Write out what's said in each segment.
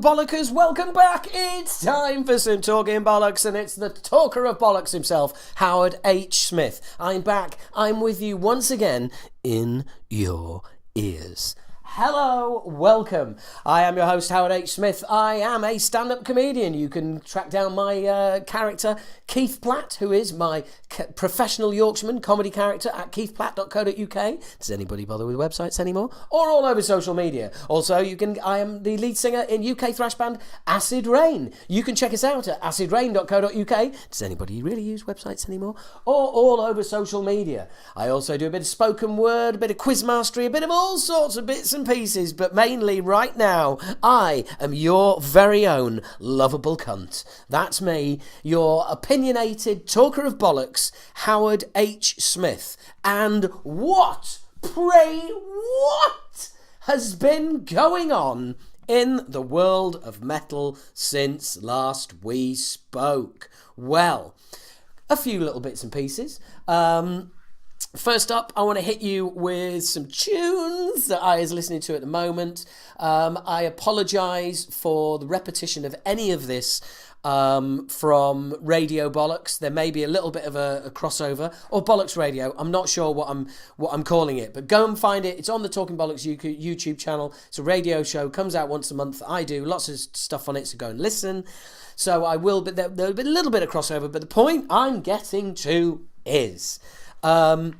Bollockers, welcome back. It's time for some Talking Bollocks, and it's the talker of bollocks himself, Howard H. Smith. I'm back. I'm with you once again in your ears. Hello, welcome. I am your host, Howard H. Smith. I am a stand-up comedian. You can track down my character, Keith Platt, who is my professional Yorkshireman comedy character at keithplatt.co.uk. Does anybody bother with websites anymore? Or all over social media. Also, I am the lead singer in UK thrash band Acid Rain. You can check us out at acidrain.co.uk. Does anybody really use websites anymore? Or all over social media. I also do a bit of spoken word, a bit of quizmastery, a bit of all sorts of bits and pieces, but mainly right now, I am your very own lovable cunt. That's me, your opinionated talker of bollocks, Howard H. Smith. And what, pray what, has been going on in the world of metal since last we spoke? Well, a few little bits and pieces. First up, I want to hit you with some tunes that I was listening to at the moment. I apologise for the repetition of any of this from Radio Bollocks. There may be a little bit of a crossover, or Bollocks Radio. I'm not sure what I'm calling it, but go and find it. It's on the Talking Bollocks YouTube channel. It's a radio show, comes out once a month. I do lots of stuff on it, so go and listen. So I will, but there'll be a little bit of crossover. But the point I'm getting to is the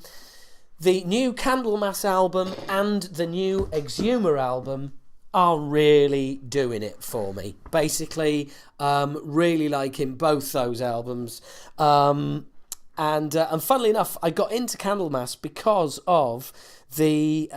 new Candlemas album and the new Exhumer album are really doing it for me. Basically, really liking both those albums. And funnily enough, I got into Candlemas because of the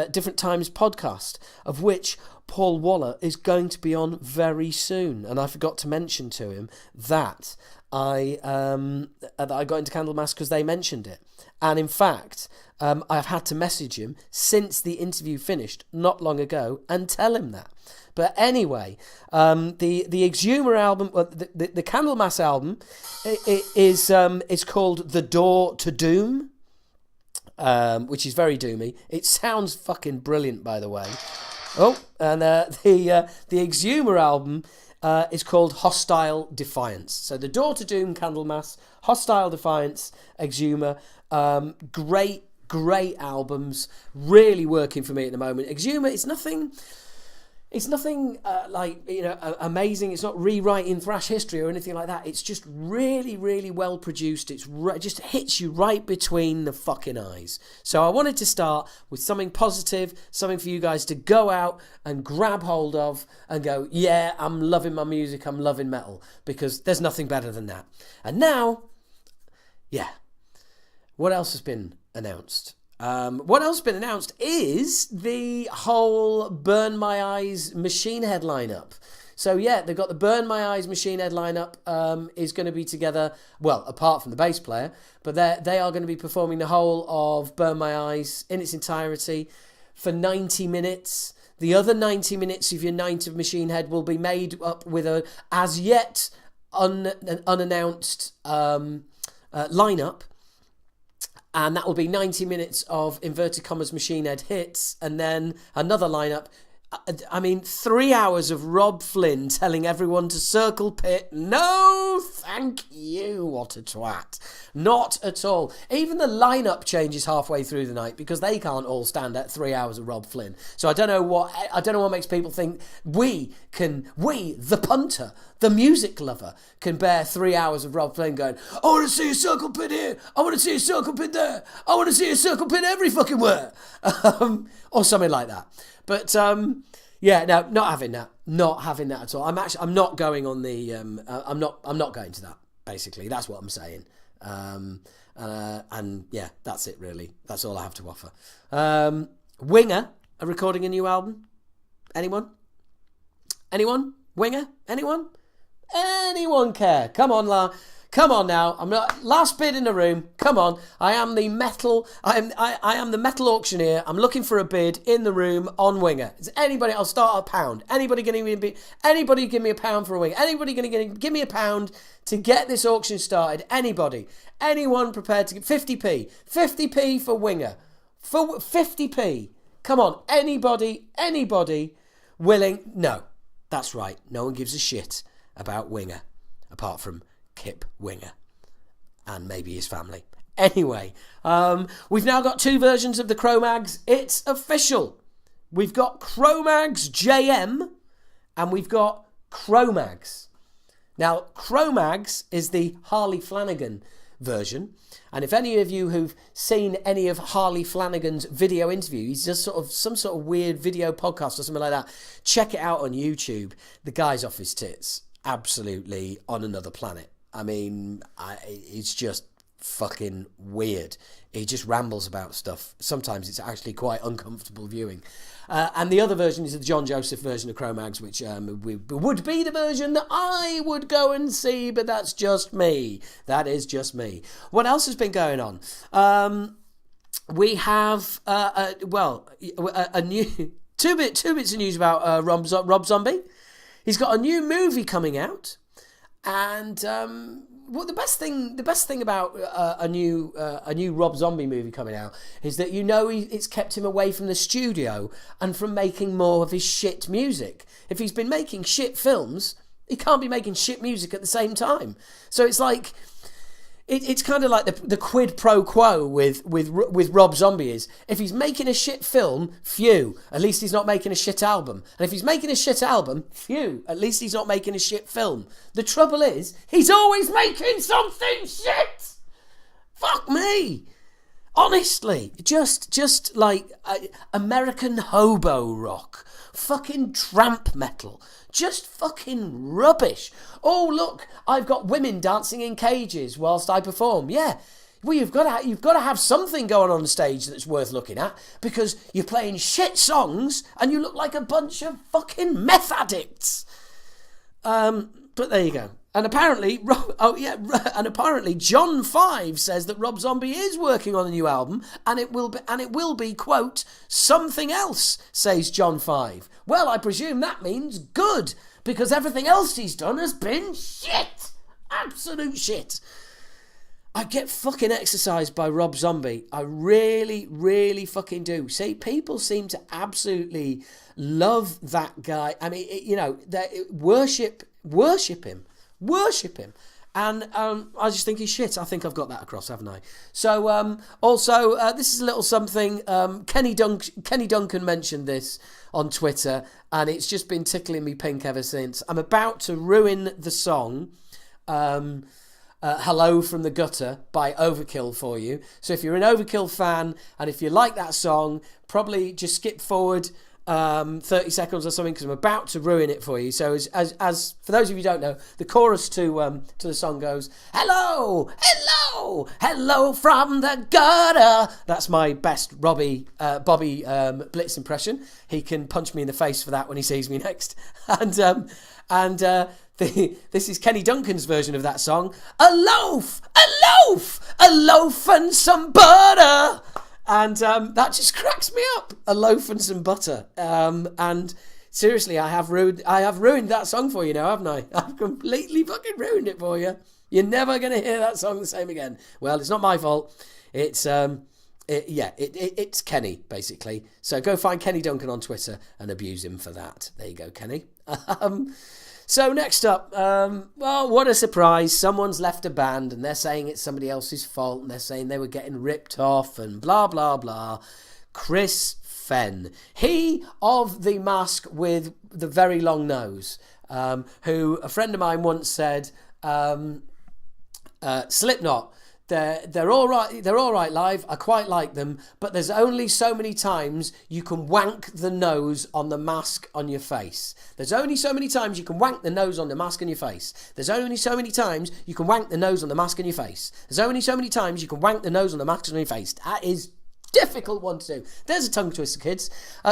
Different Times podcast, of which Paul Waller is going to be on very soon. And I forgot to mention to him that I got into Candlemas because they mentioned it. And in fact, I've had to message him since the interview finished not long ago and tell him that. But anyway, the Exhumer album, the Candlemas album, is called The Door to Doom, which is very doomy. It sounds fucking brilliant, by the way. Oh, and the Exhumer album is called Hostile Defiance. So The Door to Doom, Candlemas, Hostile Defiance, Exhumer. Great albums, really working for me at the moment. Exhumer, it's nothing amazing. It's not rewriting thrash history or anything like that. It's just really, really well produced. It just hits you right between the fucking eyes. So I wanted to start with something positive, something for you guys to go out and grab hold of and go, yeah, I'm loving my music, I'm loving metal, because there's nothing better than that. And now, yeah, what else has been announced? What else has been announced is the whole Burn My Eyes Machine Head lineup. So yeah, they've got the Burn My Eyes Machine Head lineup is going to be together, well, apart from the bass player, but they are going to be performing the whole of Burn My Eyes in its entirety for 90 minutes. The other 90 minutes of your night of Machine Head will be made up with a as yet unannounced lineup. And that will be 90 minutes of inverted commas Machine Head hits, and then another lineup. 3 hours of Rob Flynn telling everyone to circle pit. No, thank you. What a twat. Not at all. Even the lineup changes halfway through the night because they can't all stand at 3 hours of Rob Flynn. So I don't know what makes people think we, the punter, the music lover, can bear 3 hours of Rob Flynn going, I want to see a circle pit here. I want to see a circle pit there. I want to see a circle pit every fucking where. Or something like that. But yeah, no, not having that at all. I'm not going on the I'm not going to that. Basically, that's what I'm saying. And yeah, that's it really. That's all I have to offer. Winger are recording a new album. Anyone? Winger? Anyone care? Come on, Come on now. I'm not last bid in the room. Come on. I am the metal auctioneer. I'm looking for a bid in the room on Winger. Is anybody? I'll start a £1. Anybody give me a £1 for a Winger? Anybody going to give me a £1 to get this auction started? Anybody? Anyone prepared to give 50p? 50p for Winger. For 50p. Come on. Anybody willing? No. That's right, no one gives a shit about Winger, apart from Kip Winger, and maybe his family. Anyway, we've now got 2 versions of the Cro-Mags. It's official. We've got Cro-Mags JM, and we've got Cro-Mags. Now, Cro-Mags is the Harley Flanagan version. And if any of you who've seen any of Harley Flanagan's video interview, he's just some sort of weird video podcast or something like that, check it out on YouTube. The guy's off his tits. Absolutely on another planet. I mean, it's just fucking weird. He just rambles about stuff. Sometimes it's actually quite uncomfortable viewing. And the other version is the John Joseph version of Cro-Mags, which would be the version that I would go and see, but that's just me. That is just me. What else has been going on? We have, a new two bits of news about Rob Zombie. He's got a new movie coming out, and well, the best thing about a new Rob Zombie movie coming out is that it's kept him away from the studio and from making more of his shit music. If he's been making shit films, he can't be making shit music at the same time. So it's like it's kind of like the quid pro quo with Rob Zombie is, if he's making a shit film, phew, at least he's not making a shit album. And if he's making a shit album, phew, at least he's not making a shit film. The trouble is, he's always making something shit! Fuck me! Honestly, just like American hobo rock, fucking tramp metal, just fucking rubbish. Oh look, I've got women dancing in cages whilst I perform. Yeah, well you've got to have something going on stage that's worth looking at, because you're playing shit songs and you look like a bunch of fucking meth addicts. But there you go. And apparently, John 5 says that Rob Zombie is working on a new album, and it will be, quote, something else, says John 5. Well, I presume that means good, because everything else he's done has been shit. Absolute shit. I get fucking exercised by Rob Zombie. I really, really fucking do. See, people seem to absolutely love that guy. I mean, they worship him. Worship him. And I just think he's shit. I think I've got that across, haven't I? So, also, this is a little something. Kenny Duncan mentioned this on Twitter, and it's just been tickling me pink ever since. I'm about to ruin the song Hello from the Gutter by Overkill for you. So if you're an Overkill fan, and if you like that song, probably just skip forward 30 seconds or something, because I'm about to ruin it for you. So as for those of you who don't know, the chorus to the song goes, hello, hello, hello from the gutter. That's my best Bobby Blitz impression. He can punch me in the face for that when he sees me next. This is Kenny Duncan's version of that song. A loaf and some butter. And that just cracks me up. A loaf and some butter. And seriously, I have ruined that song for you now, haven't I? I've completely fucking ruined it for you. You're never going to hear that song the same again. Well, it's not my fault. It's Kenny, basically. So go find Kenny Duncan on Twitter and abuse him for that. There you go, Kenny. So next up, well, what a surprise. Someone's left a band and they're saying it's somebody else's fault, and they're saying they were getting ripped off and blah, blah, blah. Chris Fenn, he of the mask with the very long nose, who a friend of mine once said, Slipknot, they're all right live. I quite like them, but there's only so many times you can wank the nose on the mask on your face. There's only so many times you can wank the nose on the mask on your face. There's only so many times you can wank the nose on the mask on your face. There's only so many times you can wank the nose on the mask on your face. That is difficult one to do. There's a tongue twister, kids.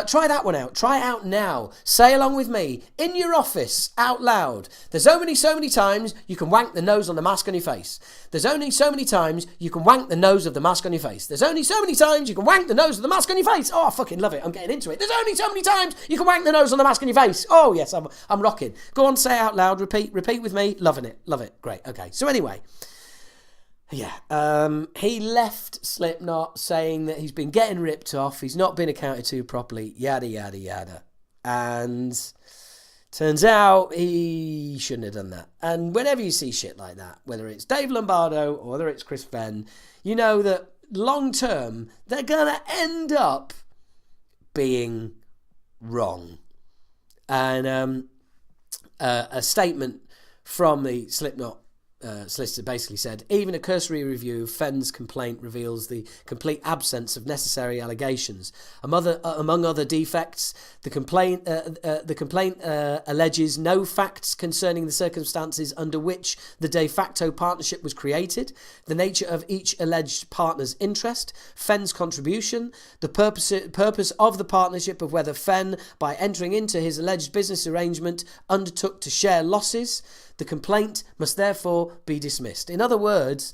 Try that one out. Try it out now. Say along with me, in your office, out loud. There's only so many times you can wank the nose on the mask on your face. There's only so many times you can wank the nose of the mask on your face. There's only so many times you can wank the nose of the mask on your face. Oh, I fucking love it. I'm getting into it. There's only so many times you can wank the nose on the mask on your face. Oh, yes, I'm rocking. Go on, say it out loud. Repeat with me. Loving it. Love it. Great. Okay. So anyway, yeah, he left Slipknot saying that he's been getting ripped off, he's not been accounted to properly, yada, yada, yada. And Turns out he shouldn't have done that. And whenever you see shit like that, whether it's Dave Lombardo or whether it's Chris Fenn, you know that long term they're going to end up being wrong. And a statement from the Slipknot solicitor basically said, even a cursory review of Fenn's complaint reveals the complete absence of necessary allegations. Among other defects, the complaint alleges no facts concerning the circumstances under which the de facto partnership was created, the nature of each alleged partner's interest, Fenn's contribution, the purpose of the partnership, of whether Fenn, by entering into his alleged business arrangement, undertook to share losses. The complaint must therefore be dismissed. In other words,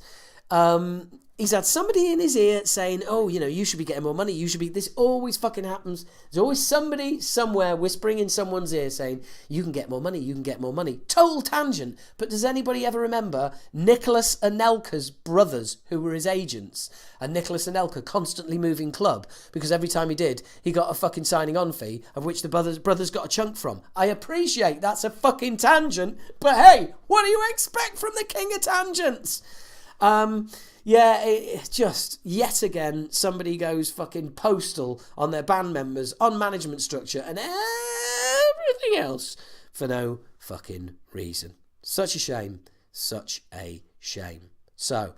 he's had somebody in his ear saying, oh, you know, you should be getting more money. You should be... This always fucking happens. There's always somebody somewhere whispering in someone's ear saying, you can get more money, you can get more money. Total tangent. But does anybody ever remember Nicholas Anelka's brothers who were his agents? And Nicholas Anelka constantly moving club because every time he did, he got a fucking signing on fee of which the brothers got a chunk from. I appreciate that's a fucking tangent, but hey, what do you expect from the king of tangents? Yeah, it just, yet again, somebody goes fucking postal on their band members, on management structure, and everything else for no fucking reason. Such a shame. Such a shame. So,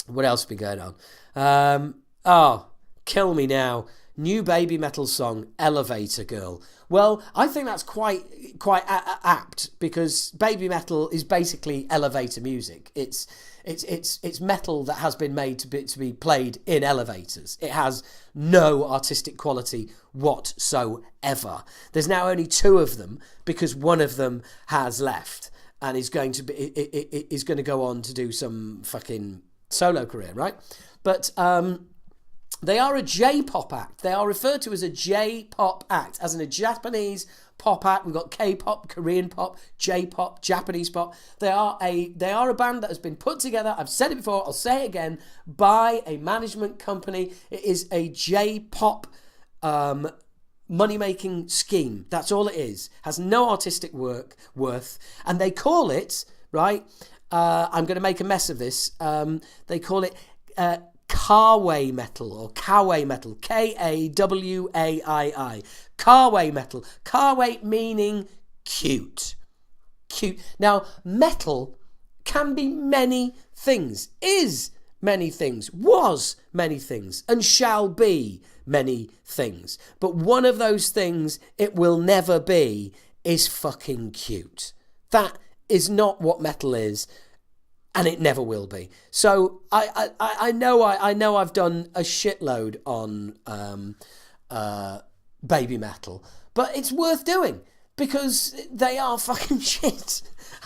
what else has been going on? Kill Me Now. New Baby Metal song, Elevator Girl. Well, I think that's quite apt because Baby Metal is basically elevator music. It's metal that has been made to be played in elevators. It has no artistic quality whatsoever. There's now only 2 of them because one of them has left and is going to go on to do some fucking solo career, right? But they are a J-pop act. They are referred to as a J-pop act, as in a Japanese pop act. We've got K-pop, Korean pop, J-pop, Japanese pop. They are a band that has been put together, I've said it before, I'll say it again, by a management company. It is a J-pop money-making scheme. That's all it is. Has no artistic worth. And they call it, right, I'm going to make a mess of this, they call it Kawaii metal or Kawaii metal, Kawai, Kawaii metal. Kawaii meaning cute. Now, metal can be many things, is many things, was many things, and shall be many things. But one of those things it will never be is fucking cute. That is not what metal is. And it never will be. So I know I've done a shitload on baby metal, but it's worth doing because they are fucking shit,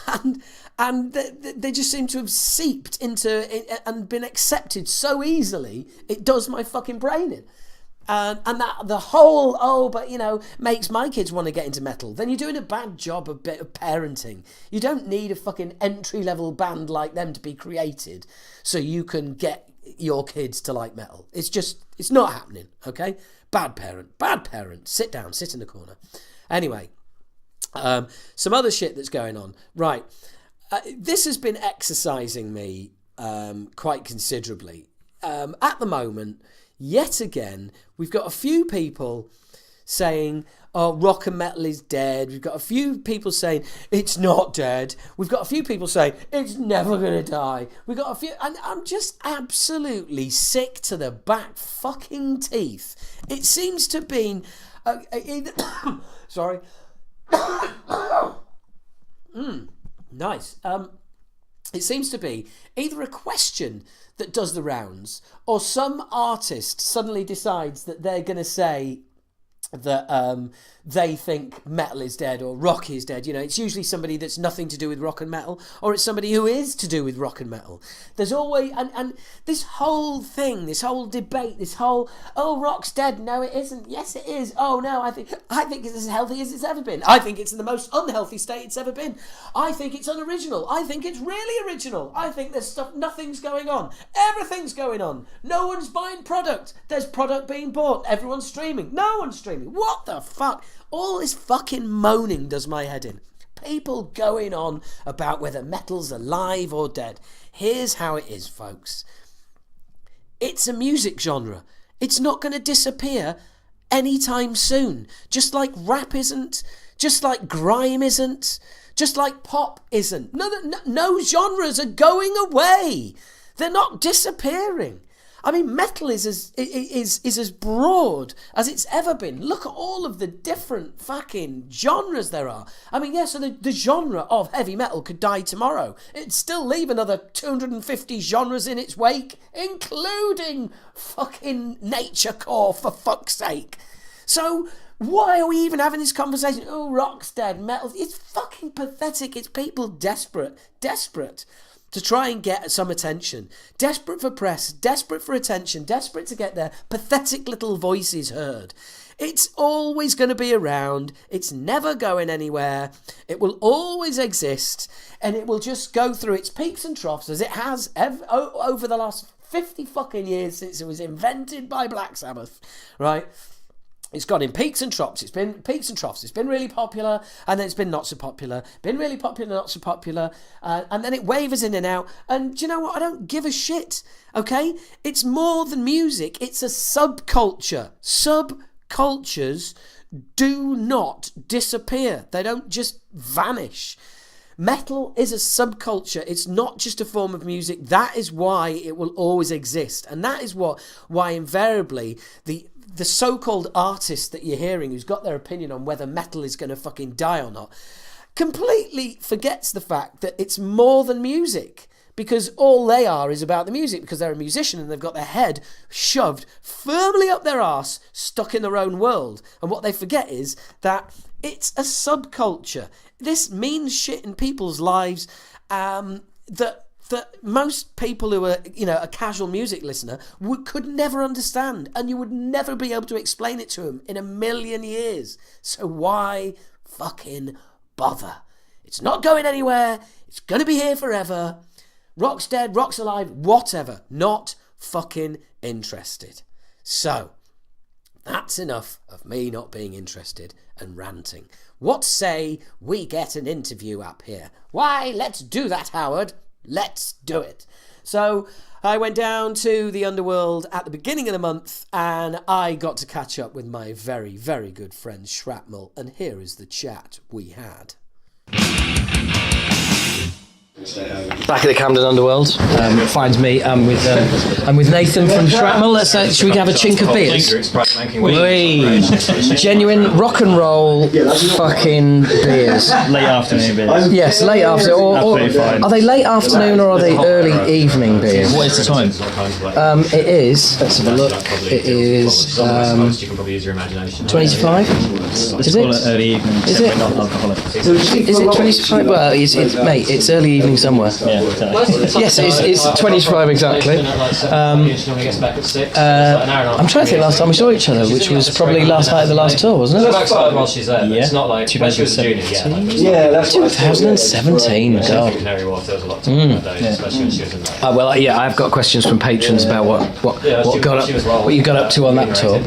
and they just seem to have seeped into it and been accepted so easily. It does my fucking brain in. And that the whole, but, you know, makes my kids want to get into metal. Then you're doing a bad job of parenting. You don't need a fucking entry-level band like them to be created so you can get your kids to like metal. It's not happening, okay? Bad parent. Sit down, sit in the corner. Anyway, some other shit that's going on. Right, this has been exercising me quite considerably. At the moment... Yet again, we've got a few people saying, oh, rock and metal is dead. We've got a few people saying, it's not dead. We've got a few people saying, it's never going to die. We've got a few, and I'm just absolutely sick to the back fucking teeth. It seems to be, sorry. Nice. It seems to be either a question that does the rounds or some artist suddenly decides that they're going to say that they think metal is dead or rock is dead. You know, it's usually somebody that's nothing to do with rock and metal, or it's somebody who is to do with rock and metal. There's always, and this whole thing, this whole debate, this whole, oh, rock's dead, no it isn't, yes it is, oh no, I think it's as healthy as it's ever been. I think it's in the most unhealthy state it's ever been. I think it's unoriginal. I think it's really original. I think there's stuff, nothing's going on. Everything's going on. No one's buying product. There's product being bought. Everyone's streaming. No one's streaming. What the fuck? All this fucking moaning does my head in. People going on about whether metal's alive or dead. Here's how it is, folks. It's a music genre. It's not going to disappear anytime soon. Just like rap isn't, just like grime isn't, just like pop isn't. No genres are going away. They're not disappearing. I mean, metal is as broad as it's ever been. Look at all of the different fucking genres there are. I mean, yeah, so the genre of heavy metal could die tomorrow. It'd still leave another 250 genres in its wake, including fucking naturecore, for fuck's sake. So why are we even having this conversation? Oh, rock's dead, metal. It's fucking pathetic. It's people desperate to try and get some attention. Desperate for press, desperate for attention, desperate to get their pathetic little voices heard. It's always going to be around. It's never going anywhere. It will always exist. And it will just go through its peaks and troughs as it has over the last 50 fucking years since it was invented by Black Sabbath, right? It's gone in peaks and troughs. It's been peaks and troughs. It's been really popular, and then it's been not so popular. Been really popular, not so popular, and then it wavers in and out. And do you know what? I don't give a shit. Okay, it's more than music. It's a subculture. Subcultures do not disappear. They don't just vanish. Metal is a subculture. It's not just a form of music. That is why it will always exist, and that is why invariably the so-called artist that you're hearing who's got their opinion on whether metal is going to fucking die or not completely forgets the fact that it's more than music, because all they are is about the music, because they're a musician and they've got their head shoved firmly up their arse, stuck in their own world. And what they forget is that it's a subculture. This means shit in people's lives that most people who are, a casual music listener could never understand, and you would never be able to explain it to them in a million years. So why fucking bother? It's not going anywhere. It's going to be here forever. Rock's dead, rock's alive, whatever. Not fucking interested. So, that's enough of me not being interested and ranting. What say we get an interview up here? Why, let's do that, Howard. Let's do it. So I went down to the Underworld at the beginning of the month, and I got to catch up with my very, very good friend Shrapnel, and here is the chat we had. Back at the Camden Underworld, finds me. I'm with Nathan from Shrapnel. Should we have a chink of beers? Genuine rock and roll fucking beers. Late afternoon beers. Yes, late afternoon. Or are they late afternoon or are they early evening beers? What is the time? It is. Let's have a look. It is 20 to 5. Is it? Early evening. Is it? Not alcoholic. Is it 20 to 5? Well, mate, it's early evening somewhere. Yeah, exactly. Yes, it's 20 to 5 exactly. I'm trying to think last time we saw each other, which was probably last night of the last tour, wasn't it? While she's there. Yeah. It's not like 2017. Yeah, that's 2017. God. Well, yeah, I've got questions from patrons about what you got up to on that tour.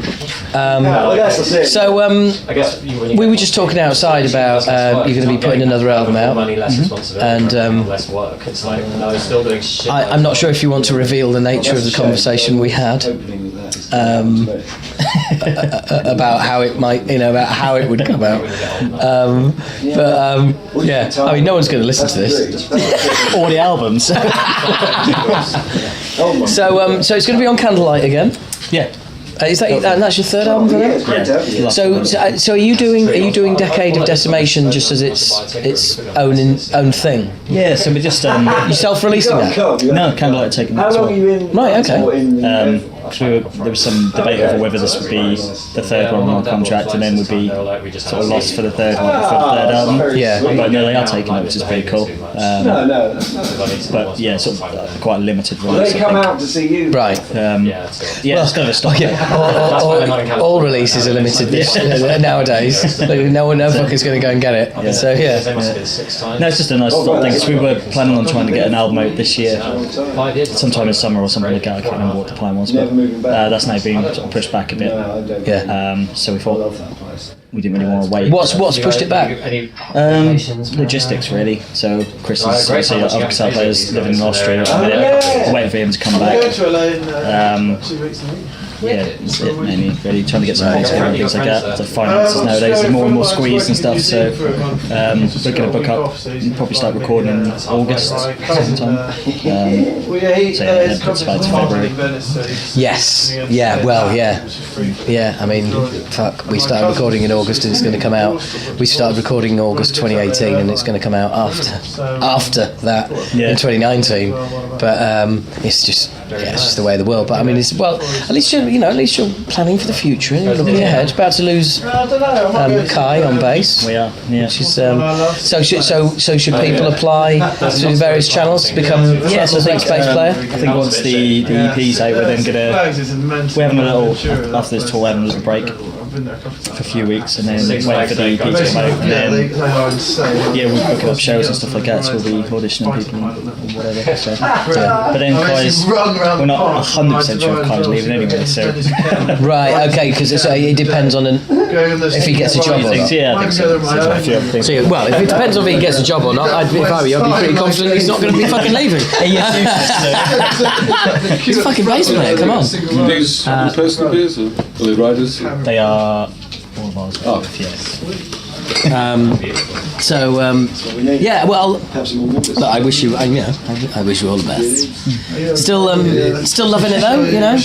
We were just talking outside about you're going to be putting another album out, and less work. It's like still doing shit. I'm not sure if you want to reveal the nature of the conversation we had about how it might, about how it would come out. Yeah, I mean, no one's going to listen to this or the albums. So it's going to be on Candlelight again. Yeah. Is that that's your third album? Yeah. So are you doing Decade of Decimation just as its own thing? Yeah. So we're just you self-releasing that? No, Candlelight taking that as well. Right. Okay. There was some debate over whether this would be the third one on our contract, and then would be sort of lost for the third one, for the third album. Yeah. But no, they are taking it, which is pretty cool. But yeah, sort of quite a limited release. They come out to see you. Right. Yeah, it's kind of a stock. All releases are limited nowadays. No fucker's going to go and get it. Yeah. So yeah. No, it's just a nice little thing. So we were planning on trying to get an album out this year, sometime in summer or something like that. I can't remember what the plan was, but that's now been sort of pushed back a bit. Yeah. So we thought we didn't really want to wait. What's pushed it back? Logistics, really. So Chris is obviously our guitar players living in Austria at the minute, waiting for him to come back. Yeah, that's it mainly. Really trying to get some gigs together and things like that. The finances nowadays are more and more squeezed and stuff. So we're going to book up. We'll probably start recording in August sometime. So yeah, it's about February. Yes. Yeah. Well. Yeah. Yeah. I mean, fuck. We started recording in August and it's going to come out. We started recording in August 2018 and it's going to come out after that in 2019. But it's just the way of the world. But I mean, at least you're planning for the future and you're looking ahead. About to lose Kai on bass. We are. Yeah. She's, so should people apply to various channels to become a bass player? I think once the EP's out, we're then we're having a little, after this tour, we're having a little break for a few weeks and then waiting for the EP to come out, and then we're booking up shows and stuff like that, so we'll be auditioning people and whatever. So, but then Kai's, we're not 100% sure if Kai's leaving anyway, so right, okay, because it depends on if he gets a job or not. Yeah, I think so. So, well, if it depends on if he gets a job or not, if I were you, I'd be pretty confident he's not going to be fucking leaving. He's a fucking bass player, come on. These personal beers or are they riders? They are all of ours. Oh, yes. Well, I wish you, I wish you all the best. Still loving it though, Yeah.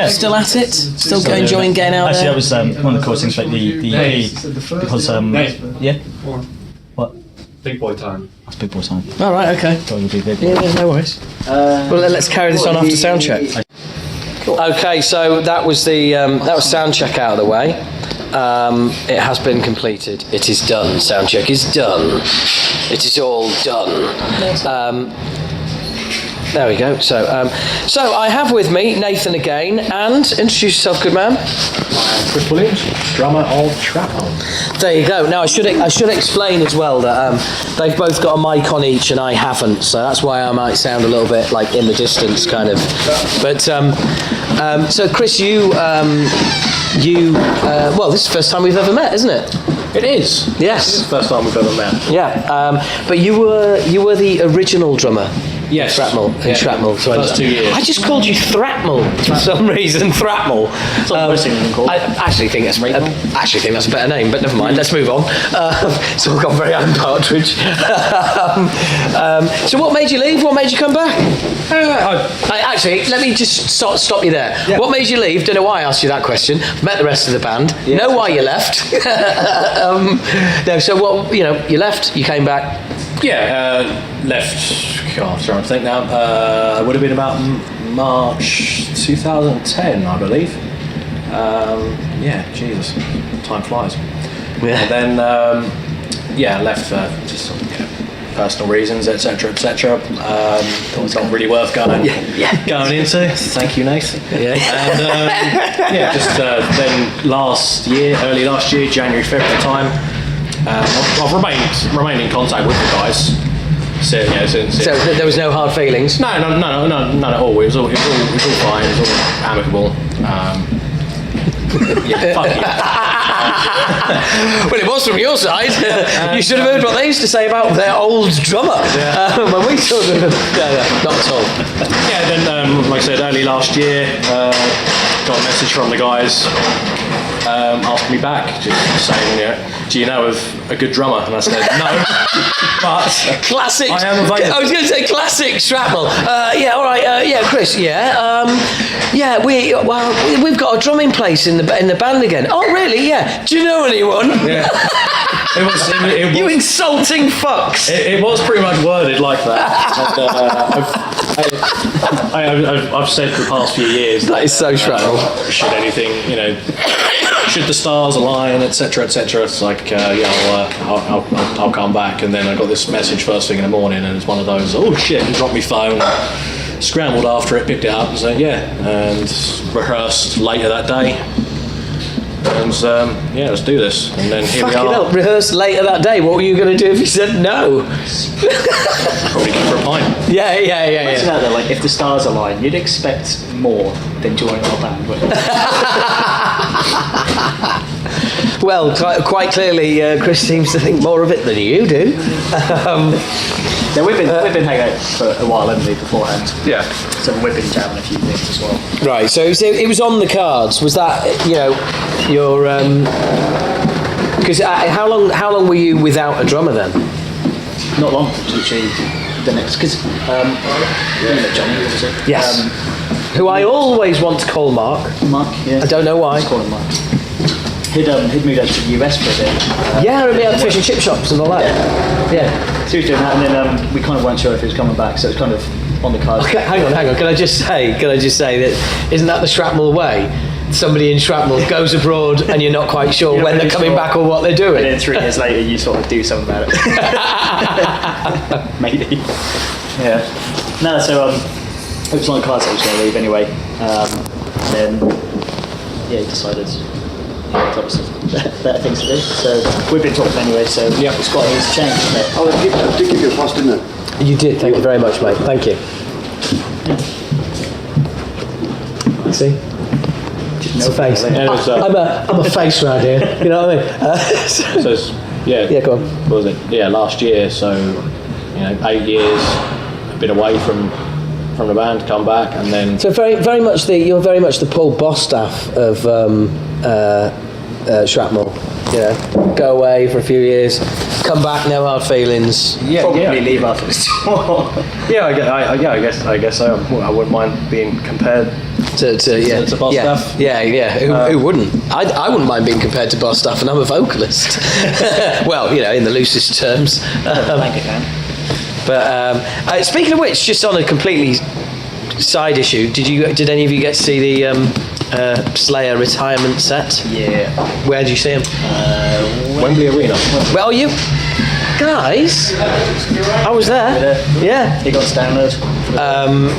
Still at it, still enjoying getting out Actually, there. that was one of the cool things about the EP, because yeah. What? Big boy time. That's big boy time. All right, okay. Thought it would be big. Yeah, no worries. Well, let's carry this on after soundcheck. Okay, so that was soundcheck out of the way. It has been completed. It is done. Soundcheck is done. It is all done. There we go. So I have with me Nathan again, and introduce yourself, good man. Chris Williams, drummer of Shrapnel. There you go. Now I should explain as well that they've both got a mic on each and I haven't, so that's why I might sound a little bit like in the distance, kind of. But so Chris, well, this is the first time we've ever met, isn't it? It is. Yes. This is the first time we've ever met. Yeah. But you were the original drummer. Yes. Shrapnel. For the first 2 years. I just called you Thrapnel for some reason. Thrapnel. Called. I actually think that's a better name, but never mind. Let's move on. It's all gone very Alan Partridge. So what made you leave? What made you come back? Actually, let me just stop you there. Yeah. What made you leave? Don't know why I asked you that question. Met the rest of the band. Yeah. Know why you left. No. So what? You left. You came back. Yeah. Left. I'm trying to think now. It would have been about March 2010, I believe. Jesus, time flies. Yeah. And then, left for just personal reasons, etc., etc. Not really worth going into. Thank you, Nathan. Yeah. And then early last year, January, February time, I've remained in contact with the guys. So there was no hard feelings? No, none at all. It was all fine. It was all amicable. Fuck you. Well, it was from your side. You should have heard what they used to say about their old drummer. When we told them, not at all. Yeah, then like I said, early last year, got a message from the guys asking me back, just saying, do you know of a good drummer? And I said, no. But classic. I am available. I was going to say classic Shrapnel. All right. Chris. We've got a drumming place in the band again. Oh, really? Yeah. Do you know anyone? Yeah. It was you insulting fucks. It was pretty much worded like that. I've said for the past few years that is so Shrapnel. Should anything, should the stars align, etc., etc. It's like, I'll come back. And then I got this message first thing in the morning, and it's one of those, oh shit, and dropped my phone, scrambled after it, picked it up, and said and rehearsed later that day. And let's do this. And then here we are. Hell, rehearsed later that day. What were you going to do if you said no? Probably go for a pint. Yeah. Imagine that though, like if the stars align, you'd expect more than joining our band, wouldn't you? Well, quite clearly, Chris seems to think more of it than you do. Yeah, we've been hanging out for a while, haven't we, beforehand? Yeah. So we've been jamming a few things as well. Right, so it was on the cards. Was that, your... Because how long were you without a drummer then? Not long to achieve the next, because Johnny, obviously. Yes. Who I always want to call Mark. Mark, yeah. I don't know why. Let's call him Mark. He'd moved out to the US for a bit. Yeah, and we had fish and chip shops and all that. Yeah. So he was doing that, and then we kind of weren't sure if he was coming back, so it was kind of on the cards. Okay, hang on. Can I just say that isn't that the Shrapnel way? Somebody in Shrapnel goes abroad and you're not quite sure when they're coming back or what they're doing. And then 3 years later, you sort of do something about it. Maybe. Yeah. No, so it was on the cards that I was going to leave anyway. Then, he decided there's obviously better things to do. So we've been talking anyway, so it's quite easy to change, isn't it? Oh, I did give you a pass, didn't I? You did, thank you very much, mate. Thank you. See? It's a face. I'm a face round here. You know what I mean? Yeah, go on. What was it? Yeah, last year. So 8 years. I've been away from the band, come back, and then. So very much you're very much the Paul Bostaph of Shrapnel. Go away for a few years, come back, no hard feelings. Probably leave after this tour. I guess so. I wouldn't mind being compared to Bostaph. Who wouldn't? I wouldn't mind being compared to Bostaph, and I'm a vocalist. Well, in the loosest terms. Thank you, But speaking of which, just on a completely side issue, did any of you get to see the Slayer retirement set? Yeah. Where did you see him? Wembley Arena. Where are you? Guys, I was there. Yeah. He got us download.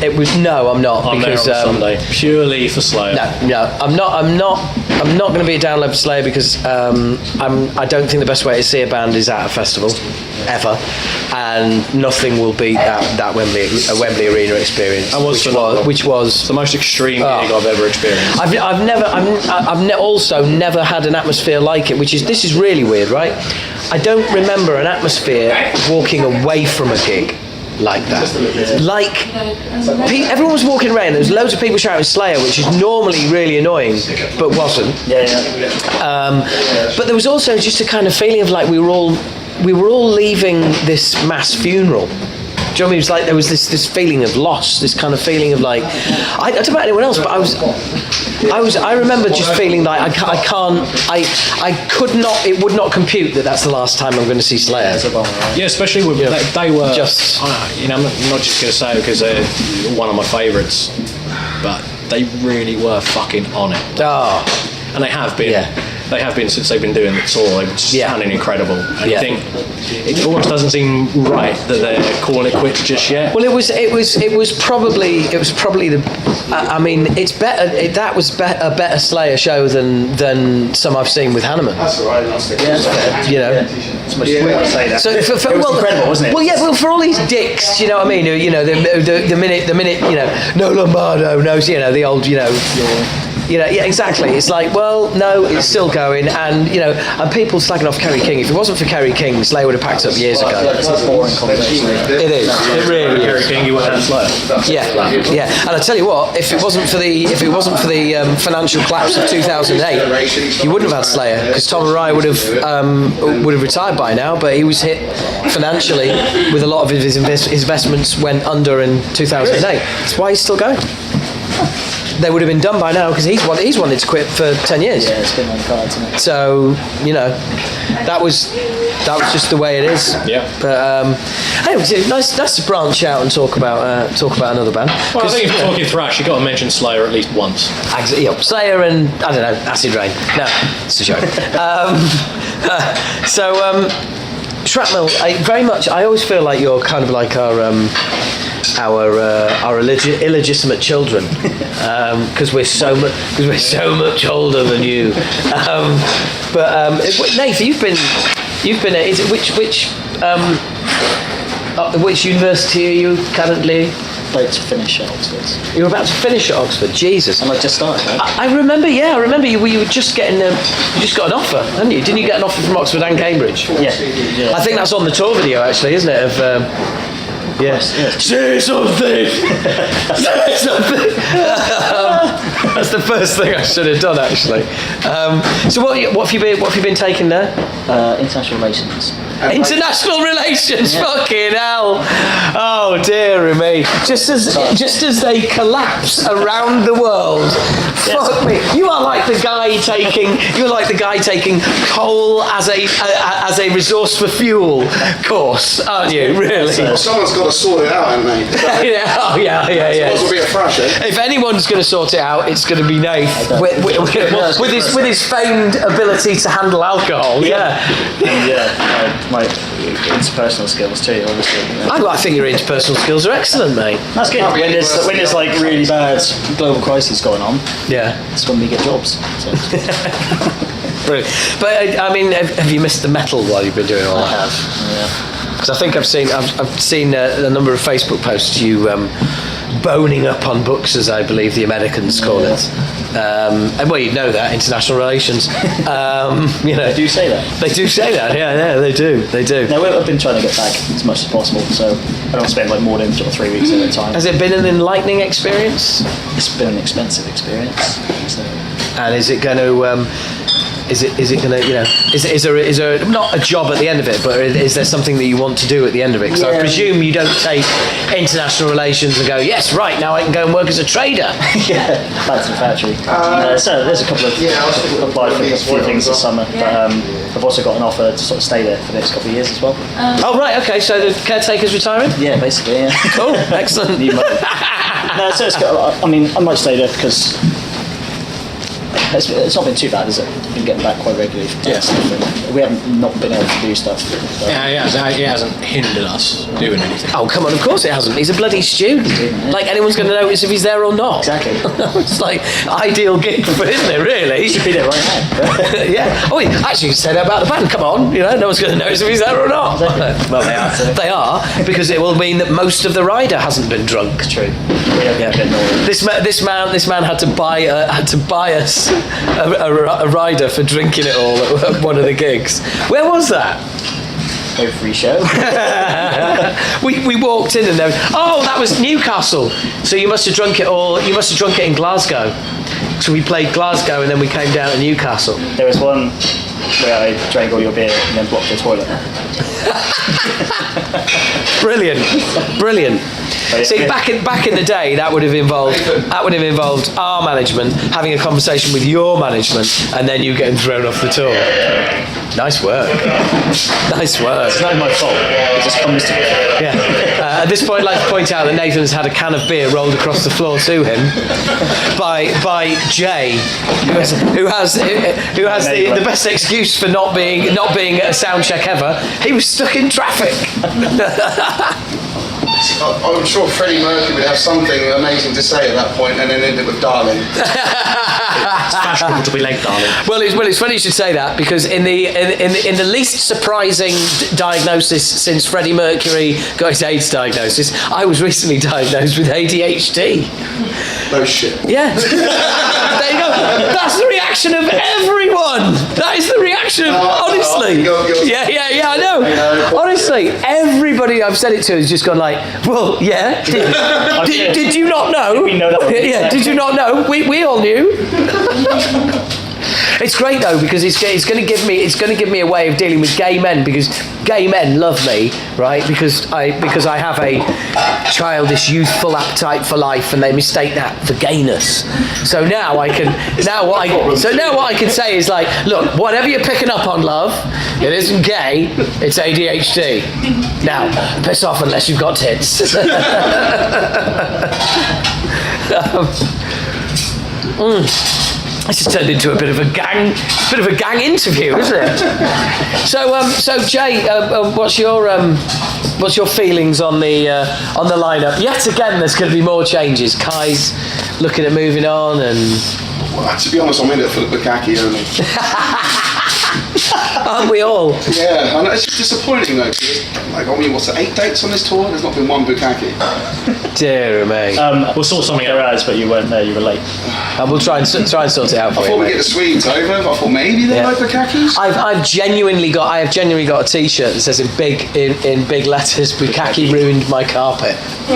It was I'm not. I'm because, there on Sunday, purely for Slayer. No, I'm not going to be a download for Slayer because I don't think the best way to see a band is at a festival, ever, and nothing will beat that Wembley Arena experience. Which was the most extreme gig I've ever experienced. I've also never had an atmosphere like it. This is really weird, right? I don't remember an atmosphere walking away from a gig like that. Everyone was walking around. There was loads of people shouting Slayer, which is normally really annoying, but wasn't. But there was also just a kind of feeling of like we were all leaving this mass funeral. Do you know what I mean? It was like there was this feeling of loss, this kind of feeling of like I don't know about anyone else, but I remember just feeling like I could not. It would not compute that that's the last time I'm going to see Slayer. Yeah, especially with they were just. I'm not just going to say it because they're one of my favourites, but they really were fucking on it. And they have been. Yeah. They have been since they've been doing the tour. It's sounding incredible. And you think it almost doesn't seem right that they're calling it quits just yet. Well, it was probably the. I mean, it's better. That was a better Slayer show than some I've seen with Hanneman. That's all right. That's fair. It's much to say that. So it was incredible, wasn't it? Well, yeah. Well, for all these dicks, you know what I mean. The minute no Lombardo, no, the old, exactly. It's like, well, no, it's still going, and and people slagging off Kerry King. If it wasn't for Kerry King, Slayer would have packed up years ago. It's a boring conversation. It is. It really Kerry is. King, you wouldn't have Slayer. Yeah. And I tell you what, if it wasn't for the financial collapse of 2008, you wouldn't have had Slayer because Tom Araya would have retired by now. But he was hit financially with a lot of his investments went under in 2008. That's why he's still going. They would have been done by now because he's wanted to quit for 10 years. Yeah, it's been on cards, isn't it? So that was just the way it is. Yeah. But anyway, it's nice to branch out and talk about another band. Well, I think if you're talking thrash, you've got to mention Slayer at least once. Slayer and I don't know, Acid Rain. No, it's a joke. Shrapnel. I always feel like you're kind of like our illegitimate children, because we're so much older than you. Nath, you've been. Is it which university are you currently? about to finish at Oxford. You were about to finish at Oxford. Jesus. And I just started, right? I remember. Yeah, I remember you. You were just getting. You just got an offer, hadn't you? Didn't you get an offer from Oxford and Cambridge? Yeah. I think that's on the tour video, actually, isn't it? Of. Yes. Say something. Say something. That's the first thing I should have done, actually. So what have you been taking there? International relations. International relations, fucking hell! Oh dear me! Just as they collapse around the world, fuck me! You are like the guy taking coal as a resource for fuel course, aren't you? Really? Well, someone's got to sort it out, haven't they? yeah. This will be a thrash, eh? If anyone's going to sort it out, it's going to be Nath with his famed ability to handle alcohol. Yeah. My interpersonal skills too, obviously. I think your interpersonal skills are excellent, mate. That's good. When there's like really bad global crises going on, Yeah. that's when we get jobs. So. Brilliant. But I mean, have you missed the metal while you've been doing all I that? have. Yeah. Because I think I've seen a number of Facebook posts you boning up on books, as I believe the Americans call it. And well, you know that international relations. You know, They do say that. They do say that. Yeah, they do. No, I've been trying to get back as much as possible, so I don't spend like more than sort of 3 weeks at a time. Has it been an enlightening experience? It's been an expensive experience. So. And is it going to? Is it going to? You know, is there not a job at the end of it, but is there something that you want to do at the end of it? Because I presume you don't take international relations and go, yes, right, now I can go and work as a trader. Yeah, back to the factory. So there's a couple of applied for a few things this summer, but I've also got an offer to sort of stay there for the next couple of years as well. Oh right, okay. So the caretaker's retiring. Yeah, basically. Yeah. Cool, excellent. No, so it's got, I mean, I might stay there because it's not been too bad, is it? Been getting back quite regularly. Yes. We haven't not been able to do stuff. So. Yeah, it hasn't hindered us doing anything. Oh come on, of course it hasn't. He's a bloody student. Like anyone's going to notice if he's there or not. Exactly. It's like ideal gig for, isn't it? Really? He should be there right now. Yeah. Oh, actually, you can say that about the band. Come on, you know, no one's going to notice if he's there or not. Exactly. Well, they are. They are, because it will mean that most of the rider hasn't been drunk. It's true. Yeah. This man had to buy us a rider for drinking it all at one of the gigs. Where was that? Every show. we walked in and there was, that was Newcastle. So you must have drunk it all. You must have drunk it in Glasgow. So we played Glasgow and then we came down to Newcastle. There was one where I drank all your beer and then blocked the toilet. Brilliant. But See, yeah. back in the day, that would have involved our management having a conversation with your management, and then you getting thrown off the tour. Nice work. Nice work. It's not my fault. It just comes to me. Yeah. At this point, I'd like to point out that Nathan's had a can of beer rolled across the floor to him by Jay, who has the best excuse for not being at a sound check ever. He was stuck in traffic. I'm sure Freddie Mercury would have something amazing to say at that point and then end it with Darling. It's fashionable to be late, darling. Well, it's funny you should say that, because in the least surprising diagnosis since Freddie Mercury got his AIDS diagnosis, I was recently diagnosed with ADHD. No shit. Yeah. There you go. That's the reaction of everyone. That is the reaction of, honestly. Yeah, I know. Honestly, everybody I've said it to has just gone like, well, yeah. Did you not know? We know that. Yeah, did you not know? We all knew. It's great though, because it's going to give me a way of dealing with gay men, because gay men love me, right? Because I have a childish, youthful appetite for life, and they mistake that for gayness. So now what I can say is like, look, whatever you're picking up on, love, it isn't gay, it's ADHD. Now, piss off unless you've got tits. This has turned into a bit of a gang interview, isn't it? So Jay, what's your feelings on the lineup? Yet again, there's going to be more changes. Kai's looking at moving on, and Well, to be honest, I'm in it for the bukkake only. Aren't we all? Yeah, and it's just disappointing though. Like, I mean, what's it, 8 dates on this tour? There's not been one bukkake. Dear me. We'll sort something out, but you weren't there. You were late. And we'll try and sort it out for you. Before we mate. get the Swedes over, I thought maybe they're like bukkakes. I have genuinely got a T-shirt that says in big letters, "Bukkake ruined my carpet." You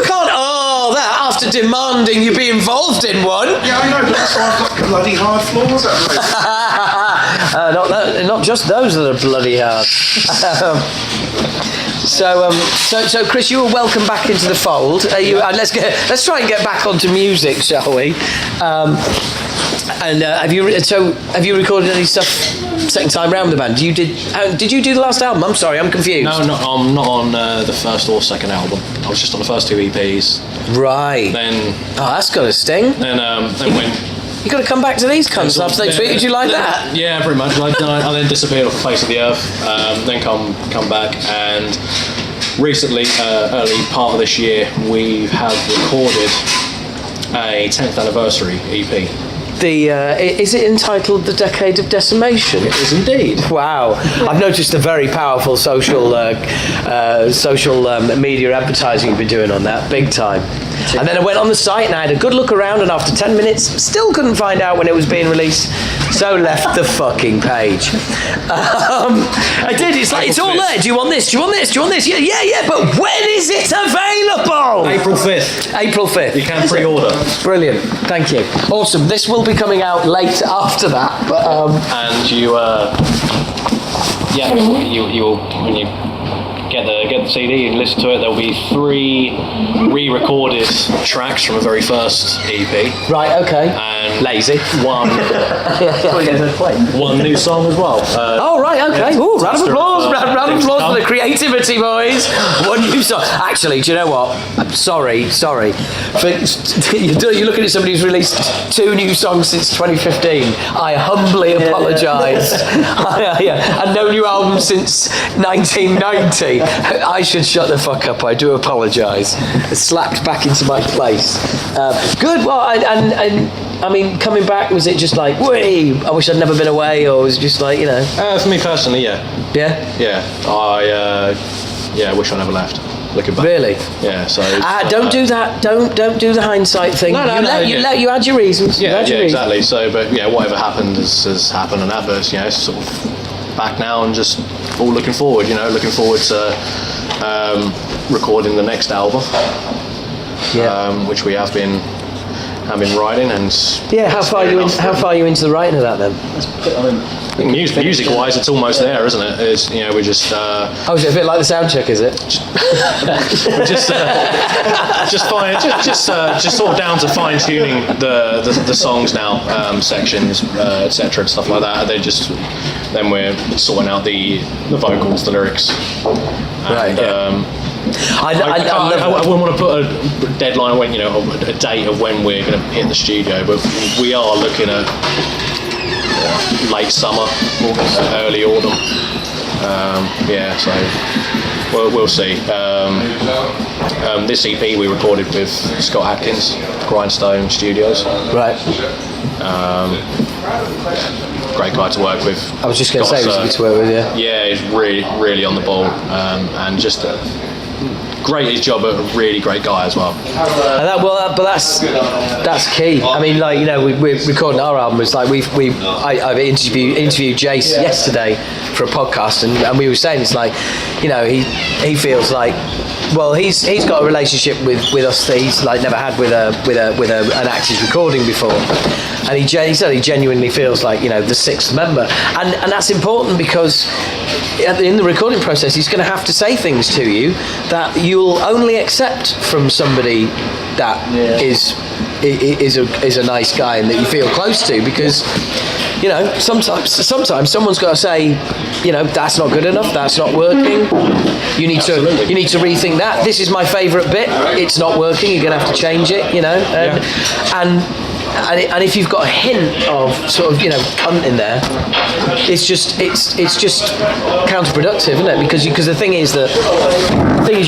can't that after demanding you be involved in one. Yeah, I know, but that's why I've got bloody hard floors at home. Not just those that are bloody hard. So Chris, you are welcome back into the fold. Let's try and get back onto music, shall we? Have you recorded any stuff second time round with the band? Did you do the last album? I'm sorry, I'm confused. No, I'm not on the first or second album. I was just on the first 2 EPs. Right. Then that's got a sting. Then when you got to come back to these cunts after they treated you like that. Yeah, pretty much. I then disappeared off the face of the earth. Then come back, and recently, early part of this year, we have recorded a 10th anniversary EP. Is it entitled The Decade of Decimation? It is indeed. Wow. I've noticed a very powerful social media advertising you've been doing on that, big time. And then I went on the site and I had a good look around, and after 10 minutes, still couldn't find out when it was being released, so left the fucking page. I did, it's like, it's all there. Do you want this? Do you want this? Do you want this? Yeah, but when is it available? April 5th. April 5th. You can pre-order. Brilliant, thank you. Awesome, this will be coming out late after that, but and you will, when you get the CD and listen to it, there'll be 3 re-recorded tracks from the very first EP. Right, okay. And lazy. One new song as well. Right, okay. Ooh, round of applause for the creativity, boys. One new song. Actually, do you know what? I'm sorry. You're looking at somebody who's released 2 new songs since 2015. I humbly apologise. And no new album since 1990. I should shut the fuck up. I do apologise. Slapped back into my place. Good. Well, I mean, coming back, was it just like, whee, I wish I'd never been away, or was it just like, For me personally, yeah. Yeah? Yeah. I wish I never left. Looking back. Really? Yeah, so... don't do that. Don't do the hindsight thing. No, you had your reasons. Yeah, exactly. So, but whatever happened has happened, and that, but it's sort of back now and just all looking forward, looking forward to recording the next album, which we have been writing, and how far are you into the writing of that then? I think music-wise, it's almost there, isn't it? It's we're just. Is it a bit like the soundcheck? Is it? We're just sort of down to fine-tuning the songs now, sections, etc. and stuff like that. Then we're sorting out the vocals, the lyrics. Right. I wouldn't want to put a deadline when a date of when we're going to hit the studio, but we are looking at late summer, early autumn. So we'll see. This EP we recorded with Scott Atkins, Grindstone Studios. Right. Great guy to work with. I was just going to say, he was good to work with, yeah. Yeah, he's really, really on the ball, and just great at his job, but a really great guy as well. But that's key. I mean, we're recording our album. It's like I interviewed Jace yesterday for a podcast, and we were saying it's like, he feels like, well, he's got a relationship with us that he's like never had with an actor's recording before, and he said he genuinely feels like the 6th member, and that's important because in the recording process he's going to have to say things to you that you'll only accept from somebody that is a nice guy and that you feel close to, because sometimes someone's got to say, that's not good enough, that's not working, you need to rethink that, this is my favourite bit, it's not working, you're going to have to change it, and and if you've got a hint of sort of cunt in there, it's just counterproductive, isn't it? Because the thing is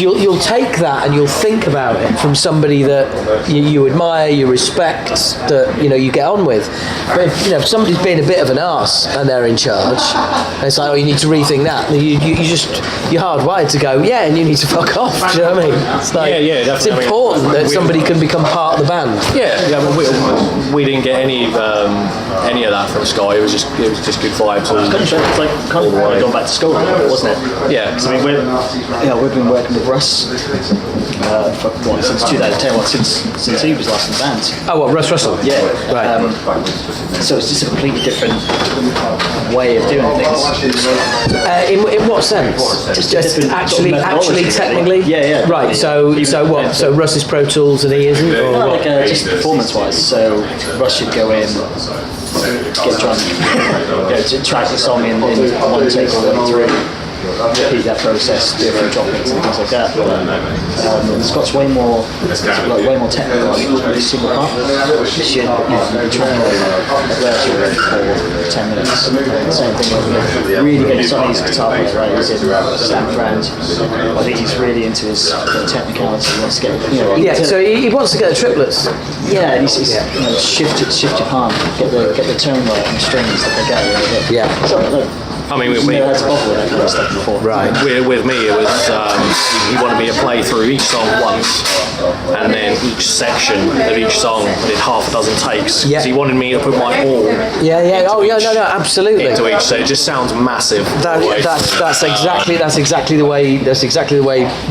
you'll take that and you'll think about it from somebody that you admire, you respect, that you get on with. But if somebody's being a bit of an arse and they're in charge, and it's like, oh, you need to rethink that. You're hardwired to go, yeah, and you need to fuck off. Do you know what I mean? It's like, it's important that somebody can become part of the band. Yeah. We didn't get any of that from Sky. It was just good vibes. It's like kind of going back to school, wasn't it? Yeah. Because we've been working with Russ since 2010. Since he was last in the band. Oh, what, Russ Russell? Yeah. Right. So it's just a completely different way of doing things. In what sense? Just actually, technically. Yeah. Right. So what? So Russ is Pro Tools and he isn't, or No, what? just performance-wise. So Russ should go in, get drunk, to track the song in one take all the way through, repeat that process, do a few droppings and things like that. Scott's way more technical on every single part. You should track a version for 10 minutes. Same thing with really getting Sonny's guitar player, right? He's in Stamp Brand. I think he's really into his technicality. He wants to get So he wants to get the triplets. Yeah, and he's shift your palm, get the tone right and the strings that they go. Yeah. So, I mean, you've never had to bother with that kind of stuff before. Right. With me, it was he wanted me to play through each song once, and then each section of each song I did half a dozen takes. Yeah. He wanted me to put my all. Yeah. Oh, yeah. No, absolutely. Into each, so it just sounds massive. That's exactly the way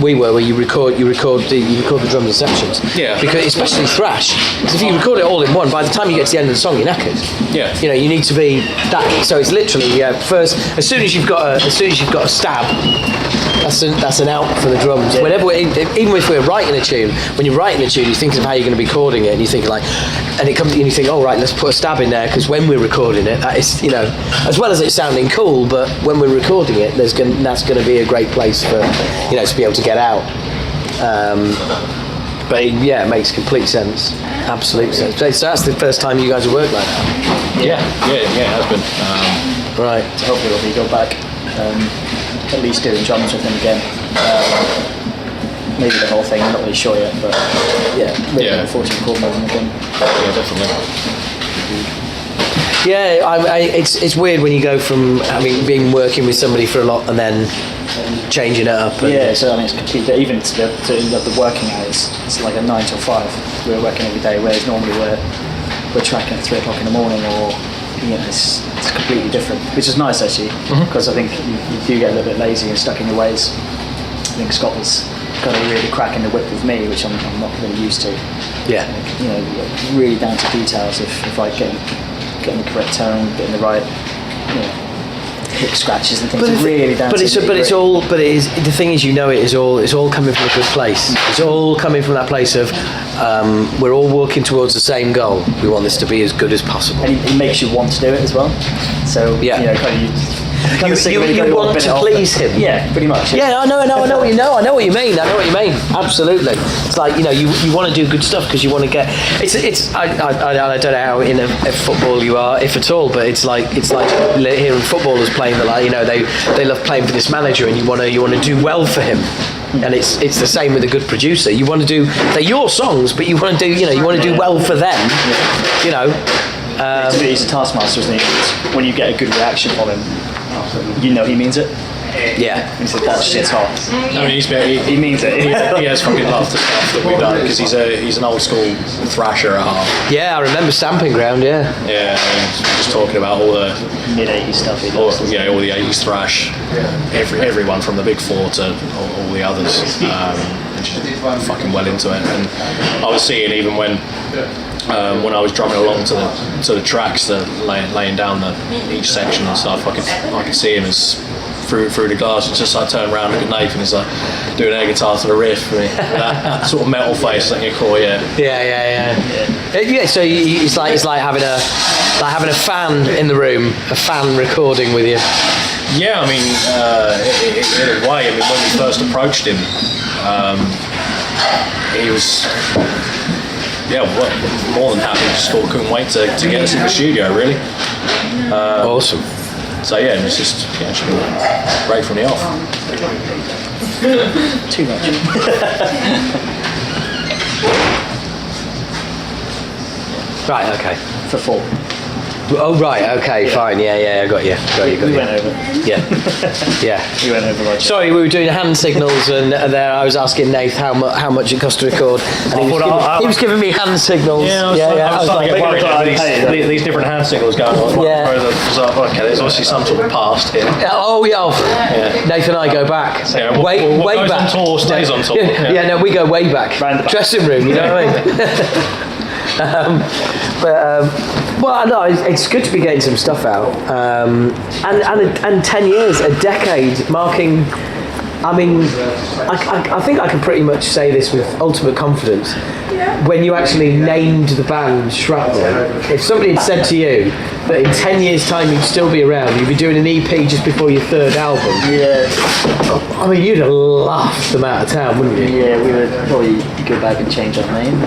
we were. Where you record the drums in sections. Yeah. Because especially thrash, because if you record it all in one, by the time you get to the end of the song, you're knackered. Yeah. You need to be that. So it's literally first. As soon as you've got a stab, that's an out for the drums. Yeah. Even if we're writing a tune, when you're writing a tune, you think of how you're going to be recording it, and you think and it comes, and you think, oh right, let's put a stab in there, because when we're recording it, that is, as well as it sounding cool, but when we're recording it, that's going to be a great place for, to be able to get out. But it makes complete sense, absolute sense. So that's the first time you guys have worked like that. Yeah, it has been. Right. So hopefully we'll go back, at least doing drums with him again. Maybe the whole thing, I'm not really sure yet, but maybe the 14 chord moving again. Yeah, definitely. Yeah, it's weird when you go from being working with somebody for a lot and then changing it up. So it's completely, even to the working hours, it's like a 9 till 5. We're working every day, whereas normally we're tracking at 3 o'clock in the morning, or it's completely different, which is nice actually, because I think you do get a little bit lazy and stuck in your ways. I think Scott was kind of really cracking the whip with me, which I'm not really used to. Yeah. Really down to details of like getting the correct tone, getting the right, hip scratches and things. Really down to the thing is, it's all coming from a good place. It's all coming from that place of we're all working towards the same goal. We want this to be as good as possible. And it makes you want to do it as well. So you want to please him. Yeah, pretty much. Yeah, I know what you mean. Absolutely. It's like you want to do good stuff because you want to get. I don't know how in a football you are, if at all, but it's like hearing footballers playing they love playing for this manager, and you want to do well for him. And it's the same with a good producer. You want to do, they're your songs, but you want to do you want to do well for them. He's a taskmaster, isn't he? When you get a good reaction from him, he means it. Yeah. He said that shit's hot. I mean, he means it. He has fucking loved the stuff that we've done, because he's an old school thrasher at heart. Yeah, I remember Stamping Ground. Yeah. Yeah, just talking about all the mid-80s stuff. All the 80s thrash. Everyone from the Big Four to all the others. And just fucking well into it. And I was seeing even when I was drumming along to the tracks, laying down each section and stuff, I could see him as through the glass. It's just I turn around and look at Nathan, he's like doing air guitar to the riff, that sort of metal face that you call, Yeah. So it's like having a fan in the room, a fan recording with you. Yeah, I mean, in a way, when we first approached him, he yeah, well, more than happy. Just couldn't wait to get us in the studio, really. Awesome. So yeah, it's just should be great from the off. Too much. Right, okay. For 4. Oh, right, okay, fine, yeah, I got you. We went over. Yeah. We went over like. Sorry, we were doing hand signals, and there I was asking Nath how much it cost to record, and he was giving me hand signals. I was starting to get worried about these different hand signals going on. Yeah. Okay, there's obviously some sort of past here. Oh yeah. Nath and I go back. Yeah, way what goes back. on tour stays on tour. Yeah, no, we go way back. Dressing room, you know what I mean? Well, no, it's good to be getting some stuff out, and 10 years, a decade, marking. I mean, I think I can pretty much say this with ultimate confidence. When you actually named the band Shrapnel, if somebody had said to you that in 10 years' time you'd still be around, you'd be doing an EP just before your 3rd album, I mean, you'd have laughed them out of town, wouldn't you? Yeah, we would probably go back and change our name.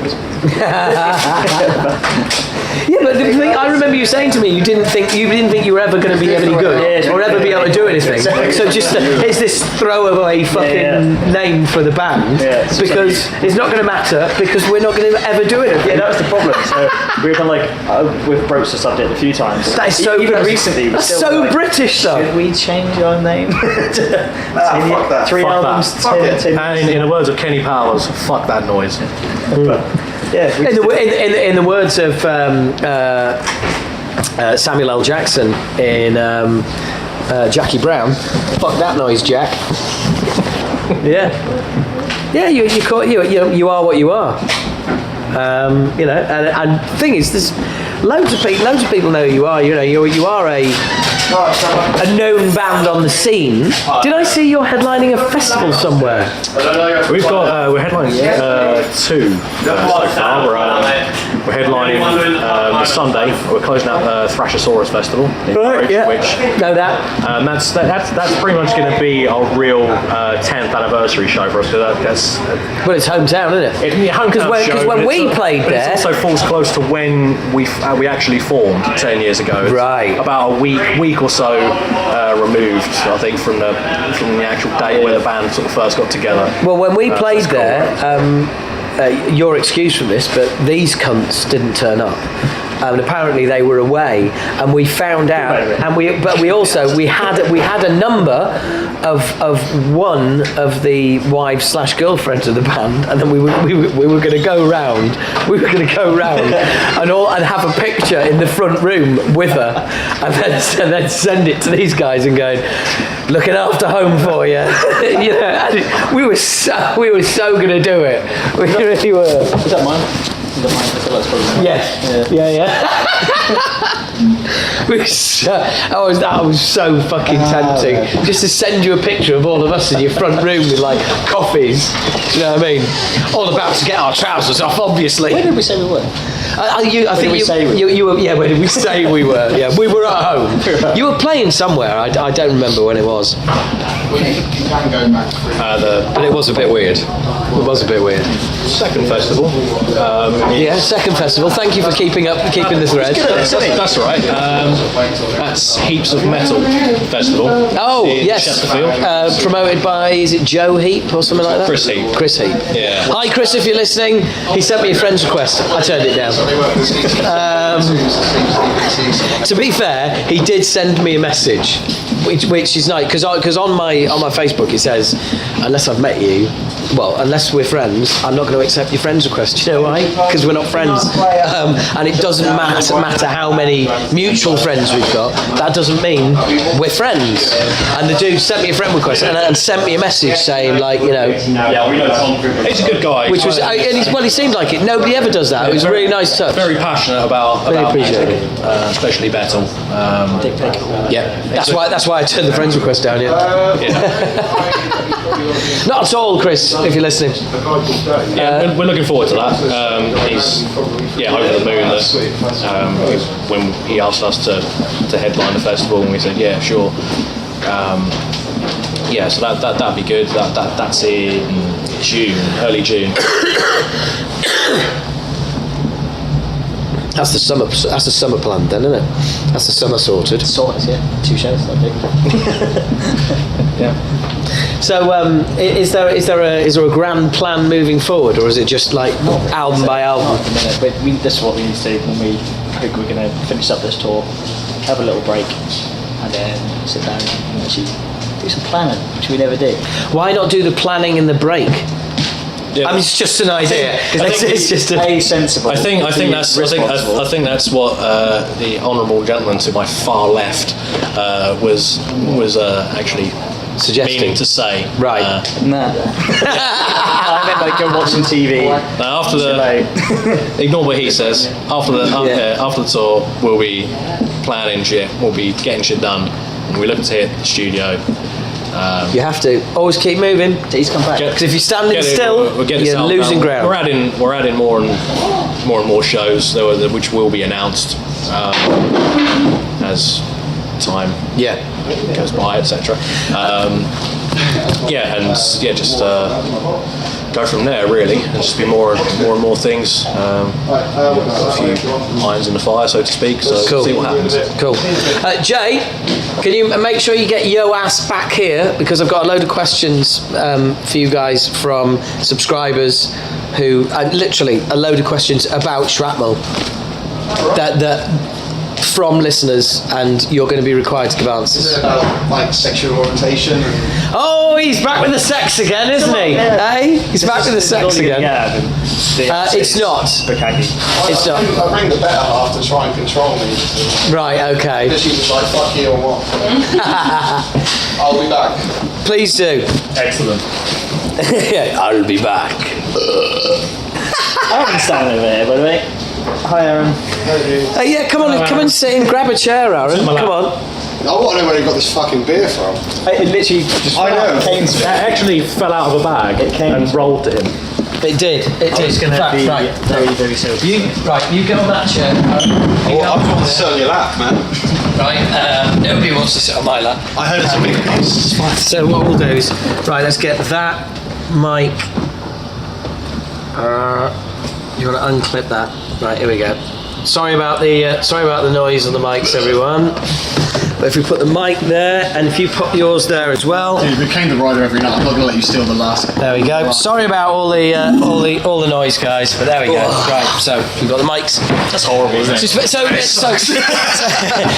Yeah, but the thing I remember you saying to me, you didn't think you were ever going to be any good or ever be able to do anything. So just it's this throwaway fucking name for the band because it's not going to matter because we're not going to ever do it. Yeah, that was the problem. So we've been like, we've broached the subject a few times. That is so even recently. That's so like, British though. Should we change our name? Fuck that. 3 Fuck albums. that. And in the words of Kenny Powers, fuck that noise. Yeah. In the words of Samuel L. Jackson in Jackie Brown, fuck that noise, Jack. Yeah, you are what you are. You know, and the thing is, there's loads of people know who you are. You know, you are a known band on the scene. Did I see you're headlining a festival somewhere? We've got we're headlining 2 so far. We're headlining this Sunday. We're closing out Thrashosaurus Festival in Norwich, which know that. That's pretty much going to be our real 10th anniversary show for us. That's Well, it's hometown, isn't it? Because when we played there, it also falls close to when we actually formed 10 years ago. Right. About a week or so removed, I think, from the actual date where the band sort of first got together. Well, when we played there, your excuse from this, but these cunts didn't turn up. And apparently they were away, and we found out, and we had a number of one of the wives / girlfriends of the band, and then we were going to go round, and have a picture in the front room with her, and then send it to these guys and going, looking after home for you. You know, and we were so going to do it. We really were. Is that mine? I feel like it's probably mine. Yes. Yeah. That was so fucking tempting. Just to send you a picture of all of us in your front room with like coffees. You know what I mean? All about to get our trousers off, obviously. Where did we say we were? I think you were. Yeah, where did we say we were? Yeah, we were at home. You were playing somewhere. I don't remember when it was. You can go back through. But it was a bit weird. Second festival. Second festival. Thank you for keeping the thread. That's right. That's Heaps of Metal Festival. Oh, yes. Chesterfield. Promoted by, is it Joe Heap or something like that? Chris Heap. Chris Heap. Yeah. Hi, Chris, if you're listening. He sent me a friend's request. I turned it down. To be fair, he did send me a message, which is nice, because on my Facebook it says, unless I've met you, well, unless we're friends, I'm not going to accept your friend's request. Do you know why? Because we're not friends. And it doesn't matter how many mutual friends we've got, that doesn't mean we're friends. And the dude sent me a friend request and sent me a message saying, like, you know... Yeah, we know Tom. He's a good guy. Which was... he seemed like it. Nobody ever does that. It was a really nice touch. Very passionate about music, especially metal. Yeah. That's why I turned the friends request down, Not at all, Chris, if you're listening. Yeah, we're looking forward to that. He's over the moon that when he asked us to headline the festival, and we said, yeah, sure. So that'd be good. That's in June, early June. That's the summer. That's the summer plan, then, isn't it? That's the summer sorted. Sorted, yeah. 2 shows, I think. Yeah. So, is there a grand plan moving forward, or is it just like album by album? Not at the minute, but this is what we need to do when we think we're going to finish up this tour, have a little break, and then sit down and actually do some planning, which we never did. Why not do the planning in the break? Yeah. I mean, it's just an idea. It's just sensible. I think that's what the honourable gentleman to my far left was actually suggesting meaning to say. Right. Nah. I meant like go watch some TV. Now after ignore what he says. After the tour, we'll be planning shit. We'll be getting shit done. And we look to hit the studio. You have to always keep moving. He's come back. Because if you're standing still, you're losing ground. We're adding more and more shows, which will be announced as time goes by, etc. Just go from there really, and just be more and more things. Got a few irons in the fire, so to speak. So cool. See what happens. Cool. Jay, can you make sure you get yo ass back here, because I've got a load of questions for you guys from subscribers who literally a load of questions about Shrapnel that from listeners, and you're going to be required to give answers. Is it about like sexual orientation? Oh, he's back with the sex again, isn't he? Hey, he's back with the sex again. It's not. It's not. I bring the better half to try and control me. Right. Okay. Because she was like, "Fuck you" or what? I'll be back. Please do. Excellent. I'll be back. Aaron's standing over here, by the way. Hi, Aaron. Yeah, come and sit and grab a chair, Aaron. Come on. I want to know where he got this fucking beer from. It literally just It actually fell out of a bag and rolled to him. It did. It's going to be right. very, very soon. You get on that chair. I want to sit on your lap, man. Right. Nobody wants to sit on my lap. I heard it's a big piece. It's fine. So what we'll do is, let's get that mic. You want to unclip that? Right, here we go. Sorry about the noise on the mics, everyone. But if we put the mic there, and if you put yours there as well. Dude, we came to rider every night. I'm not gonna let you steal the last. There we go. Sorry about all the noise, guys. But there we go. Right. So we've got the mics. That's horrible, isn't it?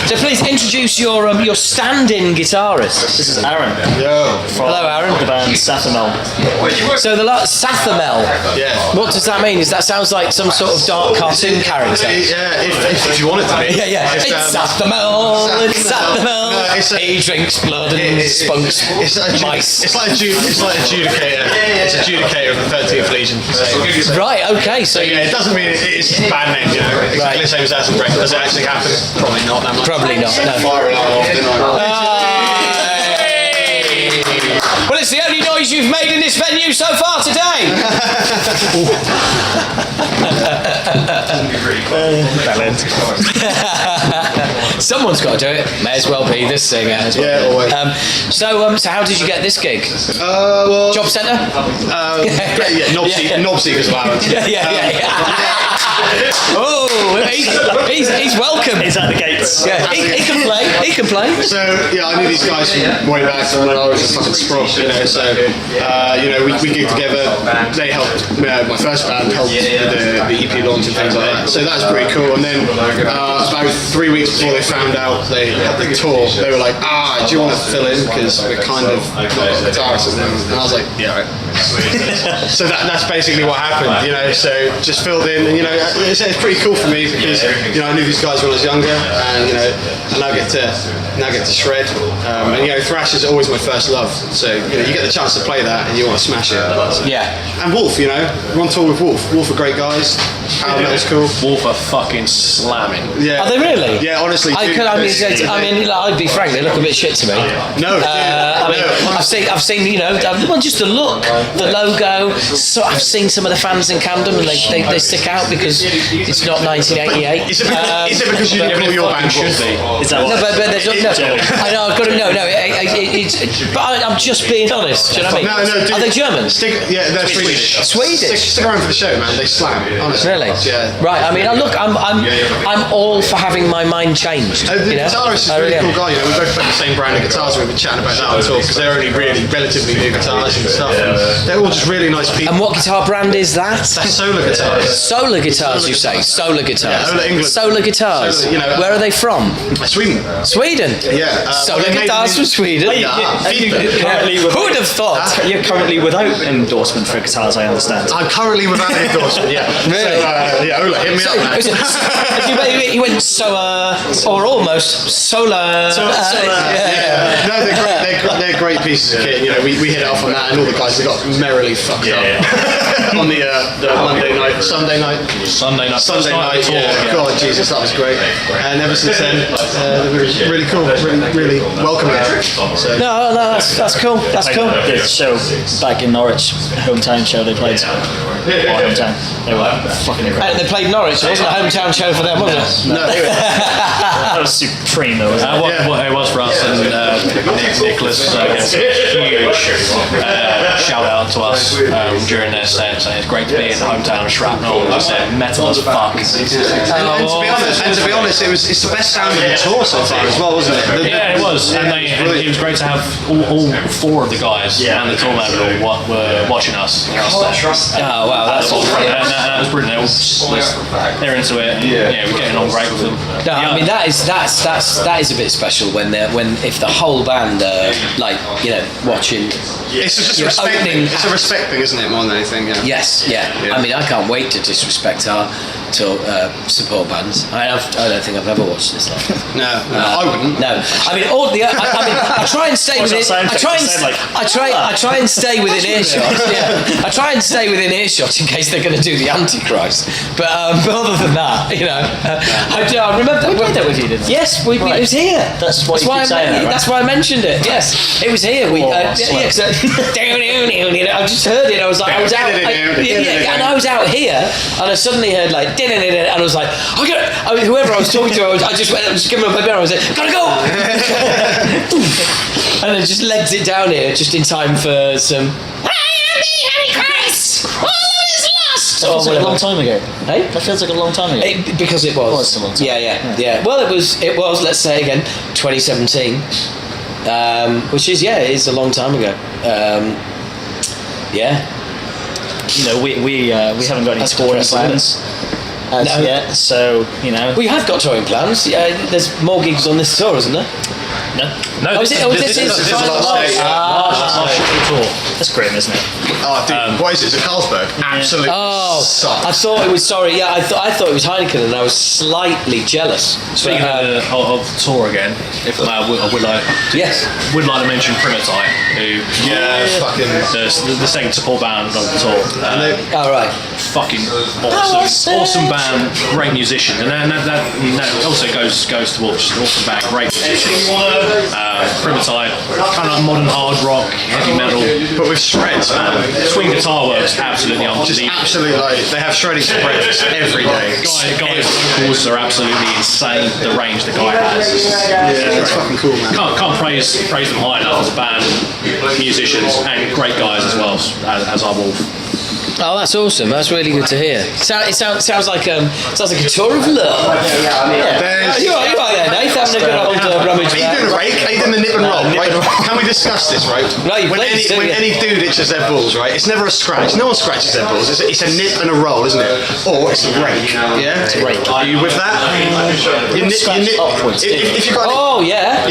So please introduce your stand-in guitarist. This is Aaron. Yo. Hello, Aaron. The band Shrapnel. So Shrapnel. Yeah. What does that mean? That sounds like some sort of dark cartoon character. Yeah, if you want it to be. Yeah. It's Shrapnel. It's Shrapnel. He drinks blood and spunks mice. It's like adjudicator. It's adjudicator of the 13th Legion. Right. Okay. So it doesn't mean it's a band name, you know. It's Right. the same as Acid Break. Does it actually happen? Probably not that much. Probably not. No. Fire alarm off, didn't I? Well, it's the only noise you've made in this venue so far today. Someone's got to do it. May as well be this singer as well. Yeah, always. So how did you get this gig? Well, Job centre? knob seekers allowance. Yeah. Oh, he's welcome. He's at the gates. Yeah, he can play. He can play. So I knew these guys from way back when I was a fucking sprout, you know. So we gigged together. They helped. My first band helped with the EP launch and things like that. So that's pretty cool. And then about 3 weeks before they found out they had the tour, they were like, do you want to fill in, because we're kind of not guitarists. And I was like, yeah. Right. So that's basically what happened, you know. So just filled in, and you know, it's pretty cool for me because you know I knew these guys when I was younger, and you know, I now get to shred. And you know, thrash is always my first love. So you know, you get the chance to play that, and you want to smash it. Yeah. And Wolf, you know, we're on tour with Wolf. Wolf are great guys. Power metal's cool. Wolf are fucking slamming. Yeah. Are they really? Yeah, honestly. I'd be frank, they look a bit shit to me. No. I've seen, you know, just the look, the logo. So I've seen some of the fans in Camden, and they stick out because it's not 1988. Is it because because you didn't call your band should Wolf. be. Is that what? No, but there's no. I know. I've got to know. No, I'm just being honest. Do you know what I mean? No, dude, Are they German? Yeah, they're Swedish. Swedish. Stick around for the show, man. They slam. Honestly. Really? Yeah. Right. I mean, look, I'm all for having my mind changed. The you know? guitarist is a really cool guy. You know, we both play the same brand of guitars. We've been chatting about that on tour because they're only really relatively new guitars and stuff. And they're all just really nice people. And what guitar brand is that? That's Solar guitars. Solar guitars, you say? Solar guitars. Yeah, Solar England. Solar guitars. Solar, you know, where are they from? Sweden. Sweden. Yeah. Solar guitars from Sweden. Who would have thought? You're currently without endorsement for guitars, I understand. I'm currently without an endorsement. Yeah. Really? So, yeah, Ola, hit me up, man. You went solar, or almost solar. No, they're great pieces of kit. You know, we hit it off on that, and all the guys got merrily fucked up on the Monday night, Sunday night. Yeah. God, Jesus, that was great. And ever since then, they were really cool, really welcoming. So. No, that's cool. That's cool. The show back in Norwich, hometown show they played. Or hometown. They were fucking incredible. And they played Norwich. It wasn't a hometown show for them, was it? No. That was supreme though, wasn't it? What it was for us, and Nicholas gave a huge shout out to us during their set, saying it's great to be in the hometown of Shrapnel. They said metal as fuck. And to be honest, it's the best sound of the tour so far as well, wasn't it? Yeah, it was, and it was great to have all four of the guys and the tour manager were watching us. Oh wow, that's that was brilliant. They're into it. And, we're getting on great with them. No, I mean that is a bit special when if the whole band are like watching. It's just a respect thing. It's a respect thing, isn't it? More than anything. Yeah. Yes, yeah. I mean, I can't wait to disrespect our support bands. I don't think I've ever watched this live. No, I wouldn't. No, I mean I try and stay within. I try and stay within earshot. Yeah, I try and stay within earshot in case they're going to do the Antichrist. But other than that, I remember we played that with you, didn't we? Yes, it was here. That's why That's why I mentioned it. Yes, it was here. I just heard it. I was out. And I was out here, and I suddenly heard like, and I was like, whoever I was talking to, I just giving him a beer. I was like, gotta go. And I just legged it down here just in time for some. Antichrist! All is lost! That feels like a long time ago. Hey? That feels like a long time ago. Because it was. It was a long time. Yeah. Well, it was. Let's say again, 2017. Which is it's a long time ago. We haven't got any touring plans yet, so we have got touring plans. There's more gigs on this tour, isn't there? No, this is the final last tour. That's grim, isn't it? Oh, dude, what is it? Is it Carlsberg? Absolutely. Sucks. I thought it was. Sorry, I thought it was Heineken, and I was slightly jealous. Speaking of tour again, if I would like. Yes. Would like to mention Primitype, who fucking the second support band on the tour. All right. Fucking awesome band, great musicians, and that also goes towards just an awesome band, great musicians. Primitype, kind of modern hard rock, heavy metal, but with shreds, man. Swing guitar works absolutely unbelievable. Absolutely, they have shredding for breakfast every day. Guy's vocals are absolutely insane. The range the guy has. It's fucking cool, man. Can't praise them high enough as a band, musicians, and great guys as well as our Wolf. Oh, that's awesome. That's really good to hear. It sounds like a tour of love. You're right there, Nate. Having a good old rummage. Are you doing a rake? Are you doing the nip and roll? Right? Can we discuss this, right? Right, when any dude itches their balls, right? It's never a scratch. No one scratches their balls. It's a nip and a roll, isn't it? Or it's a rake. Yeah, it's a rake. Are you with that? You nip upwards. If you got. Oh yeah.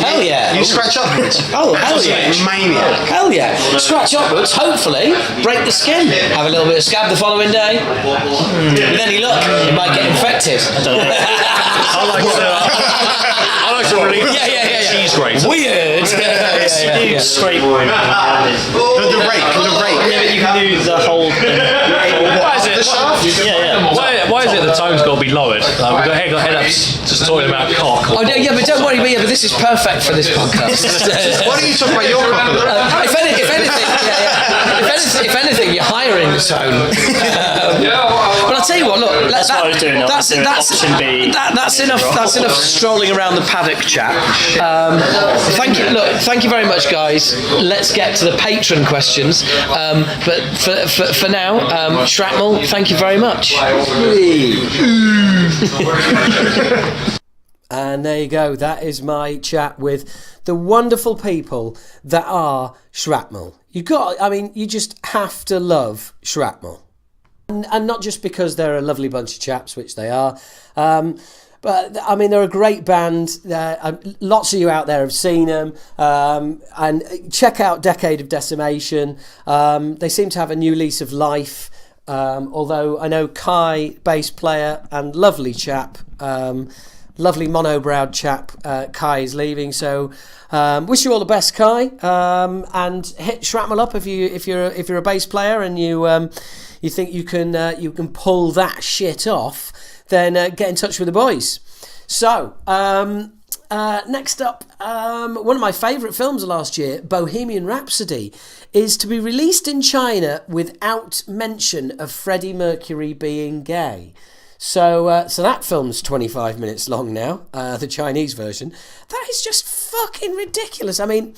Hell yeah. You scratch upwards. Oh hell yeah. Maniac. Hell yeah. Scratch upwards. Hopefully break the skin. Have a little bit of scab the following day. With any luck, it might get infected. I like to relieve cheese grater. Weird. Scrape. The rake. Yeah, but you can do the whole. What is it? The shaft? Yeah. Why is it the tone's got to be lowered? We've got head ups just talking about cock. Oh, yeah, but don't worry, but this is perfect for this podcast. Why don't you talk about your cock? If anything, you're hiring the tone. But I'll tell you what, look, That's what I was doing. that's enough strolling around the paddock chat. Thank you very much, guys. Let's get to the patron questions. But for now, Shrapnel, thank you very much. And there you go. That is my chat with the wonderful people that are Shrapnel. You just have to love Shrapnel. And not just because they're a lovely bunch of chaps, which they are, but I mean, they're a great band. Lots of you out there have seen them. And check out Decade of Decimation. They seem to have a new lease of life. Although I know Kai, bass player and lovely chap, lovely mono-browed chap, Kai is leaving. So wish you all the best, Kai. And hit Shrapnel up if you're a bass player and you think you can pull that shit off. Then get in touch with the boys. So, next up, one of my favourite films of last year, Bohemian Rhapsody, is to be released in China without mention of Freddie Mercury being gay. So that film's 25 minutes long now, the Chinese version. That is just fucking ridiculous. I mean,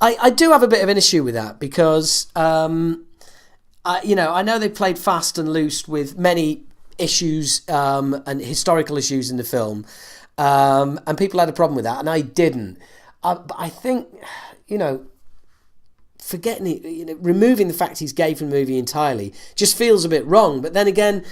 I do have a bit of an issue with that because, I know they played fast and loose with many issues and historical issues in the film, and people had a problem with that, and I didn't. But I think, forgetting it, removing the fact he's gay from the movie entirely just feels a bit wrong. But then again,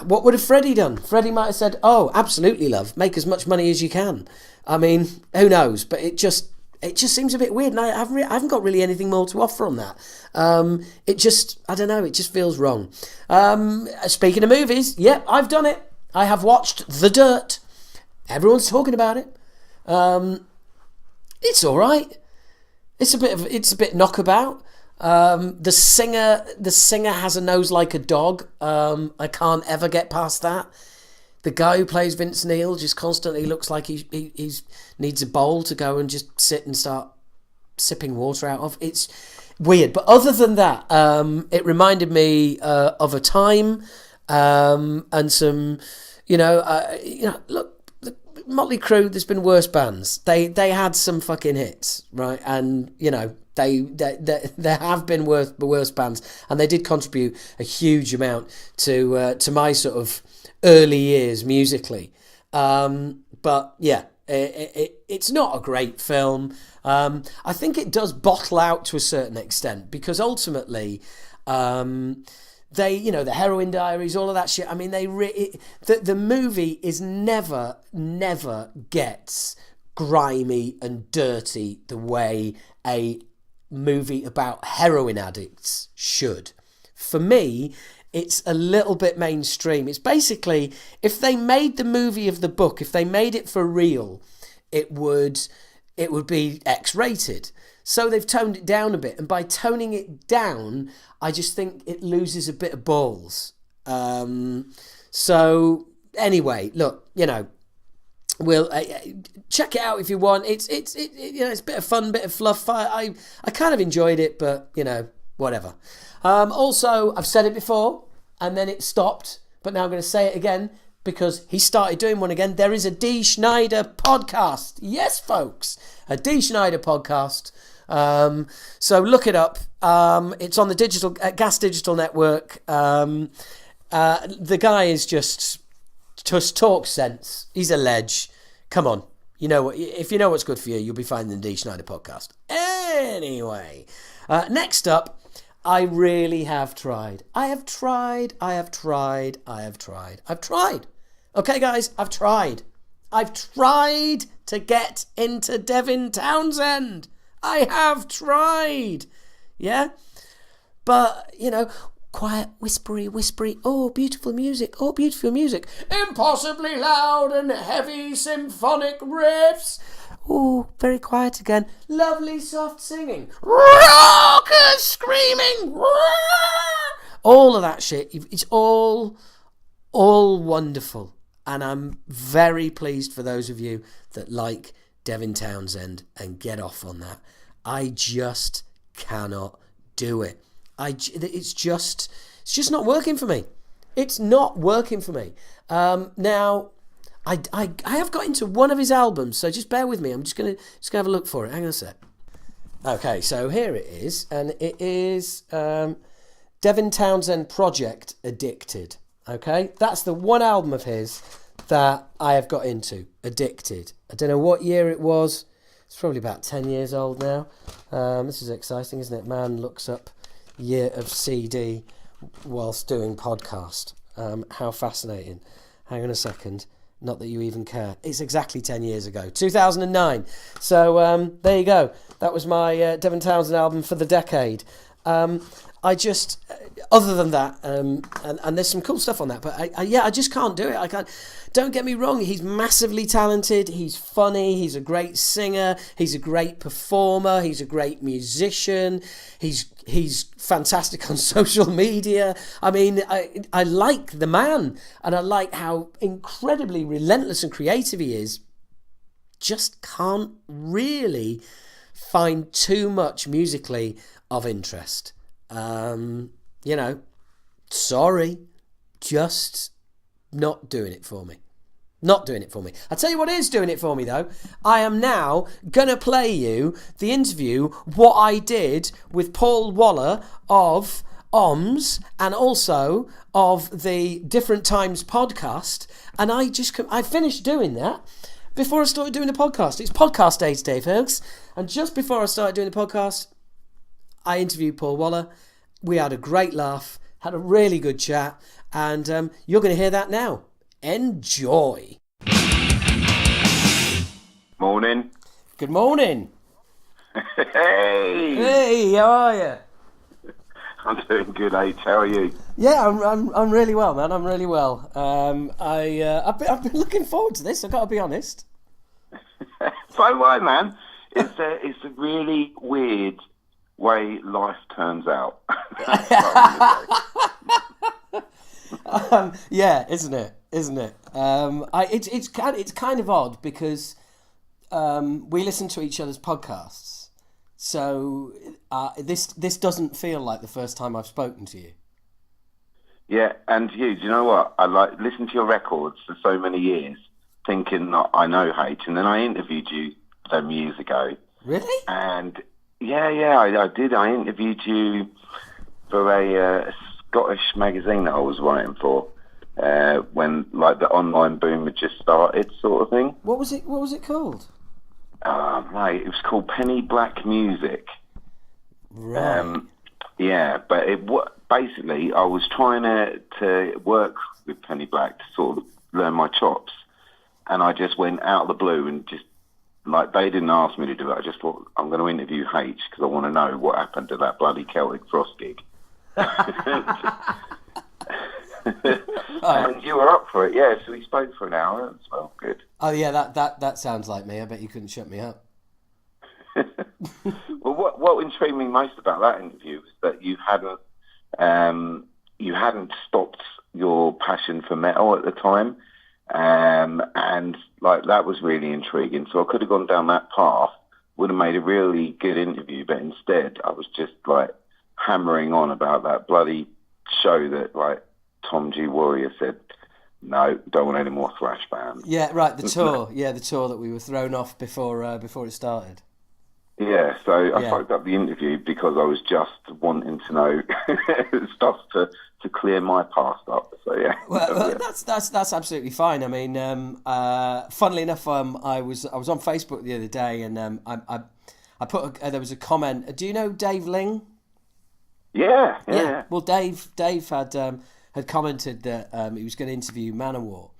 what would have Freddie done? Freddie might have said, "Oh, absolutely, love, make as much money as you can." I mean, who knows? But it just seems a bit weird, and I haven't got really anything more to offer on that. I don't know, it just feels wrong. Speaking of movies, I've done it. I have watched The Dirt. Everyone's talking about it. It's all right. It's a bit knockabout. The singer has a nose like a dog. I can't ever get past that. The guy who plays Vince Neil just constantly looks like he needs a bowl to go and just sit and start sipping water out of. It's weird. But other than that, it reminded me of a time and some, look, Motley Crue, there's been worse bands. They had some fucking hits, right? And, there have been worse bands, and they did contribute a huge amount to my sort of early years musically. But yeah, it's not a great film. I think it does bottle out to a certain extent because ultimately, the Heroin Diaries, all of that shit. I mean, the movie is never gets grimy and dirty the way a movie about heroin addicts should. For me, it's a little bit mainstream. It's basically, if they made the movie of the book, if they made it for real, it would be X-rated. So they've toned it down a bit, and by toning it down, I just think it loses a bit of balls. So anyway, look, we'll check it out if you want. It's a bit of fun, bit of fluff. I kind of enjoyed it, but whatever. Also, I've said it before, and then it stopped, but now I'm going to say it again because he started doing one again. There is a D. Schneider podcast. Yes, folks, a D. Schneider podcast. So look it up. It's on the Gas Digital Network. The guy is just talks sense. He's a ledge. Come on. If you know what's good for you, you'll be finding the D. Schneider podcast. Anyway, next up, I really have tried. I have tried. Okay, guys, I've tried. I've tried to get into Devin Townsend. I have tried. Yeah? But, quiet, whispery, oh, beautiful music. Impossibly loud and heavy symphonic riffs. Oh, very quiet again. Lovely soft singing. Rockers screaming. All of that shit. It's all all wonderful. And I'm very pleased for those of you that like Devin Townsend and get off on that. I just cannot do it. It's just not working for me. It's not working for me. Now, I have got into one of his albums, so just bear with me. I'm just gonna have a look for it. Hang on a sec. Okay, so here it is, and it is Devin Townsend Project Addicted. Okay, that's the one album of his that I have got into, Addicted. I don't know what year it was. It's probably about 10 years old now. This is exciting, isn't it? Man looks up year of CD whilst doing podcast. How fascinating. Hang on a second. Not that you even care. It's exactly 10 years ago. 2009. So there you go. That was my Devin Townsend album for the decade. I just, other than that, and there's some cool stuff on that, but I just can't do it. I can't. Don't get me wrong, he's massively talented, he's funny, he's a great singer, he's a great performer, he's a great musician, he's fantastic on social media. I mean, I like the man, and I like how incredibly relentless and creative he is. Just can't really find too much musically of interest. Sorry, just not doing it for me. Not doing it for me. I'll tell you what is doing it for me, though. I am now going to play you the interview, what I did with Paul Waller of Ohhms and also of the Different Times podcast. And I finished doing that before I started doing the podcast. It's podcast days, Dave Hughes. And just before I started doing the podcast, I interviewed Paul Waller. We had a great laugh, had a really good chat, and you're going to hear that now. Enjoy. Morning. Good morning. Hey. Hey, how are you? I'm doing good, H. How are you? Yeah, I'm really well, man. I'm really well. I've been looking forward to this. I've got to be honest. So am I, man. It's a really weird way life turns out. Yeah, isn't it? It's kind of odd because we listen to each other's podcasts, so this doesn't feel like the first time I've spoken to you. Yeah, and do you know what? I listened to your records for so many years, thinking that I know H, and then I interviewed you some years ago. Really? And yeah, I did. I interviewed you for a Scottish magazine that I was writing for when the online boom had just started, sort of thing. What was it called? Right, it was called Penny Black Music. Right. Yeah, but basically I was trying to work with Penny Black to sort of learn my chops, and I just went out of the blue and just. They didn't ask me to do it. I just thought, I'm going to interview H because I want to know what happened to that bloody Celtic Frost gig. And you were up for it, yeah, so we spoke for an hour. It was good. Oh, yeah, that sounds like me. I bet you couldn't shut me up. Well, what intrigued me most about that interview was that you hadn't stopped your passion for metal at the time. And that was really intriguing. So I could have gone down that path, would have made a really good interview, but instead I was just hammering on about that bloody show that Tom G. Warrior said, no, don't want any more thrash bands. Yeah, right, the tour. Yeah, the tour that we were thrown off before it started. Yeah, so I fucked up the interview because I was just wanting to know stuff to clear my past up. So yeah. Well, that's absolutely fine. I mean, funnily enough, I was on Facebook the other day, and I put there was a comment. Do you know Dave Ling? Yeah. Well, Dave had commented that he was going to interview Manowar,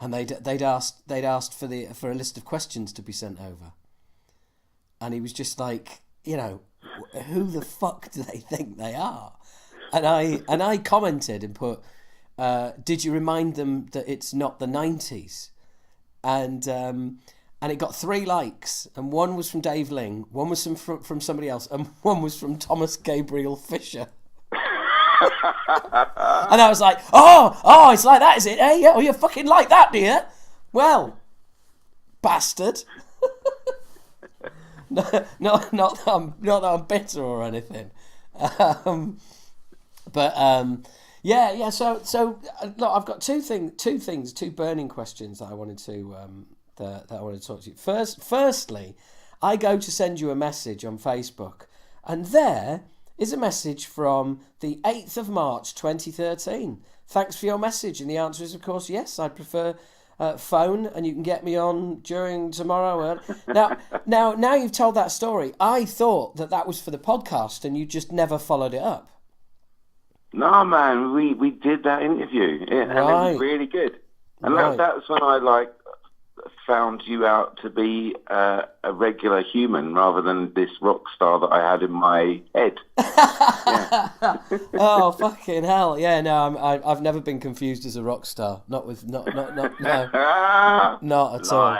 and they'd asked for a list of questions to be sent over. And he was just like, who the fuck do they think they are? And I commented and put, did you remind them that it's not the 90s? And it got 3 likes, and one was from Dave Ling, one was from somebody else, and one was from Thomas Gabriel Fisher. And I was like, oh, it's like that, is it? Hey, oh, you fucking like that, do you? Well, bastard. not that I'm bitter or anything. Yeah. So look, I've got two burning questions that I wanted to that I wanted to talk to you. Firstly, I go to send you a message on Facebook, and there is a message from the 8th of March 2013. Thanks for your message, and the answer is, of course, yes. I'd prefer phone, and you can get me on during tomorrow. Now you've told that story. I thought that was for the podcast, and you just never followed it up. No, man, we did that interview, and it was really good. And that was when I found you out to be a regular human rather than this rock star that I had in my head. Oh, fucking hell! Yeah, no, I've never been confused as a rock star. Not at all.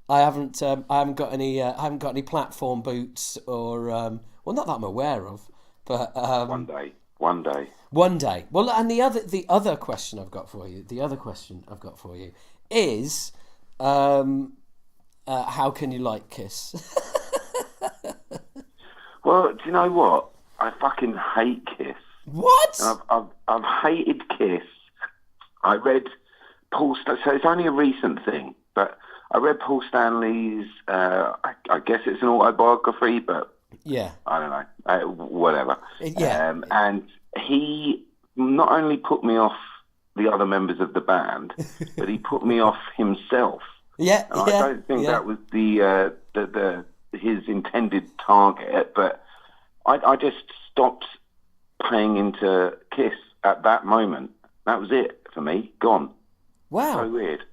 I haven't got any platform boots or well, not that I'm aware of, but one day. Well, and the other question I've got for you is, how can you like Kiss? Well, do you know what? I fucking hate Kiss. What? I've hated Kiss. I read Paul. So it's only a recent thing, but I read Paul Stanley's. I guess it's an autobiography, but yeah, I don't know. Whatever. Yeah, and he not only put me off the other members of the band, but he put me off himself. Yeah, and I don't think that was his intended target, but I just stopped playing into Kiss at that moment. That was it for me. Gone. Wow. So weird.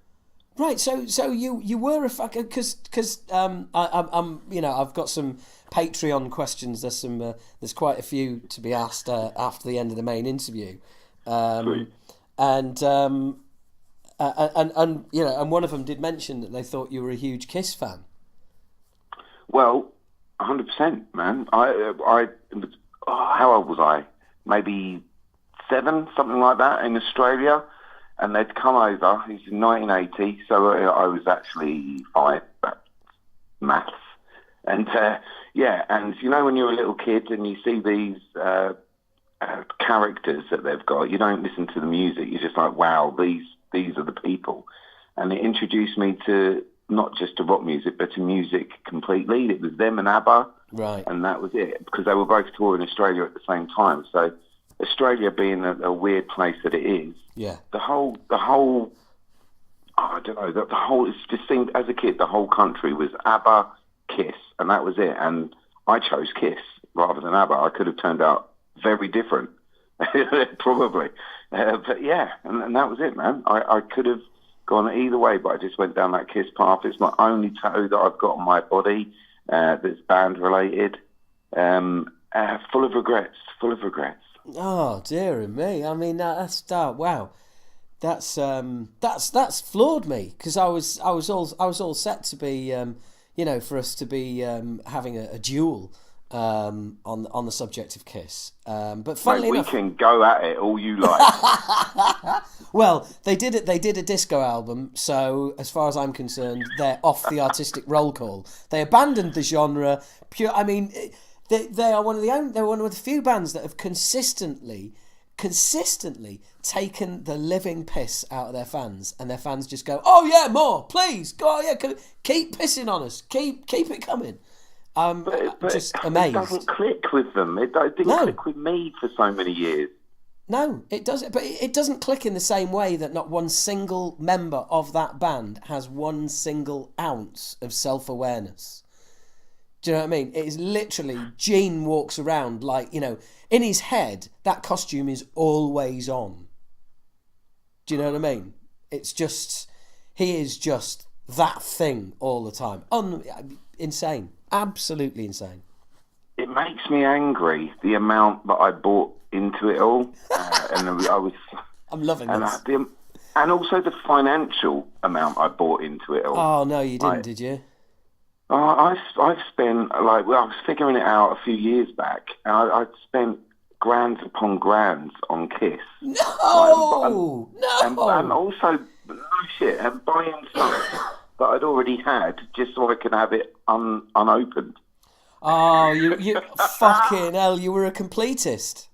Right, so you were a fucker because I'm I've got some Patreon questions. There's quite a few to be asked after the end of the main interview, and one of them did mention that they thought you were a huge Kiss fan. Well, 100%, man. I how old was I? Maybe 7, something like that, in Australia. And they'd come over. It was in 1980, so I was actually 5. That's maths. And and you know when you're a little kid and you see these characters that they've got, you don't listen to the music. You're just like, wow, these are the people. And it introduced me to not just to rock music, but to music completely. It was them and ABBA, right? And that was it, because they were both touring Australia at the same time. So Australia being a weird place that it is, yeah. The whole I don't know. The whole, it just seemed, as a kid, the whole country was ABBA, Kiss, and that was it. And I chose Kiss rather than ABBA. I could have turned out very different, probably. But yeah, and that was it, man. I could have gone either way, but I just went down that Kiss path. It's my only tattoo that I've got on my body that's band related. Full of regrets. Oh, dear me. I mean, that's wow. That's floored me, because I was all set to be for us to be having a duel on the subject of Kiss. But funnily enough, we can go at it all you like. Well, they did a disco album, so as far as I'm concerned, they're off the artistic roll call. They abandoned the genre. I mean, they are one of the few bands that have consistently taken the living piss out of their fans, and their fans just go, "Oh yeah, more, please, go, yeah, keep pissing on us, keep it coming." But just amazed. It doesn't click with them. It didn't click with me for so many years. No, it doesn't. But it doesn't click in the same way that not one single member of that band has one single ounce of self-awareness. Do you know what I mean? It is literally, Gene walks around like, in his head, that costume is always on. Do you know what I mean? It's just, he is just that thing all the time. Insane. Absolutely insane. It makes me angry, the amount that I bought into it all. I'm loving this. And also the financial amount I bought into it all. Oh, no, you didn't, did you? I've spent, I was figuring it out a few years back, and I'd spent, grands upon grands on Kiss. No! And also, no shit, and buying something that I'd already had just so I could have it unopened. Oh, you fucking hell, you were a completist.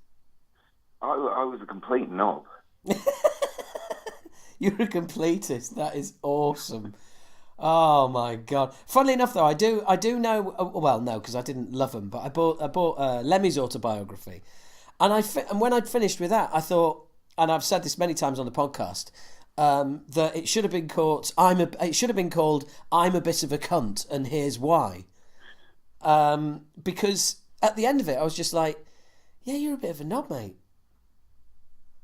I was a complete knob. You're a completist. That is awesome. Oh my god! Funnily enough, though, I do know. Well, no, because I didn't love them, but I bought Lemmy's autobiography, and and when I'd finished with that, I thought, and I've said this many times on the podcast, that it should have been called "I'm a Bit of a Cunt," and here's why. Because at the end of it, I was just like, "Yeah, you're a bit of a knob, mate."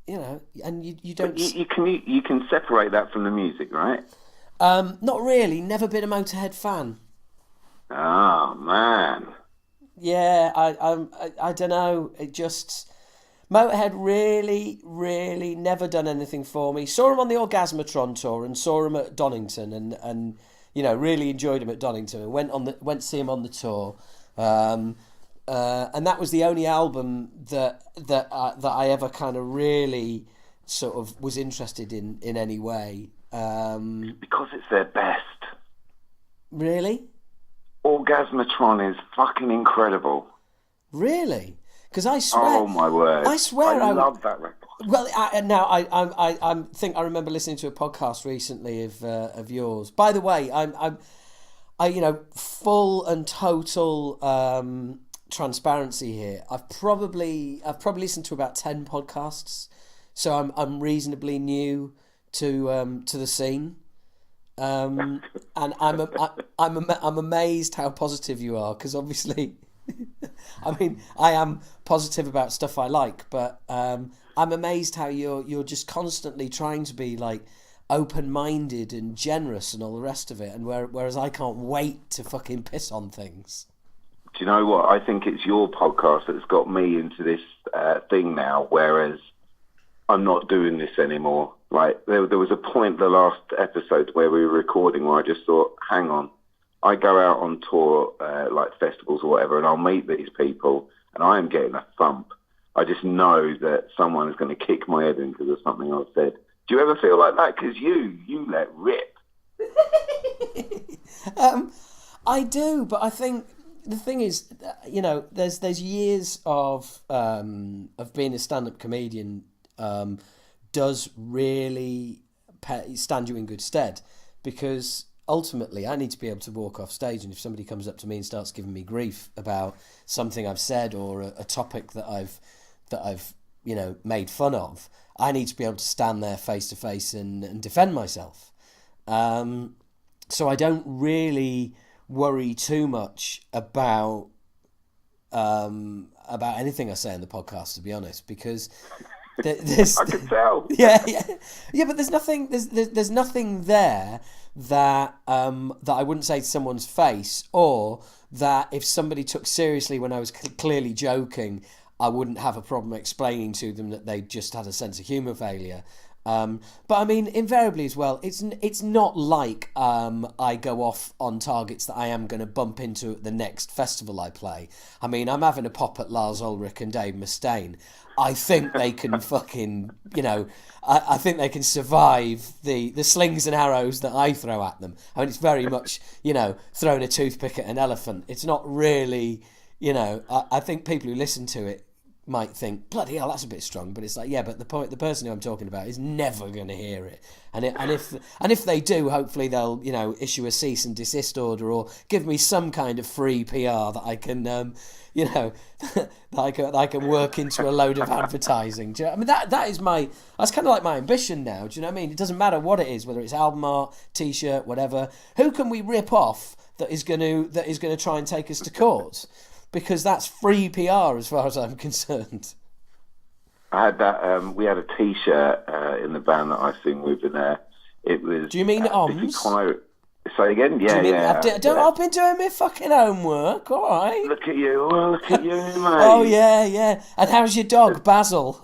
You know, and you don't. But you can separate that from the music, right? Not really. Never been a Motorhead fan. Oh man. Yeah, I don't know. It just Motorhead really never done anything for me. Saw him on the Orgasmatron tour and saw him at Donington and you know really enjoyed him at Donington and went to see him on the tour. And that was the only album that I ever kind of really sort of was interested in any way. Because it's their best. Really? Orgasmatron is fucking incredible. Really? Because I swear. Oh my word! I swear I love that record. Well, I think I remember listening to a podcast recently of yours. By the way, I you know, full and total transparency here. I've probably listened to about 10 podcasts, so I'm reasonably new to the scene, and I'm amazed how positive you are, because obviously, I mean, I am positive about stuff I like, but I'm amazed how you're just constantly trying to be like open-minded and generous and all the rest of it, and whereas I can't wait to fucking piss on things. Do you know what? I think it's your podcast that's got me into this thing now, whereas I'm not doing this anymore. Like, there was a point the last episode where we were recording where I just thought, hang on, I go out on tour, like festivals or whatever, and I'll meet these people, and I am getting a thump. I just know that someone is going to kick my head in because of something I've said. Do you ever feel like that? Because you let rip. I do, but I think the thing is, you know, there's years of being a stand-up comedian does really stand you in good stead, because ultimately I need to be able to walk off stage, and if somebody comes up to me and starts giving me grief about something I've said or a topic that I've you know made fun of, I need to be able to stand there face to face and defend myself. So I don't really worry too much about anything I say in the podcast, to be honest, because there's I can tell. Yeah, but there's nothing there that I wouldn't say to someone's face, or that if somebody took seriously when I was clearly joking, I wouldn't have a problem explaining to them that they just had a sense of humour failure. But I mean, invariably as well, it's not like I go off on targets that I am going to bump into at the next festival I play. I mean, I'm having a pop at Lars Ulrich and Dave Mustaine. I think they can fucking, you know, I think they can survive the slings and arrows that I throw at them. I mean, it's very much, you know, throwing a toothpick at an elephant. It's not really, you know, I think people who listen to it might think, bloody hell, that's a bit strong, but it's like, yeah, but the person who I'm talking about is never going to hear it, and if they do, hopefully they'll, you know, issue a cease and desist order or give me some kind of free PR that I can, you know, that I can work into a load of advertising. Do you know? I mean, that's kind of like my ambition now. Do you know what I mean? It doesn't matter what it is, whether it's album art, T-shirt, whatever. Who can we rip off that is going to try and take us to court? Because that's free PR as far as I'm concerned. I had that. We had a T-shirt in the band that I sing with, and it was. Do you mean Ohhms? Say again? Yeah, I've been doing my fucking homework. All right. Look at you, mate. Oh yeah. And how's your dog, Basil?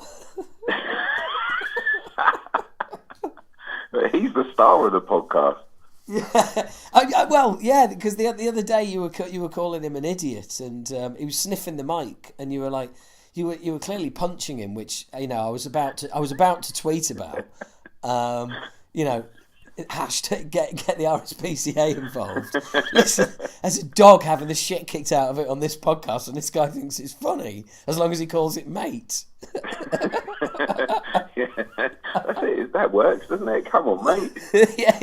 He's the star of the podcast. Yeah, well, yeah, because the other day you were calling him an idiot, and he was sniffing the mic, and you were like, you were clearly punching him, which I was about to tweet about. Hashtag get the RSPCA involved. Listen, as a dog having the shit kicked out of it on this podcast, and this guy thinks it's funny as long as he calls it mate. Yeah, that's it. That works, doesn't it? Come on, mate. yeah.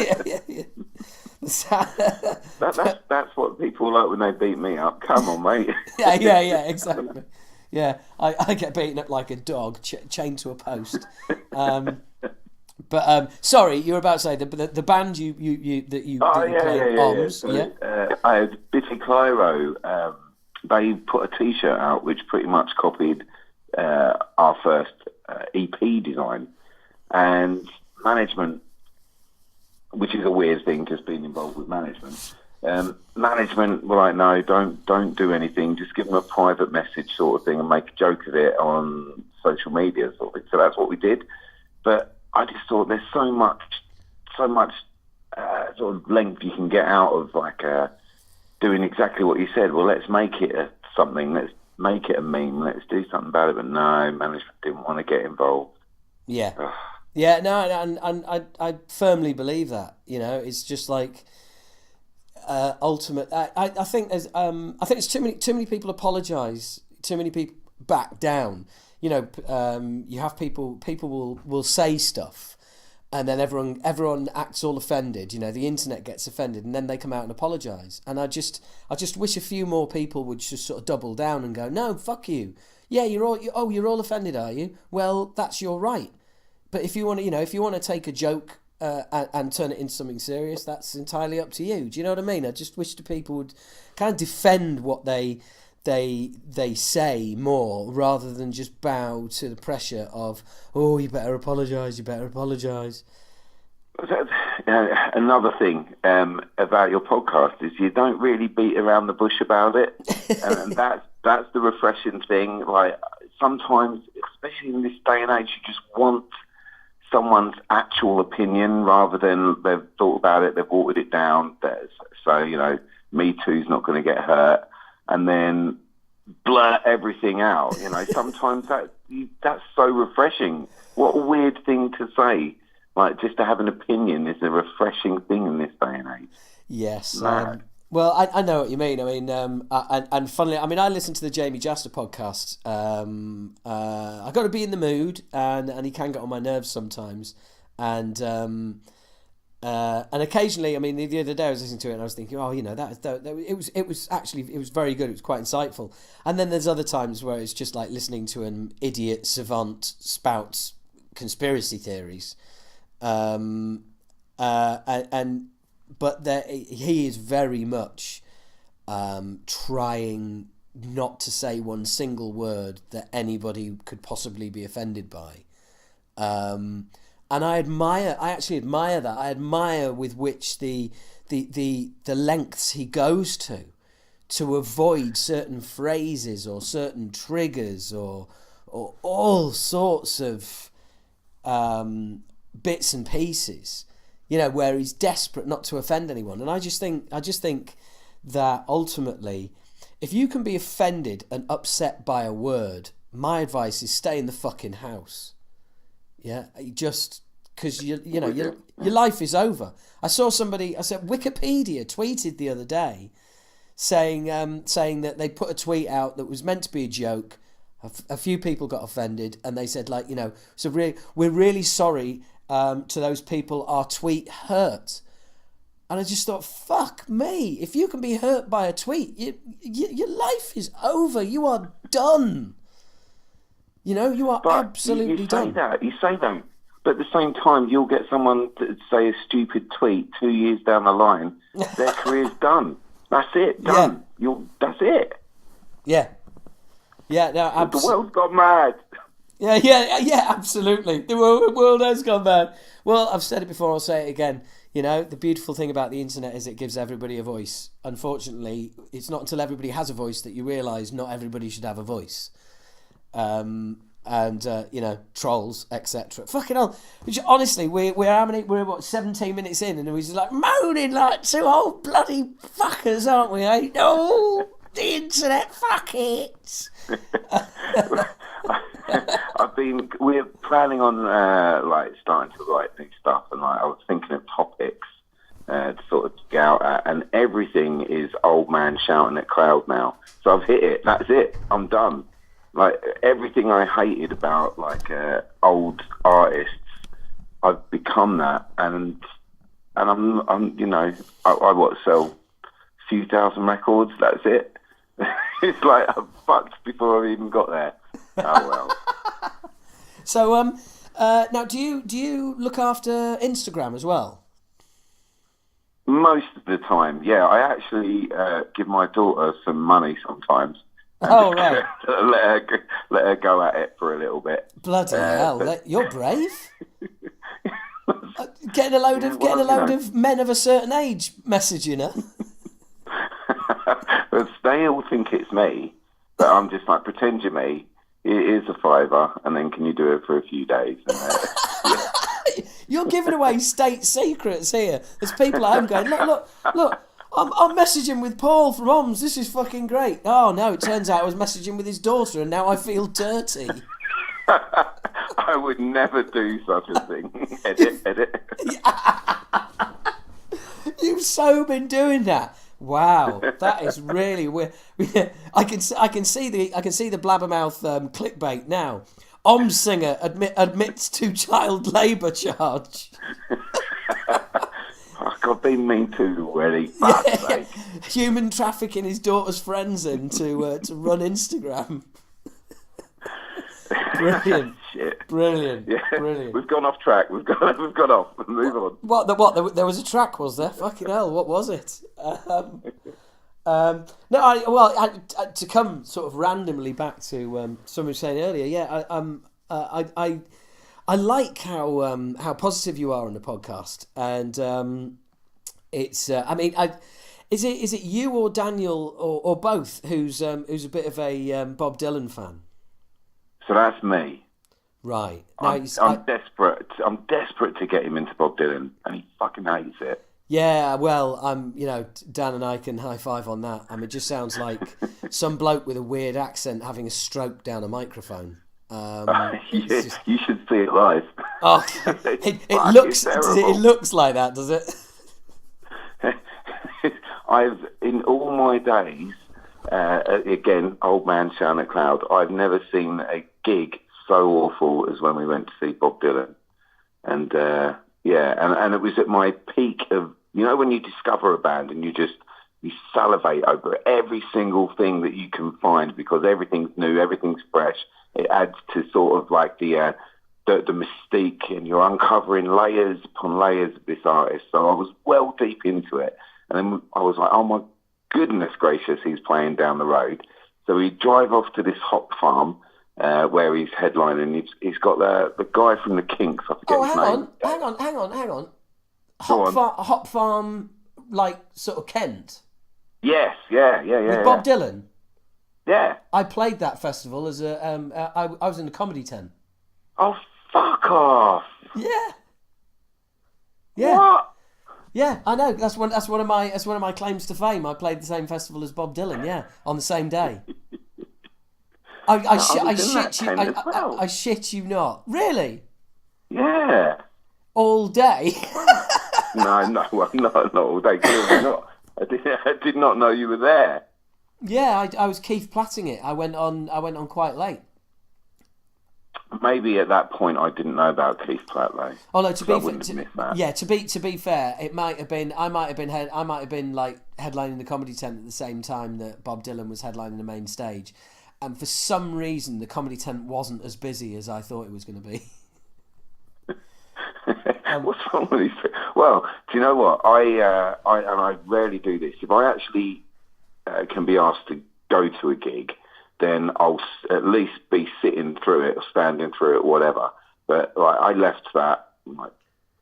That's what people like when they beat me up. Come on, mate. yeah, exactly. Yeah, I get beaten up like a dog chained to a post. But sorry, you were about to say the band you played, Ohhms, yeah. I had Bitty Clyro. They put a T-shirt out which pretty much copied our first EP design, and management, which is a weird thing, just being involved with management. Management were like, no, don't do anything. Just give them a private message sort of thing and make a joke of it on social media sort of thing. So that's what we did. But I just thought there's so much sort of length you can get out of doing exactly what you said. Well, let's make it something. Let's make it a meme. Let's do something about it. But no, management didn't want to get involved. Yeah. Ugh. Yeah, no, and I firmly believe that. It's just like ultimate. I think there's too many people apologise. Too many people back down. You have people will say stuff, and then everyone acts all offended. The internet gets offended, and then they come out and apologise. And I just wish a few more people would just sort of double down and go, no, fuck you. Yeah, you're all offended, are you? Well, that's your right. But if you want to, take a joke and turn it into something serious, that's entirely up to you. Do you know what I mean? I just wish the people would kind of defend what they say more, rather than just bow to the pressure of, oh, you better apologise. Another thing about your podcast is you don't really beat around the bush about it, and that's the refreshing thing. Like, sometimes, especially in this day and age, you just want someone's actual opinion rather than they've thought about it, they've watered it down. So, Me Too's not going to get hurt, and then blurt everything out. Sometimes that's so refreshing. What a weird thing to say. Like, just to have an opinion is a refreshing thing in this day and age. Yes. Well, I know what you mean. I mean, and funnily, I listen to the Jamie Jaster podcast. I got to be in the mood, and he can get on my nerves sometimes. And occasionally, the other day I was listening to it and I was thinking, it was very good. It was quite insightful. And then there's other times where it's just like listening to an idiot savant spout conspiracy theories. But he is very much trying not to say one single word that anybody could possibly be offended by. And I actually admire that. I admire with which the lengths he goes to avoid certain phrases or certain triggers or all sorts of bits and pieces. Where he's desperate not to offend anyone. And I just think that ultimately, if you can be offended and upset by a word, my advice is stay in the fucking house. Yeah, just because your life is over. I said Wikipedia tweeted the other day saying that they put a tweet out that was meant to be a joke. A few people got offended, and they said we're really sorry. To those people, our tweet hurt. And I just thought, fuck me. If you can be hurt by a tweet, your life is over. You are done. You are absolutely done. You say that. But at the same time, you'll get someone to say a stupid tweet 2 years down the line. Their career's done. That's it. Done. Yeah. That's it. Yeah. Yeah, no, the world's gone mad. Yeah, absolutely. The world has gone bad. Well, I've said it before, I'll say it again. The beautiful thing about the internet is it gives everybody a voice. Unfortunately, it's not until everybody has a voice that you realise not everybody should have a voice. Trolls, etc. Fucking hell. Which, honestly, we're 17 minutes in, and we're just like moaning like two old bloody fuckers, aren't we? No, the internet, fuck it. We're planning on like starting to write new stuff, and like I was thinking of topics to sort of get out at, and everything is old man shouting at cloud now. So I've hit it. That's it. I'm done. Like everything I hated about like old artists, I've become that, and I'm you know, I sell a few thousand records. That's it. It's like I'm fucked before I even got there. Oh well. So now do you look after Instagram as well? Most of the time, yeah. I actually give my daughter some money sometimes. Oh right. let her go at it for a little bit. Bloody hell! You're brave. Getting a load of men of a certain age messaging her. They all think it's me, but I'm just like, pretend you're me. It is a $5, and then can you do it for a few days? And, You're giving away state secrets here. There's people at home going, look. I'm messaging with Paul from Ohhms. This is fucking great. Oh no, it turns out I was messaging with his daughter, and now I feel dirty. I would never do such a thing. Edit. You've so been doing that. Wow, that is really weird. I can see the blabbermouth clickbait now. Ohhms singer admits to child labour charge. Fuck, I've been mean to already. Yeah. Human trafficking his daughter's friends in to run Instagram. Brilliant. Shit. Brilliant. Yeah. Brilliant. We've gone off track. We've gone off. Move on. What? There was a track, was there? Fucking hell! What was it? To come sort of randomly back to someone was saying earlier. Yeah, I like how positive you are on the podcast, and it's. Is it you or Daniel or both who's a bit of a Bob Dylan fan? So that's me. Right. Now, I'm desperate. I'm desperate to get him into Bob Dylan, and he fucking hates it. Yeah, well, Dan and I can high five on that. I mean, it just sounds like some bloke with a weird accent having a stroke down a microphone. You should see it live. Oh, it looks like that, does it? In all my days, again, old man shouting at cloud, I've never seen a gig so awful as when we went to see Bob Dylan. And and it was at my peak of, when you discover a band and you salivate over every single thing that you can find because everything's new, everything's fresh. It adds to sort of like the mystique, and you're uncovering layers upon layers of this artist. So I was well deep into it. And then I was like, oh my goodness gracious, he's playing down the road. So we drive off to this hop farm where he's headlining. He's got the guy from the Kinks. I forget his name. Hang on. Hop farm, like sort of Kent. Yes, yeah. With Bob Dylan. Yeah. I played that festival as I was in the comedy tent. Oh, fuck off. Yeah. What? Yeah, I know. That's one of my claims to fame. I played the same festival as Bob Dylan. Yeah, on the same day. I shit you not. Really? Yeah. All day. No, not all day. Clearly not. I did not know you were there. Yeah, I was Keith Platting it. I went on quite late. Maybe at that point I didn't know about Keith Platt though. Oh no, to be fair, it might have been. I might have been like headlining the comedy tent at the same time that Bob Dylan was headlining the main stage, and for some reason the comedy tent wasn't as busy as I thought it was going to be. What's wrong with these? Well, do you know what? I rarely do this. If I actually can be asked to go to a gig, then I'll at least be sitting through it or standing through it or whatever. But like, I left that like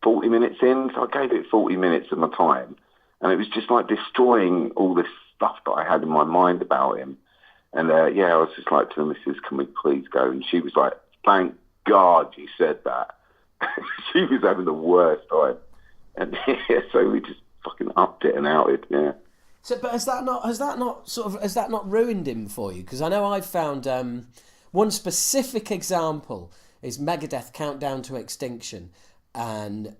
40 minutes in, so I gave it 40 minutes of my time, and it was just like destroying all this stuff that I had in my mind about him. And I was just like to the missus, can we please go? And she was like, thank God you said that. She was having the worst time. And so we just fucking upped it and outed, yeah. So, but has that not ruined him for you? Because I know I've found one specific example is Megadeth Countdown to Extinction, and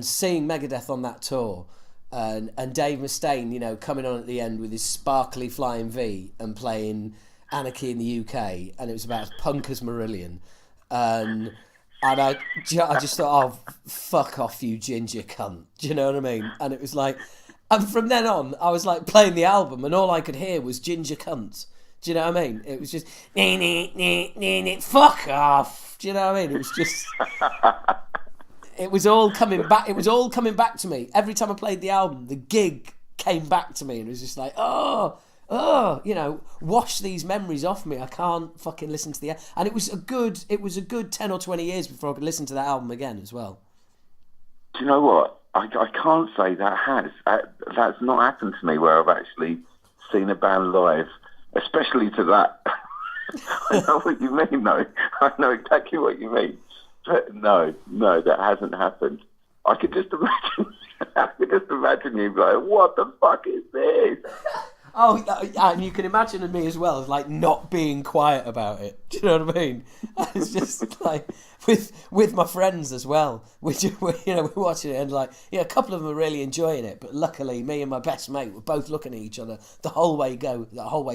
seeing Megadeth on that tour, and Dave Mustaine, you know, coming on at the end with his sparkly flying V and playing Anarchy in the UK, and it was about as punk as Marillion, and I just thought, oh, fuck off, you ginger cunt. Do you know what I mean? And it was like, and from then on, I was like playing the album, and all I could hear was ginger cunt. Do you know what I mean? It was just, fuck off. Do you know what I mean? It was just, it was all coming back. It was all coming back to me. Every time I played the album, the gig came back to me, and it was just like, oh, you know, wash these memories off me. I can't fucking listen to and it was a good 10 or 20 years before I could listen to that album again as well. Do you know what? I can't say that has. That's not happened to me where I've actually seen a band live, especially to that. I know what you mean, though. I know exactly what you mean. But no, that hasn't happened. I could just imagine you like, what the fuck is this? Oh, and you can imagine me as well, like not being quiet about it. Do you know what I mean? It's just like with my friends as well. We're watching it, and like, yeah, a couple of them are really enjoying it, but luckily, me and my best mate were both looking at each other the whole way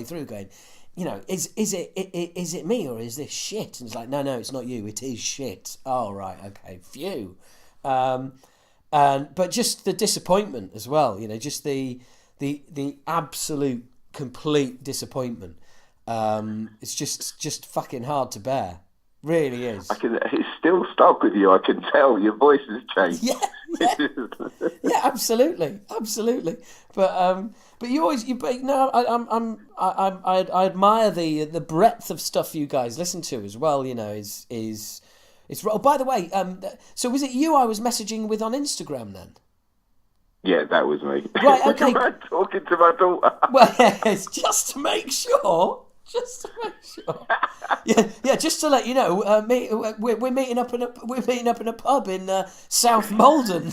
through, going, you know, is it me or is this shit? And it's like, no, it's not you. It is shit. Oh right, okay, phew. But just the disappointment as well. You know, just the absolute complete disappointment. It's just fucking hard to bear. Really is. It's still stuck with you. I can tell your voice has changed. Yeah, absolutely. But you always I admire the breadth of stuff you guys listen to as well. You know, is oh, by the way, so was it you I was messaging with on Instagram then? Yeah, that was me. Right, okay. Talking to my daughter. Well, yes, just to make sure. Yeah, just to let you know, we're meeting up in a pub in South Malden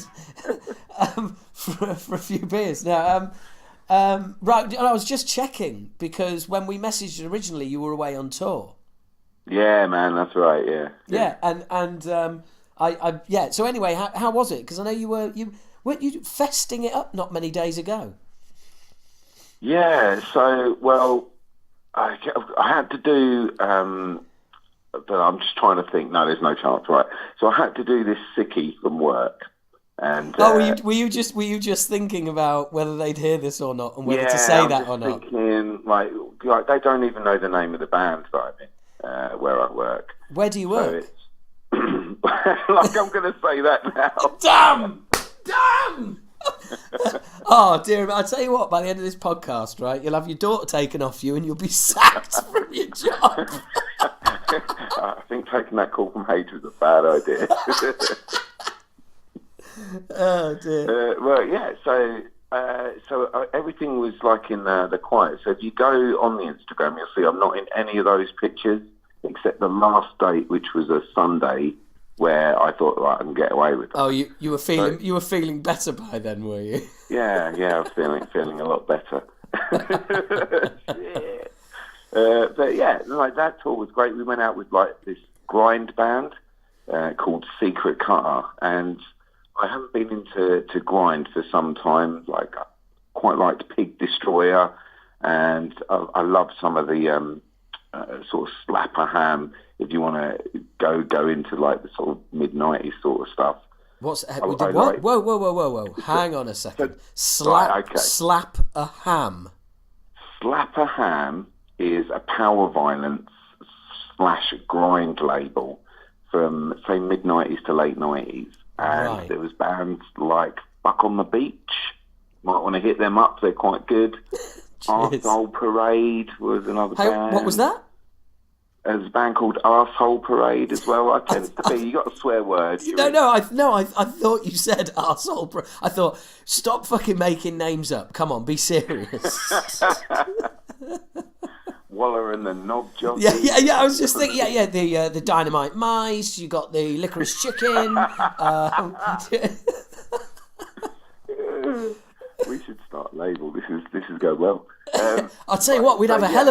for a few beers. Now, right, I was just checking because when we messaged originally, you were away on tour. Yeah, man, that's right. Yeah. Yeah, and I. So anyway, how was it? Because I know weren't you festing it up not many days ago? Yeah. So I had to do, but I'm just trying to think. No, there's no chance, right? So I had to do this sickie from work, and were you just thinking about whether they'd hear this or not, and whether to say that or not? Thinking, like they don't even know the name of the band that I'm in, where I work. Where do you work? So like I'm going to say that now. Damn! Oh dear, I'll tell you what, by the end of this podcast, right, you'll have your daughter taken off you and you'll be sacked from your job. I think taking that call from Hayes was a bad idea. Oh dear. Well, yeah, so everything was like in the quiet. So if you go on the Instagram, you'll see I'm not in any of those pictures except the last date, which was a Sunday, where I thought, right, I can get away with it. Oh, you were feeling better by then, were you? Yeah, I was feeling a lot better. But yeah, like that tour was great. We went out with like this grind band called Secret Cutter, and I haven't been into grind for some time. Like, I quite liked Pig Destroyer, and I love some of the sort of slapper ham. If you want to go into like the sort of mid-90s sort of stuff. What? Whoa! Hang on a second. Slap a ham. Slap a ham is a power violence / grind label from say mid-90s to late 90s, and there was bands like Buck on the Beach. Might want to hit them up; they're quite good. Arsehole Parade was another band. What was that? There's a band called Arsehole Parade as well. I tend to be. You got a swear word. I thought you said Arsehole Parade. I thought, stop fucking making names up. Come on, be serious. Waller and the Knob Jockey. Yeah. I was just thinking. Yeah. The Dynamite Mice. You got the Licorice Chicken. We should start a label. This is going well. I'll tell you what, we'd have a hell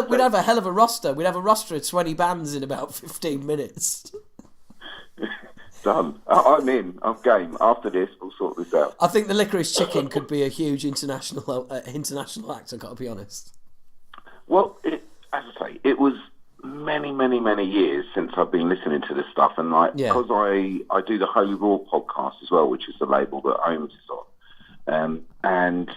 of a roster. We'd have a roster of 20 bands in about 15 minutes. Done. I'm in. I'm game. After this, we'll sort this out. I think the Licorice Chicken could be a huge international act. I've got to be honest. Well, as I say, it was many years since I've been listening to this stuff, and because I do the Holy Raw podcast as well, which is the label that Ohhms is on, and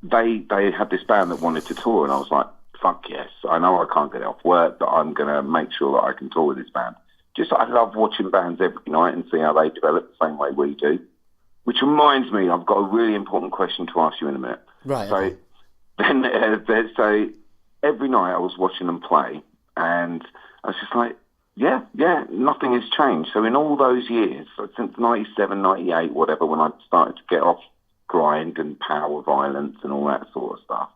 they had this band that wanted to tour, and I was like, fuck yes, I know I can't get it off work, but I'm going to make sure that I can tour with this band. Just, I love watching bands every night and see how they develop the same way we do. Which reminds me, I've got a really important question to ask you in a minute. Right. So, okay. Then, so every night I was watching them play, and I was just like, yeah, nothing has changed. So in all those years, so since 97, 98, whatever, when I started to get off grind and power violence and all that sort of stuff,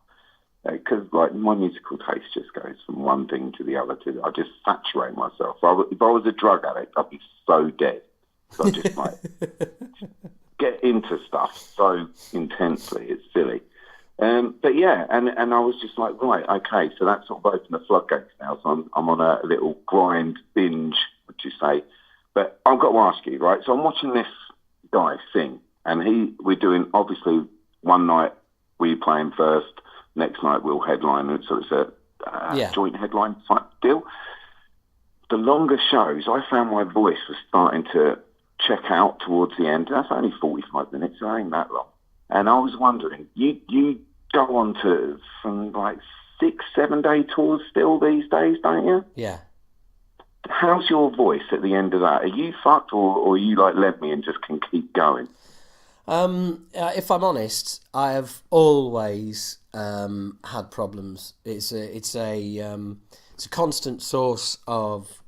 because my musical taste just goes from one thing to the other. I just saturate myself. So if I was a drug addict, I'd be so dead. So I just get into stuff so intensely. It's silly. But yeah, and I was just like, right, okay, so that's sort of opened the floodgates now. So I'm on a little grind binge, would you say? But I've got to ask you, right? So I'm watching this guy sing, and we're doing, obviously, one night we play him first, next night we'll headline, so it's a joint headline type deal. The longer shows, I found my voice was starting to check out towards the end. That's only 45 minutes, so it ain't that long. And I was wondering, you go on to some 6-7 day tours still these days, don't you? Yeah. How's your voice at the end of that? Are you fucked, or are you let me and just can keep going? If I'm honest, I have always had problems. It's a constant source of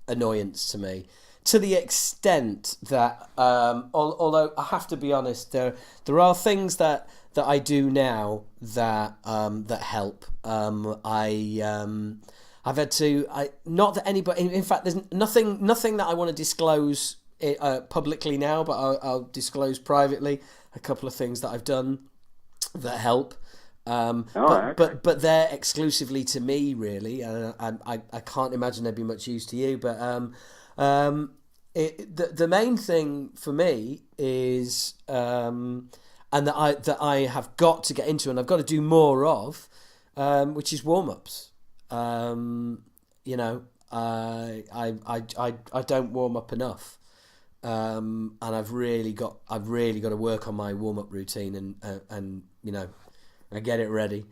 annoyance to me. To the extent that, although I have to be honest, there are things that I do now that help. I've had to. Not that anybody. In fact, there's nothing that I want to disclose publicly now, but I'll disclose privately a couple of things that I've done that help. But they're exclusively to me, really. I can't imagine they'd be much use to you, but. The main thing for me is, and that I have got to get into, and I've got to do more of, which is warm-ups. I don't warm up enough, and I've really got to work on my warm-up routine and I get it ready,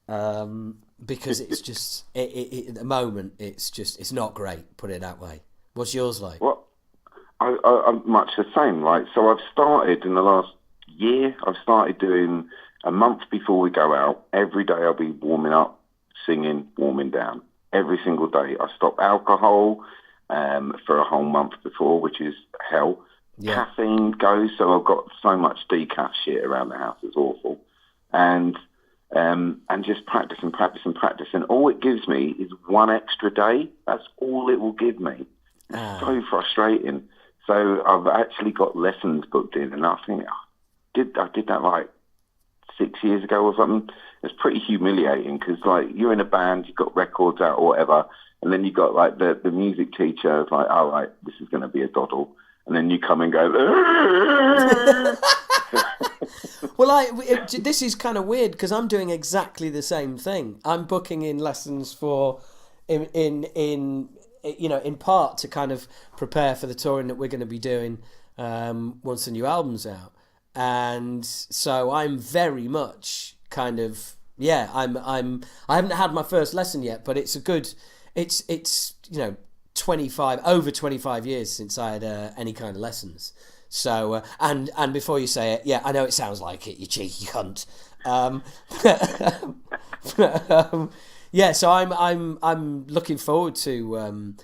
because it's just at the moment it's not great. Put it that way. What's yours like? Well, I'm much the same. So I've started in the last year. I've started doing a month before we go out. Every day I'll be warming up, singing, warming down. Every single day. I stop alcohol for a whole month before, which is hell. Yeah. Caffeine goes, so I've got so much decaf shit around the house. It's awful. And just practice. And all it gives me is one extra day. That's all it will give me. It's so frustrating. So I've actually got lessons booked in, and I think I did that 6 years ago or something. It's pretty humiliating because you're in a band, you've got records out or whatever, and then you've got the music teacher is like, all right, this is going to be a doddle, and then you come and go. Well, this is kind of weird because I'm doing exactly the same thing. I'm booking in lessons for in part to kind of prepare for the touring that we're going to be doing once the new album's out. And so I'm very much kind of, I haven't had my first lesson yet, but it's it's over 25 years since I had any kind of lessons. So, and before you say it, I know it sounds like it, you cheeky cunt. So I'm looking forward to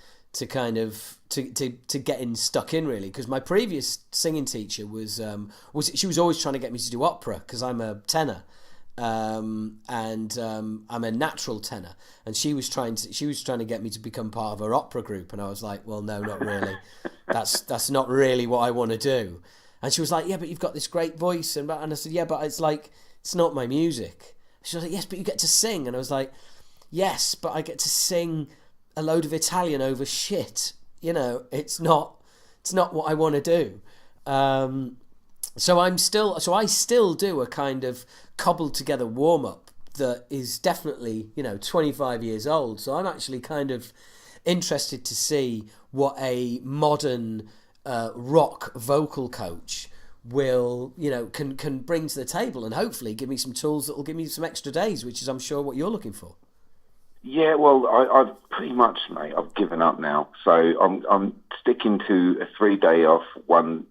getting stuck in, really, because my previous singing teacher she was always trying to get me to do opera because I'm a tenor, and I'm a natural tenor, and she was trying to get me to become part of her opera group, and I was like, well, no, not really. That's not really what I want to do. And she was like, yeah, but you've got this great voice. And I said, yeah, but it's like, it's not my music. She was like, yes, but you get to sing. And I was like, yes, but I get to sing a load of Italian over shit. You know, it's not what I want to do. So I still do a kind of cobbled together warm up that is definitely, 25 years old. So I'm actually kind of interested to see what a modern rock vocal coach will, can bring to the table, and hopefully give me some tools that will give me some extra days, which is, I'm sure, what you're looking for. Yeah, well, I've pretty much, mate, I've given up now. So I'm sticking to a 3 day off, one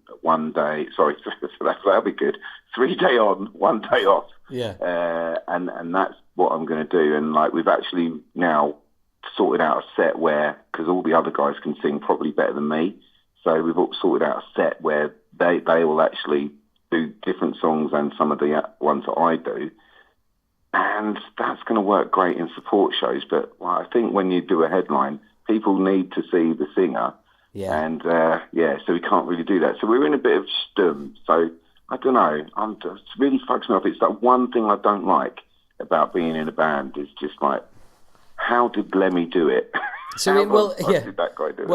day. Sorry, that'll be good. 3 day on, 1 day off. Yeah. And that's what I'm going to do. And like, we've actually now sorted out a set where, because all the other guys can sing probably better than me, so we've all sorted out a set where they will actually do different songs and some of the ones that I do. And that's going to work great in support shows. But I think when you do a headline, people need to see the singer. Yeah. And, so we can't really do that. So we're in a bit of stum. So I don't know. It really fucks me up. It's that one thing I don't like about being in a band is just like, how did Lemmy do it? So did that guy do it?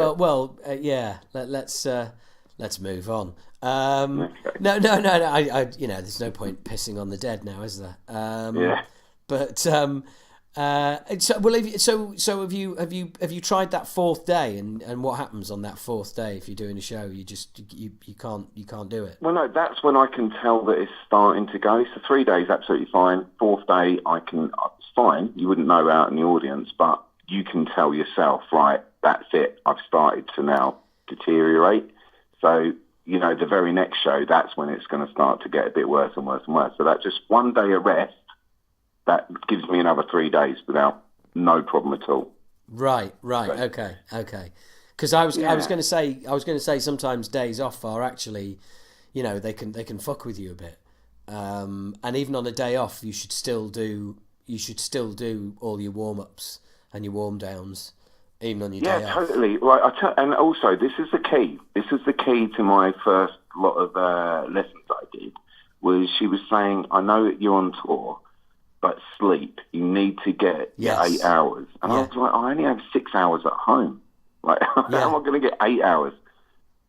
Let's move on. Okay. No. I there's no point pissing on the dead now, is there? Yeah. But so have you tried that fourth day, and what happens on that fourth day if you're doing a show? You can't do it. Well, no, that's when I can tell that it's starting to go. So 3 days absolutely fine. Fourth day it's fine. You wouldn't know out in the audience, but you can tell yourself, right, that's it. I've started to now deteriorate. So, the very next show, that's when it's going to start to get a bit worse and worse and worse. So that just 1 day of rest, that gives me another 3 days without no problem at all. Right. So, okay. Because I was going to say sometimes days off are actually, they can fuck with you a bit. And even on a day off, you should still do all your warm ups and your warm downs. Even on your day off. Yeah, totally. Right, and also, this is the key. This is the key to my first lot of lessons I did, was she was saying, I know that you're on tour, but sleep. You need to get 8 hours. And I was like, I only have 6 hours at home. Like, how am I going to get 8 hours?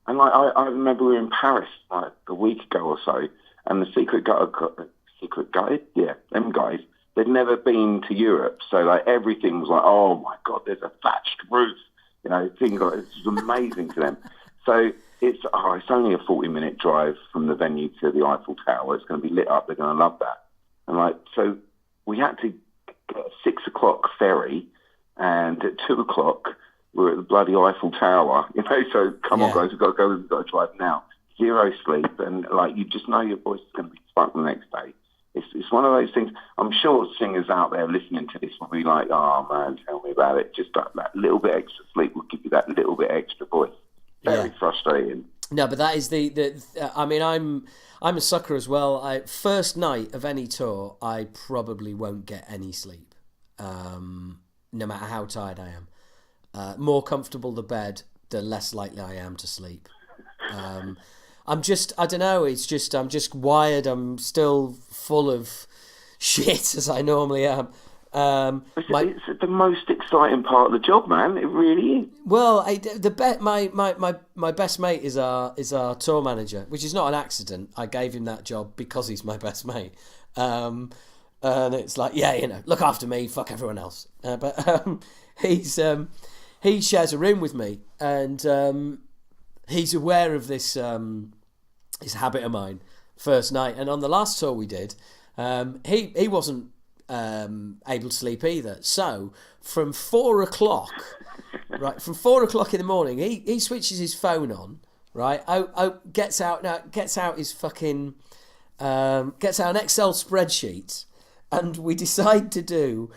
And like, I remember we were in Paris like a week ago or so, and the Secret Guide, them guys, they'd never been to Europe, so like everything was like, oh my God, there's a thatched roof, things like it's amazing to them. So it's only a 40-minute drive from the venue to the Eiffel Tower. It's going to be lit up. They're going to love that. And like, so we had to get a 6 o'clock ferry, and at 2 o'clock we're at the bloody Eiffel Tower. So come on, guys, we've got to go. We've got to drive now. Zero sleep, and like you just know your voice is going to be fucked the next day. It's one of those things. I'm sure singers out there listening to this will be like, oh man, tell me about it. Just that little bit extra sleep will give you that little bit extra voice. Very frustrating. No, but that is I mean, I'm a sucker as well. First night of any tour, I probably won't get any sleep, no matter how tired I am. More comfortable the bed, the less likely I am to sleep. I don't know, I'm just wired, I'm still full of shit, as I normally am. It's the most exciting part of the job, man, it really is. Well, my best mate is our tour manager, which is not an accident. I gave him that job because he's my best mate. And it's like, look after me, fuck everyone else. But he shares a room with me, and he's aware of this habit of mine. First night, and on the last tour we did, he wasn't able to sleep either. So from 4 o'clock, from 4 o'clock in the morning, he switches his phone on, right? Gets out his fucking gets out an Excel spreadsheet, and we decide to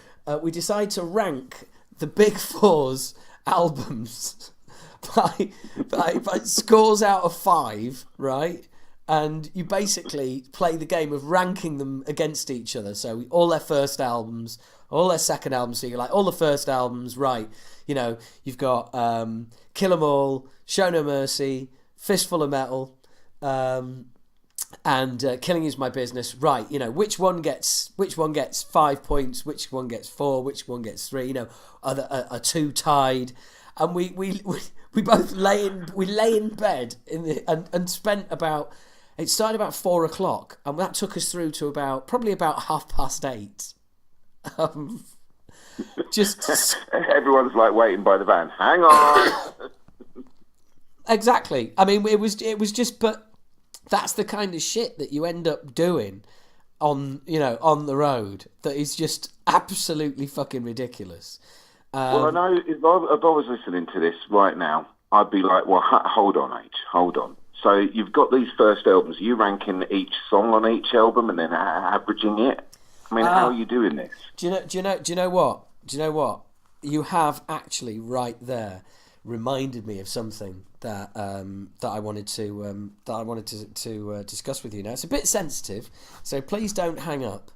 rank the Big Four's albums by scores out of 5, right? And you basically play the game of ranking them against each other. So all their first albums, all their second albums. So you're like, all the first albums, right? You've got Kill 'Em All, Show No Mercy, Fistful of Metal, and Killing Is My Business. Right, which one gets 5 points, which one gets 4, which one gets 3. Are two tied, and we both lay in bed and spent about. It started about 4 o'clock, and that took us through to probably about 8:30. Just everyone's like waiting by the van. Hang on. Exactly. I mean, it was just, but that's the kind of shit that you end up doing on the road that is just absolutely fucking ridiculous. Well, I know if I was listening to this right now, I'd be like, well, hold on, hold on. So you've got these first albums. Are you ranking each song on each album and then averaging it? I mean, how are you doing this? Do you know what? You have actually right there reminded me of something that I wanted to discuss with you. Now it's a bit sensitive, so please don't hang up.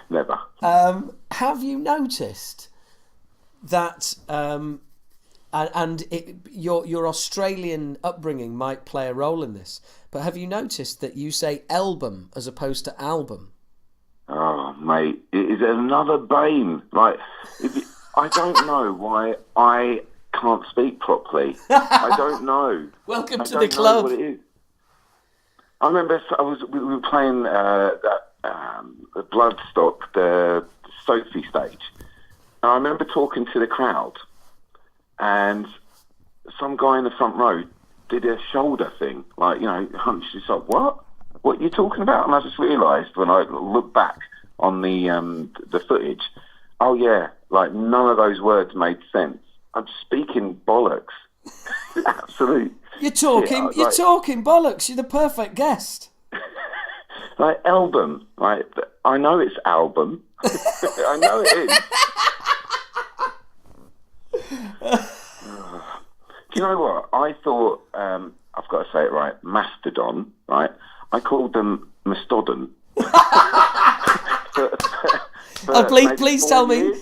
Never. Have you noticed that? Your Australian upbringing might play a role in this, but have you noticed that you say album as opposed to album? Oh, mate, is it another bane? Like, I don't know why I can't speak properly. I don't know. Welcome to the club. What it is. I remember we were playing the Bloodstock, the Sophie stage, and I remember talking to the crowd, and some guy in the front row did a shoulder thing, like, hunched his up. What are you talking about? And I just realised when I looked back on the footage, oh yeah, like none of those words made sense. I'm speaking bollocks. Absolute. You're talking bollocks. You're the perfect guest. Like album, like I know it's album. I know it is. Do you know what? I thought, I've got to say it right, Mastodon, right? I called them Mastodon. Please tell me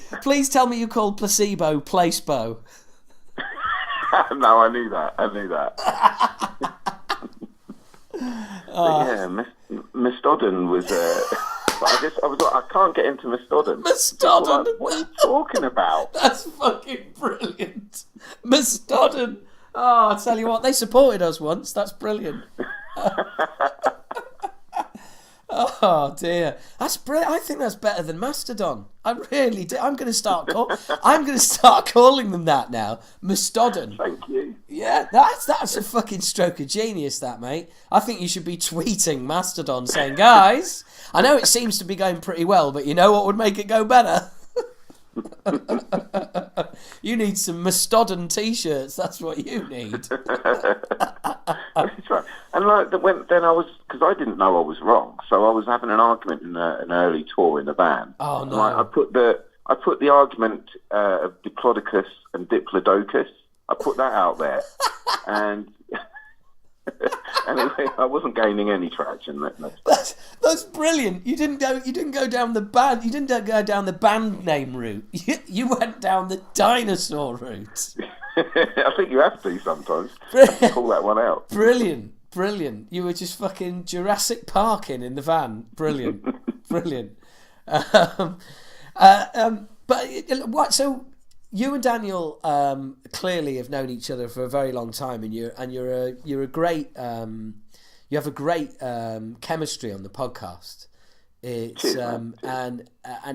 you called placebo Placebo. No, I knew that. Yeah, Mastodon was. I was like, I can't get into Mastodon. Mastodon. Like, what are you talking about? That's fucking brilliant. Mastodon. Oh, I tell you what, they supported us once. That's brilliant. Oh dear, that's brilliant. I think that's better than Mastodon. I really do. I'm going to start calling them that now. Mastodon. Thank you. Yeah, that's a fucking stroke of genius, that, mate. I think you should be tweeting Mastodon saying, guys, I know it seems to be going pretty well, but you know what would make it go better? You need some Mastodon t-shirts. That's what you need. That's right. And like then I was, because I didn't know I was wrong, so I was having an argument in an early tour in the van. Oh no! Like, I put the argument of Diplodocus and Diplodocus. I put that out there, and anyway, I wasn't gaining any traction. That's brilliant. You didn't go down the band name route. You went down the dinosaur route. I think you have to sometimes. Call that one out. Brilliant. You were just fucking Jurassic Parking in the van. Brilliant. But what? So you and Daniel clearly have known each other for a very long time, and you're a great. You have a great chemistry on the podcast. It's and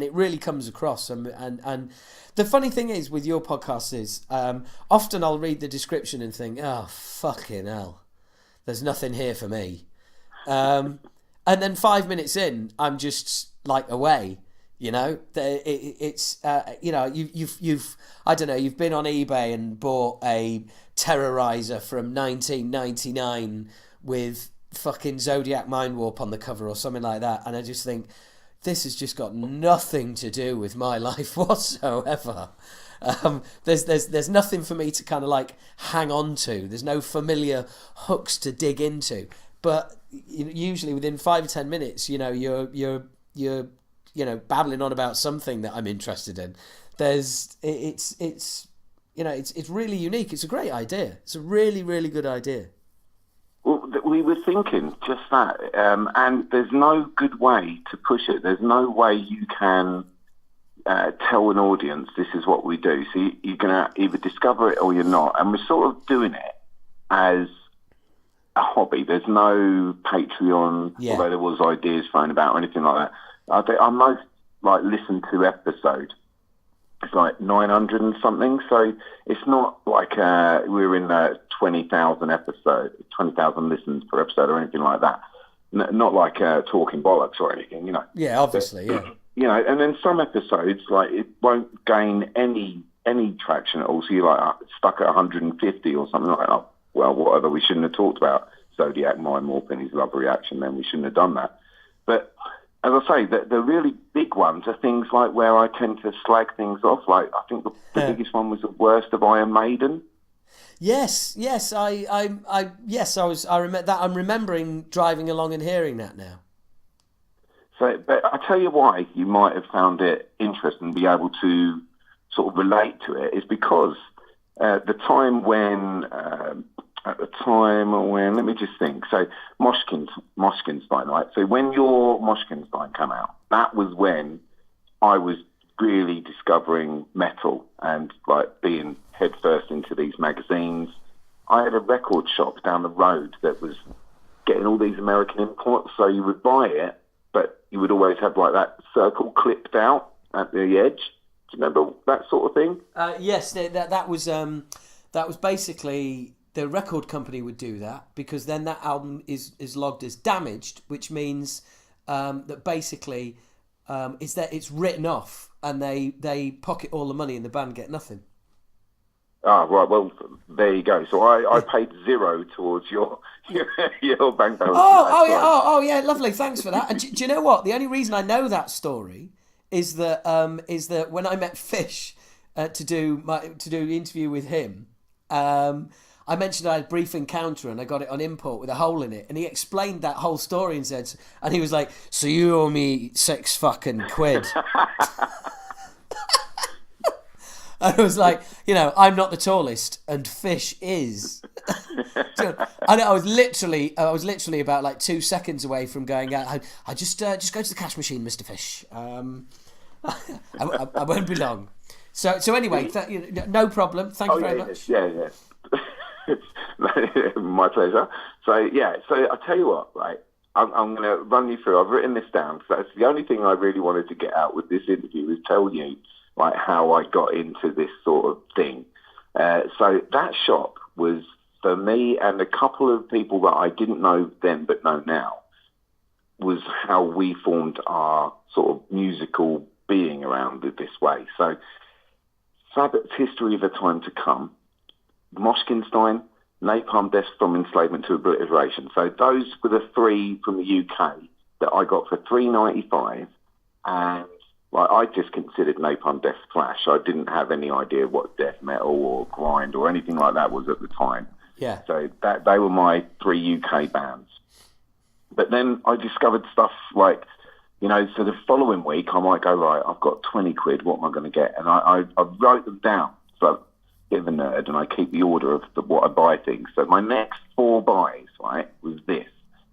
it really comes across. And the funny thing is with your podcast is often I'll read the description and think, oh fucking hell, there's nothing here for me. And then 5 minutes in, I'm just like away. It's you've I don't know, you've been on eBay and bought a Terrorizer from 1999 with fucking Zodiac Mind Warp on the cover or something like that, and I just think this has just got nothing to do with my life whatsoever. There's nothing for me to kind of like hang on to. There's no familiar hooks to dig into. But usually within 5 or 10 minutes, you're babbling on about something that I'm interested in. It's really unique. It's a great idea. It's a really, really good idea. Well, we were thinking just that, and there's no good way to push it. There's no way you can tell an audience this is what we do. So you're going to either discover it or you're not. And we're sort of doing it as a hobby. There's no Patreon, although there was ideas thrown about or anything like that. I think our most listened to episode is 900 and something. So it's not like we're in 20,000 episodes, 20,000 listens per episode or anything like that. Not like Talking Bollocks or anything, you know. Yeah, obviously, yeah. You know, and then some episodes, it won't gain any traction at all. So you're stuck at 150 or something like that. Oh, well, whatever, we shouldn't have talked about Zodiac, My Morphin, his love reaction then. We shouldn't have done that. But as I say, the really big ones are things like where I tend to slag things off. I think the biggest one was the worst of Iron Maiden. Yes, I remember that. I'm remembering driving along and hearing that now. So, but I tell you why you might have found it interesting and be able to sort of relate to it is because at the time when, let me just think. So Moshkinstein, right? So when your Moshkinstein came out, that was when I was really discovering metal and being headfirst into these magazines. I had a record shop down the road that was getting all these American imports, so you would buy it, but you would always have that circle clipped out at the edge. Do you remember that sort of thing? Yes, that was basically the record company would do that because then that album is logged as damaged, which means that basically is that it's written off and they pocket all the money and the band get nothing. Ah, right. Well, there you go. So I paid zero towards your bank balance. Oh, yeah, lovely. Thanks for that. And do you know what? The only reason I know that story is that when I met Fish to do the interview with him, I mentioned I had a brief encounter and I got it on import with a hole in it, and he explained that whole story and he was like, "So you owe me £6 fucking quid." And I was like, I'm not the tallest, and Fish is. And I was literally about 2 seconds away from going out. I just go to the cash machine, Mr. Fish. I won't be long. So anyway, no problem. Thank you very much. Yeah. My pleasure. So I tell you what, right? I'm going to run you through. I've written this down because that's the only thing I really wanted to get out with this interview is tell you how I got into this sort of thing. So that shop was for me and a couple of people that I didn't know then but know now, was how we formed our sort of musical being around it this way. So Sabbath's History of a Time to Come, Moshkinstein, Napalm Death from Enslavement to Obliteration. So those were the three from the UK that I got for $3.95, and I just considered Napalm Death thrash. I didn't have any idea what death metal or grind or anything like that was at the time. Yeah. So they were my three UK bands. But then I discovered stuff so the following week I might go, right, I've got 20 quid, what am I going to get? And I wrote them down. So I'm a bit of a nerd and I keep the order of what I buy things. So my next 4 buys, right, was this.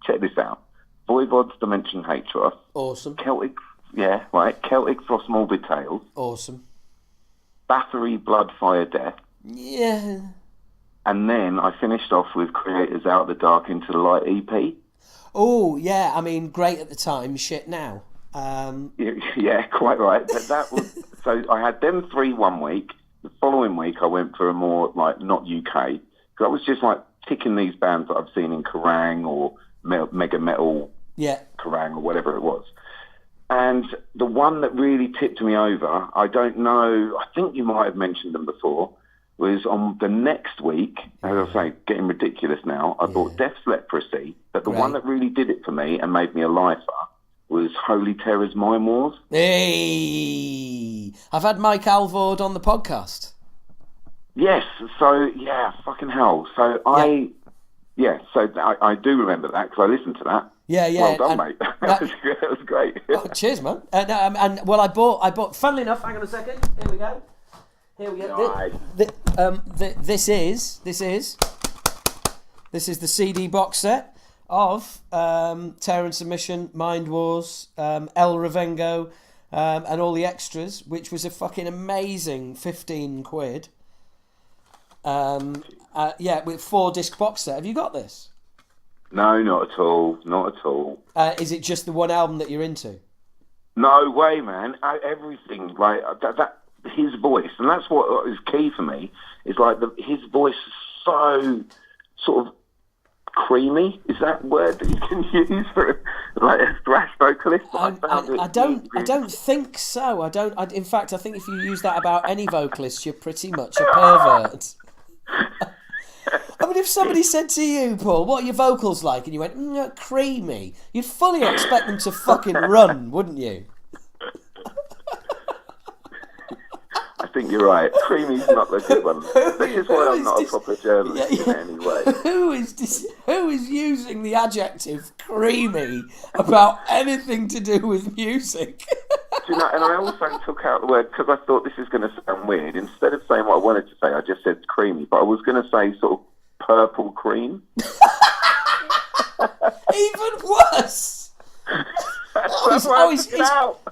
Check this out. Voivod's Dimension Hatred. Awesome. Celtic Frost Morbid Tales. Awesome. Bathory Blood Fire Death. Yeah. And then I finished off with Creators Out of the Dark Into the Light EP. Oh, yeah, I mean, great at the time, shit now. Yeah, quite right. But that was so I had them 3 one week. The following week I went for a more not UK, because I was just ticking these bands that I've seen in Kerrang or Mega Metal Kerrang or whatever it was. And the one that really tipped me over, I don't know, I think you might have mentioned them before, was on the next week, as I say, getting ridiculous now, I bought Death's Leprosy, but the one that really did it for me and made me a lifer was Holy Terror's Mime Wars. Hey! I've had Mike Alvord on the podcast. Yes, so, yeah, fucking hell. So I do remember that, because I listened to that. Yeah. Well done, mate. That was great. Oh, cheers, man. I bought. Funnily enough, hang on a second. Here we go. Nice. This is the CD box set. of Terror and Submission, Mind Wars, El Revengo, and all the extras, which was a fucking amazing 15 quid. With 4-disc box set. Have you got this? No, not at all. Not at all. Is it just the one album that you're into? No way, man. Everything, like, that his voice, and that's what is key for me, is like his voice is so sort of creamy. Is that word that you can use for like a thrash vocalist? I don't think so. In fact, I think if you use that about any vocalist, you're pretty much a pervert. I mean, if somebody said to you, Paul, what are your vocals like? And you went, creamy, you'd fully expect them to fucking run, wouldn't you? I think you're right. Creamy's not the good one. This is why I'm not a proper journalist in any way. Who is using the adjective creamy about anything to do with music? Do you know, and I also took out the word because I thought this is going to sound weird. Instead of saying what I wanted to say, I just said creamy, but I was going to say sort of purple cream. Even worse.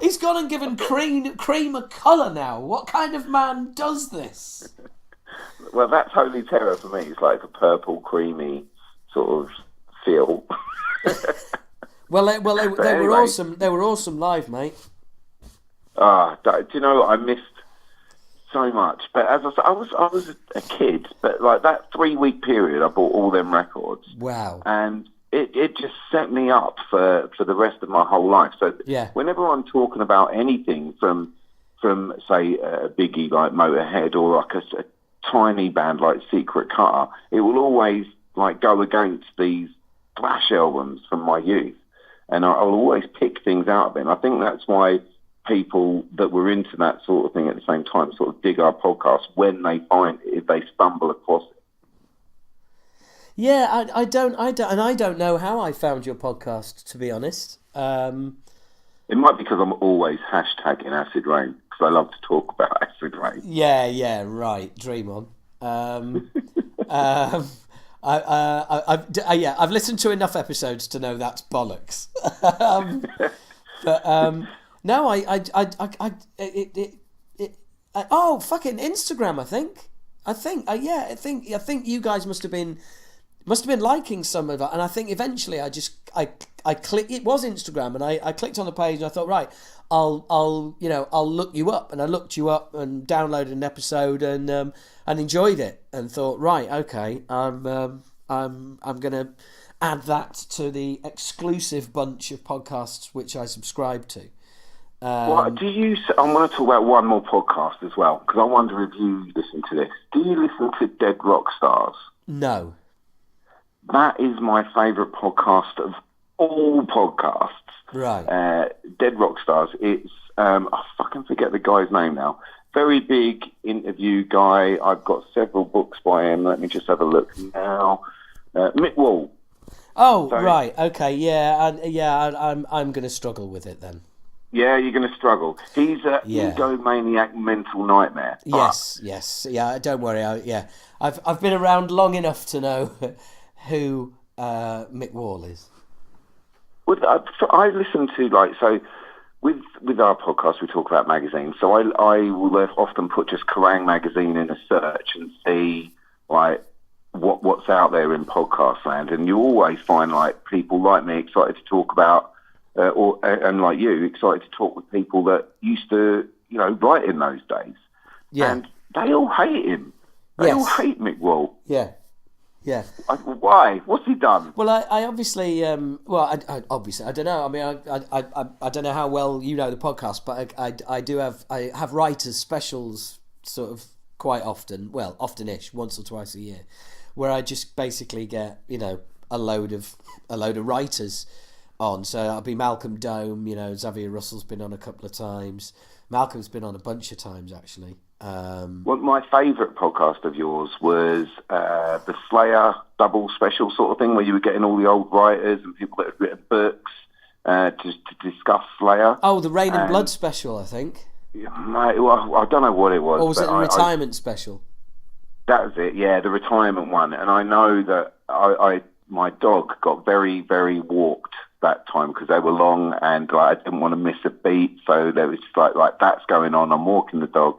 He's gone and given cream a colour now. What kind of man does this? Well, that's Holy Terror for me. It's like a purple, creamy sort of feel. They were awesome. They were awesome live, mate. Do you know what? I missed so much. But as I said, I was a kid, but like that 3-week period, I bought all them records. Wow. And it just set me up for the rest of my whole life. So yeah. Whenever I'm talking about anything from say a biggie like Motorhead or like a tiny band like Secret Cutter, it will always like go against these thrash albums from my youth, and I'll always pick things out of it. And I think that's why people that were into that sort of thing at the same time sort of dig our podcast when they find it, if they stumble across it. Yeah, I don't know how I found your podcast, to be honest. It might be because I'm always hashtagging Acid Rain, because I love to talk about Acid Rain. Yeah, right. Dream on. I've listened to enough episodes to know that's bollocks. Fucking Instagram. I think you guys must have been liking some of it, and I think eventually I clicked. It was Instagram, and I clicked on the page, and I thought, right, I'll look you up, and I looked you up and downloaded an episode and enjoyed it, and thought, right, okay, I'm gonna add that to the exclusive bunch of podcasts which I subscribe to. I want to talk about one more podcast as well, because I wonder if you listen to this. Do you listen to Dead Rock Stars? No. That is my favourite podcast of all podcasts. Right. Dead Rock Stars. It's, I fucking forget the guy's name now. Very big interview guy. I've got several books by him. Let me just have a look now. Mick Wall. Oh, so, right. Okay. Yeah. I'm going to struggle with it then. Yeah, you're going to struggle. He's a egomaniac mental nightmare. Yes. Yeah, don't worry. I've been around long enough to know who Mick Wall is. Well, I listen to with our podcast we talk about magazines. So I will often put just Kerrang magazine in a search and see like what's out there in podcast land, and you always find like people like me excited to talk about. And like you, excited to talk with people that used to, write in those days. Yeah. And they all hate him. They all hate Mick Wall. Yeah. Why? What's he done? Well, I obviously, I don't know. I mean, I don't know how well you know the podcast, but I have writers' specials sort of quite often. Well, often-ish, once or twice a year, where I just basically get a load of writers on. So that'll be Malcolm Dome, Xavier Russell's been on a couple of times. Malcolm's been on a bunch of times, actually. Well, my favourite podcast of yours was the Slayer double special sort of thing, where you were getting all the old writers and people that had written books to discuss Slayer. Oh, the Rain and Blood special, I think. I don't know what it was. Or was it the retirement special? That was it, yeah, the retirement one. And I know that my dog got very, very walked that time because they were long, and like, I didn't want to miss a beat. So there was just like that's going on. I'm walking the dog,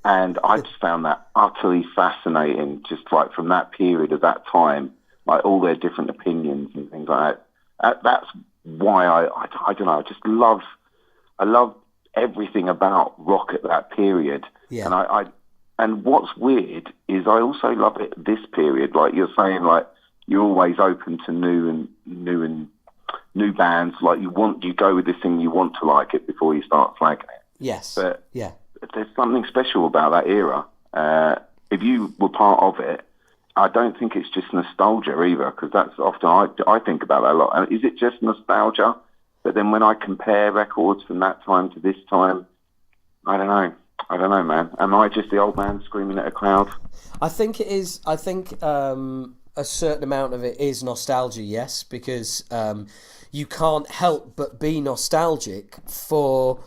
and I just found that utterly fascinating. Just like from that period of that time, like all their different opinions and things like that. That's why I don't know. I love everything about rock at that period. Yeah. And what's weird is I also love it this period. Like you're saying, like you're always open to new bands. Like you go with this thing, you want to like it before you start flagging it. Yes. But yeah. There's something special about that era. If you were part of it, I don't think it's just nostalgia either, because that's often I think about that a lot. And is it just nostalgia? But then when I compare records from that time to this time, I don't know, man. Am I just the old man screaming at a crowd? I think it is. I think a certain amount of it is nostalgia, yes, because you can't help but be nostalgic for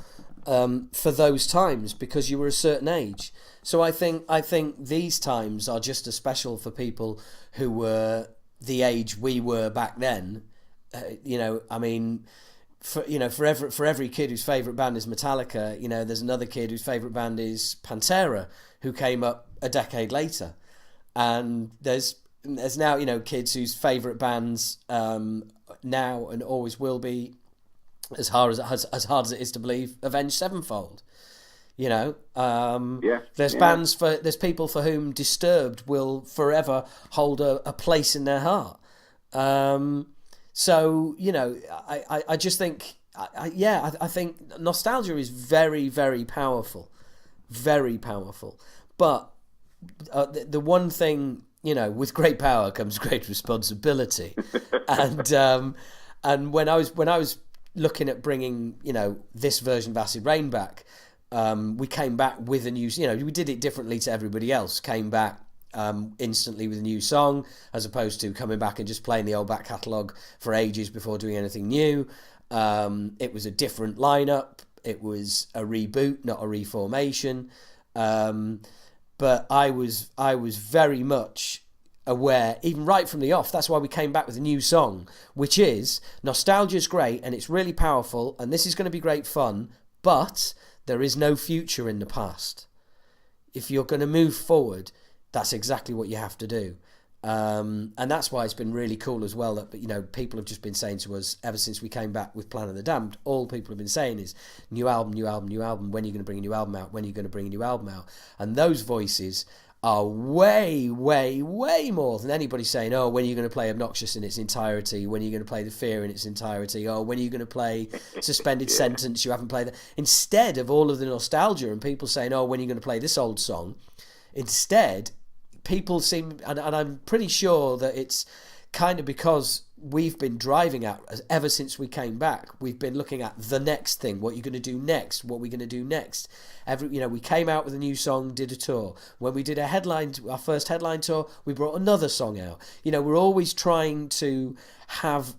those times because you were a certain age. So I think these times are just as special for people who were the age we were back then. I mean, for every kid whose favourite band is Metallica, there's another kid whose favourite band is Pantera, who came up a decade later, and there's now kids whose favourite bands now and always will be, as hard as it is to believe, Avenged Sevenfold. There's people for whom Disturbed will forever hold a place in their heart. So I just think, I think nostalgia is very, very powerful, very powerful. But the one thing, with great power comes great responsibility, and when I was looking at bringing this version of Acid Rain back, we came back with a new, we did it differently to everybody else. Came back instantly with a new song, as opposed to coming back and just playing the old back catalogue for ages before doing anything new. It was a different lineup. It was a reboot, not a reformation. But I was very much aware, even right from the off. That's why we came back with a new song, which is nostalgia's great and it's really powerful, and this is going to be great fun, but there is no future in the past. If you're going to move forward, that's exactly what you have to do. And that's why it's been really cool as well that people have just been saying to us ever since we came back with Plan of the Damned. All people have been saying is new album, new album, new album. When are you going to bring a new album out? When are you going to bring a new album out? And those voices are way, way, way more than anybody saying, oh, when are you going to play Obnoxious in its entirety? When are you going to play The Fear in its entirety? Oh, when are you going to play Suspended Sentence? You haven't played that. Instead of all of the nostalgia and people saying, oh, when are you going to play this old song? Instead, people seem, and I'm pretty sure that it's kind of because we've been driving at, ever since we came back, we've been looking at the next thing. What are you going to do next? What are we going to do next? We came out with a new song, did a tour. When we did our first headline tour, we brought another song out. We're always trying to have,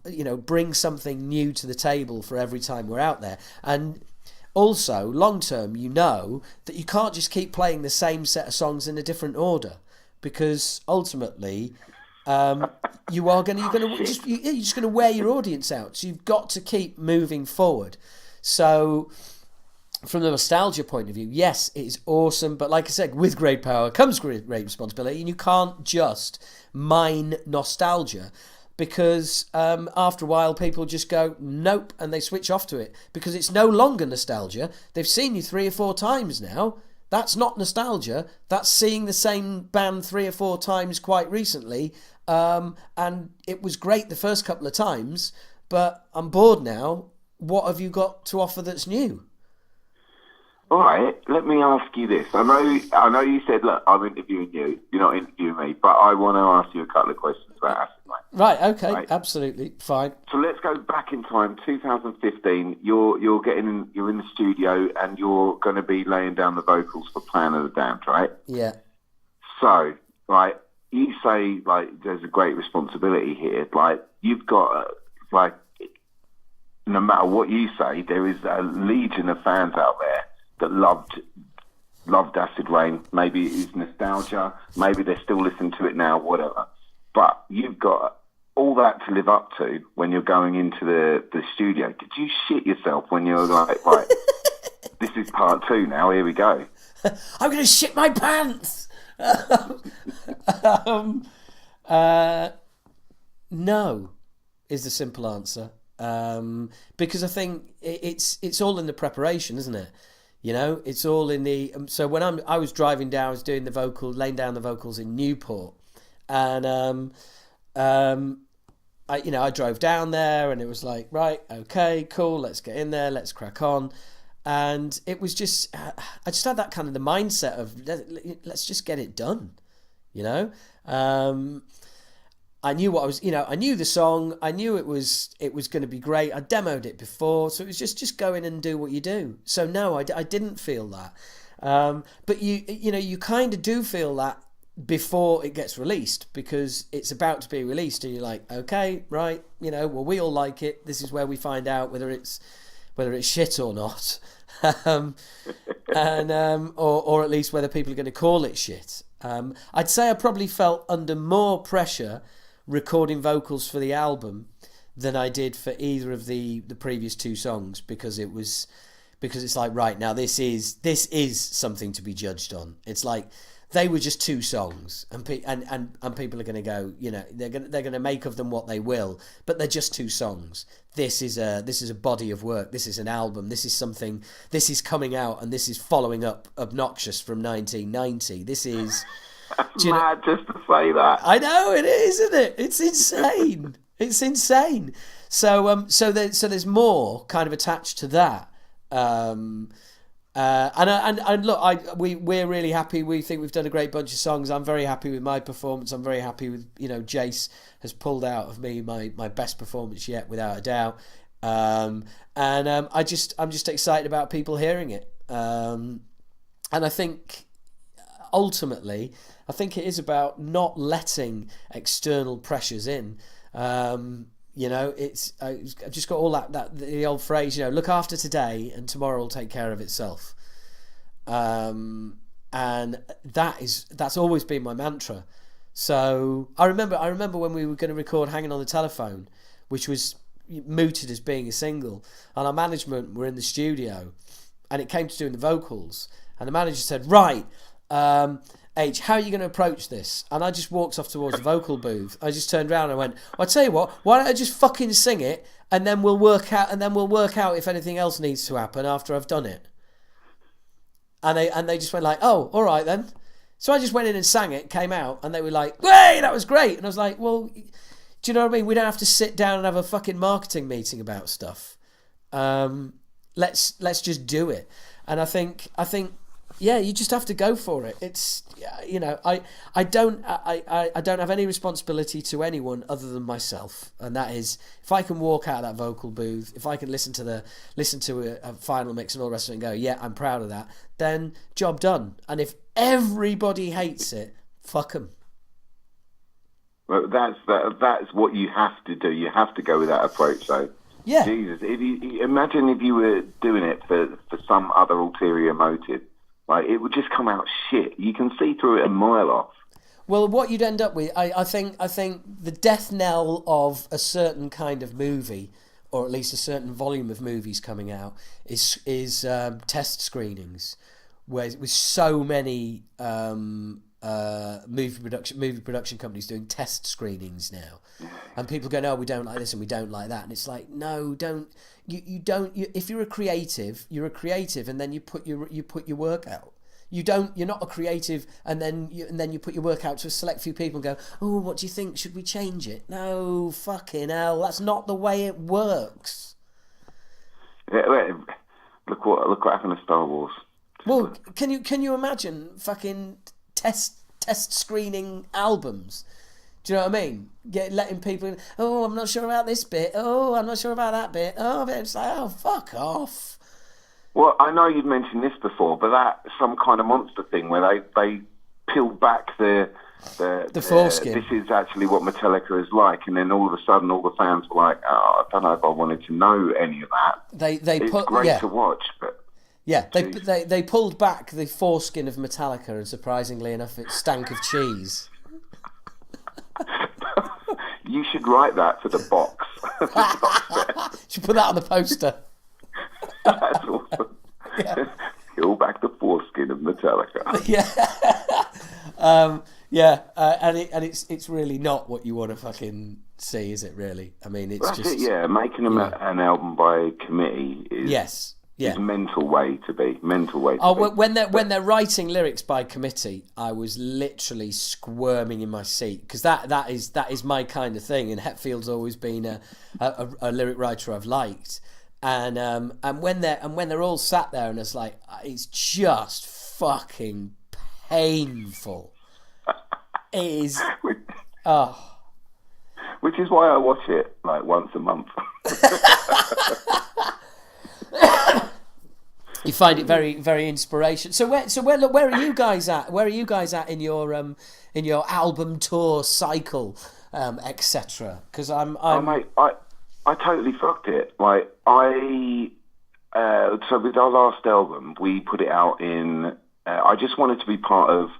bring something new to the table for every time we're out there. And also, long term, that you can't just keep playing the same set of songs in a different order, because ultimately you're just going to wear your audience out. So you've got to keep moving forward. So from the nostalgia point of view, yes, it is awesome, but like I said, with great power comes great responsibility, and you can't just mine nostalgia, because after a while people just go nope, and they switch off to it, because it's no longer nostalgia. They've seen you 3 or 4 times now. That's not nostalgia. That's seeing the same band 3 or 4 times quite recently, and it was great the first couple of times, but I'm bored now. What have you got to offer that's new? All right, let me ask you this. I know you said, look, I'm interviewing you. You're not interviewing me, but I want to ask you a couple of questions about Acid Rain. Right, okay, right. Absolutely, fine. So let's go back in time, 2015. You're in the studio and you're going to be laying down the vocals for Plan of the Damned, right? Yeah. So, right, you say, like, there's a great responsibility here. Like, you've got, like, no matter what you say, there is a legion of fans out there that loved Acid Rain. Maybe it is nostalgia. Maybe they're still listening to it now, whatever. But you've got all that to live up to when you're going into the studio. Did you shit yourself when you were like, right, this is part 2 now, here we go? I'm going to shit my pants! No, is the simple answer. Because I think it's all in the preparation, isn't it? You know, it's all in the... so when I was driving down, I was doing laying down the vocals in Newport. And... I drove down there and it was like, right, okay, cool, let's get in there, let's crack on. And it was just, I just had that kind of the mindset of, let's just get it done, you know? I knew what I was, I knew the song, I knew it was going to be great. I demoed it before, so it was just go in and do what you do. So no, I didn't feel that. But you kind of do feel that before it gets released, because it's about to be released and you're like, okay, right, well, we all like it, this is where we find out whether it's shit or not. Or at least whether people are going to call it shit. I'd say I probably felt under more pressure recording vocals for the album than I did for either of the previous 2 songs, because it's like, right, now this is something to be judged on. It's like they were just 2 songs, and people are going to go, they're going to make of them what they will, but they're just 2 songs. This is a body of work. This is an album. This is something. This is coming out, and this is following up Obnoxious from 1990. This is mad just to say that. I know it is, isn't it? It's insane. It's insane. So there's more kind of attached to that. And look, we're really happy. We think we've done a great bunch of songs. I'm very happy with my performance. I'm very happy with, Jace has pulled out of me my best performance yet, without a doubt. I'm just excited about people hearing it. And I think ultimately, it is about not letting external pressures in. It's I've just got all that the old phrase, look after today and tomorrow will take care of itself. And that's always been my mantra. So I remember when we were going to record Hanging on the Telephone, which was mooted as being a single, and our management were in the studio, and it came to doing the vocals, and the manager said, right, H, how are you going to approach this? And I just walked off towards the vocal booth. I just turned around and I went, well, I tell you what, why don't I just fucking sing it, and then we'll work out if anything else needs to happen after I've done it. And they just went like, oh, all right then. So I just went in and sang it, came out, and they were like, hey, that was great. And I was like, well, do you know what I mean? We don't have to sit down and have a fucking marketing meeting about stuff. Let's just do it. And I think yeah, you just have to go for it. It's, I don't have any responsibility to anyone other than myself, and that is, if I can walk out of that vocal booth, if I can listen to a final mix and all the rest of it and go, yeah, I'm proud of that, then job done. And if everybody hates it, fuck them. Well, that's what you have to do. You have to go with that approach, though. Yeah. Jesus, imagine if you were doing it for some other ulterior motive. Like, it would just come out shit. You can see through it a mile off. Well, what you'd end up with, I think the death knell of a certain kind of movie, or at least a certain volume of movies coming out, is test screenings, with so many movie production companies doing test screenings now, and people go, no, we don't like this and we don't like that, and it's like, no, don't. You don't. If you're a creative, and then you put your work out. You're not a creative, and then you put your work out to a select few people and go, oh, what do you think? Should we change it? No, fucking hell, that's not the way it works. Yeah, look what happened to Star Wars. Well, can you imagine fucking test screening albums? Do you know what I mean? Letting people, oh, I'm not sure about this bit. Oh, I'm not sure about that bit. Oh, it's like, oh, fuck off. Well, I know you've mentioned this before, but that some kind of monster thing where they peeled back the foreskin. This is actually what Metallica is like, and then all of a sudden, all the fans were like, oh, I don't know if I wanted to know any of that. It's great to watch, but. Yeah, they pulled back the foreskin of Metallica, and surprisingly enough, it stank of cheese. You should write that for the box. Should put that on the poster. That's awesome. Yeah. Peel back the foreskin of Metallica. Yeah. And it's really not what you want to fucking see, is it? Really? I mean, it's just making an album by committee is is mental way to be. When they're writing lyrics by committee, I was literally squirming in my seat, because that is my kind of thing. And Hetfield's always been a lyric writer I've liked. And when they're all sat there and it's like, it's just fucking painful. It is. Which is why I watch it like once a month. You find it very, very inspirational. So where are you guys at? Where are you guys at in your album tour cycle, etc.? Because I'm mate, I totally fucked it. Like so with our last album, we put it out in. I just wanted to be part of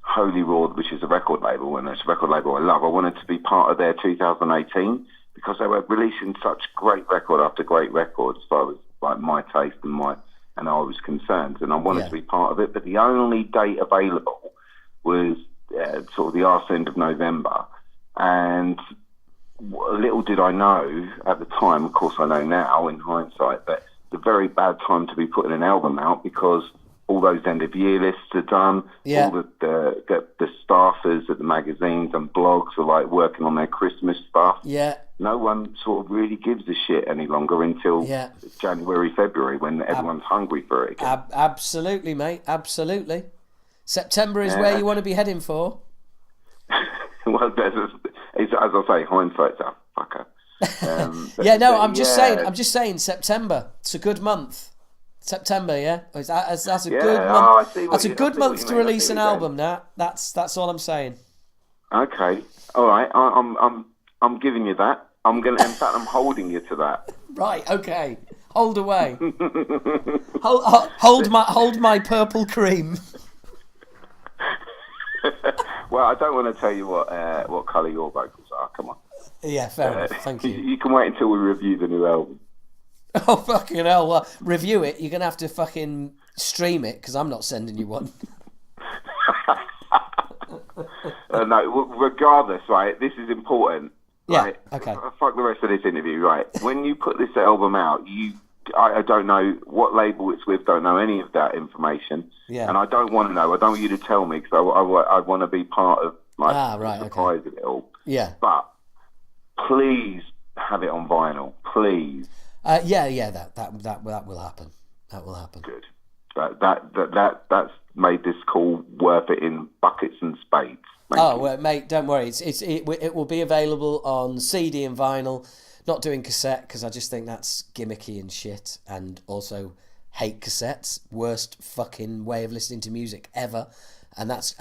Holy Roar, which is a record label, and it's a record label I love. I wanted to be part of their 2018 because they were releasing such great record after great record as far as like my taste and I was concerned, and I wanted to be part of it. But the only date available was sort of the arse end of November, and little did I know at the time, of course I know now in hindsight, that it's a very bad time to be putting an album out, because all those end of year lists are done. All the staffers at the magazines and blogs are like working on their Christmas stuff. Yeah. No one sort of really gives a shit any longer until January, February, when everyone's hungry for it again. Absolutely, mate. Absolutely. September is where you want to be heading for. Well, as I say, hindsight's a fucker. I'm just saying September. It's a good month. September, yeah. That's a good month. That's a good month to release an album. Now, that's all I'm saying. Okay, all right. I'm giving you that. In fact, I'm holding you to that. Right. Okay. Hold away. hold my purple cream. Well, I don't want to tell you what colour your vocals are. Come on. Yeah, fair enough. Thank you. You can wait until we review the new album. Oh, fucking hell. Well, review it. You're going to have to fucking stream it, because I'm not sending you one. No, regardless, right, this is important. Right? Yeah, okay. Fuck the rest of this interview, right? When you put this album out, I don't know what label it's with, don't know any of that information. Yeah. And I don't want to know. I don't want you to tell me, because I want to be part of the surprise of it all. Yeah. But please have it on vinyl, please. That will happen. That will happen. Good. That's made this call worth it in buckets and spades. Well, mate, don't worry. It will be available on CD and vinyl. Not doing cassette, because I just think that's gimmicky and shit, and also hate cassettes. Worst fucking way of listening to music ever. And that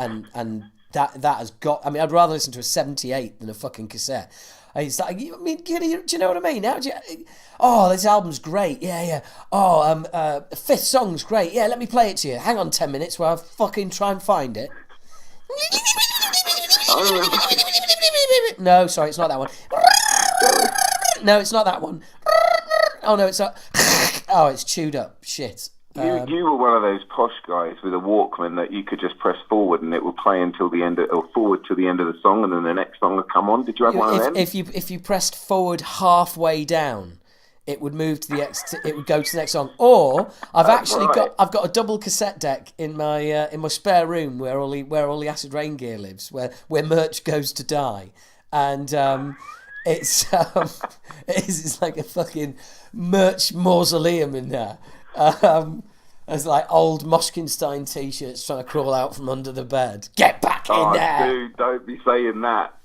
has got. I mean, I'd rather listen to a 78 than a fucking cassette. It's like, I mean, do you know what I mean? This album's great. Yeah. Fifth song's great. Yeah, let me play it to you. Hang on 10 minutes while I fucking try and find it. No, sorry, it's not that one. No, it's not that one. Oh, no, it's not. Oh, it's chewed up. Shit. You were one of those posh guys with a Walkman that you could just press forward and it would play until the end or forward to the end of the song, and then the next song would come on. Did you have one of them? If you pressed forward halfway down, it would move to it would go to the next song. Or I've got a double cassette deck in my spare room where all the Acid Rain gear lives, where merch goes to die, and it's like a fucking merch mausoleum in there. There's like old Moshkinstein t-shirts trying to crawl out from under the bed. Get back in there! Dude, don't be saying that.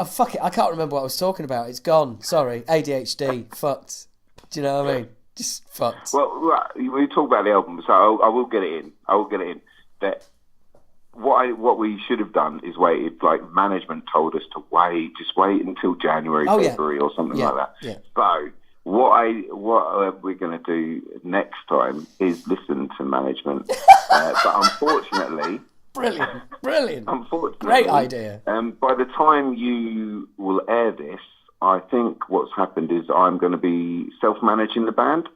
Fuck it. I can't remember what I was talking about. It's gone. Sorry. ADHD. Fucked. Do you know what I mean? Just fucked. Well, we talk about the album, so I will get it in. That what we should have done is waited. Like, management told us to wait. Just wait until January, February, or something like that. Yeah. So what we're going to do next time is listen to management. But unfortunately, Brilliant. Unfortunately, Great idea. By the time you will air this, I think what's happened is I'm going to be self-managing the band.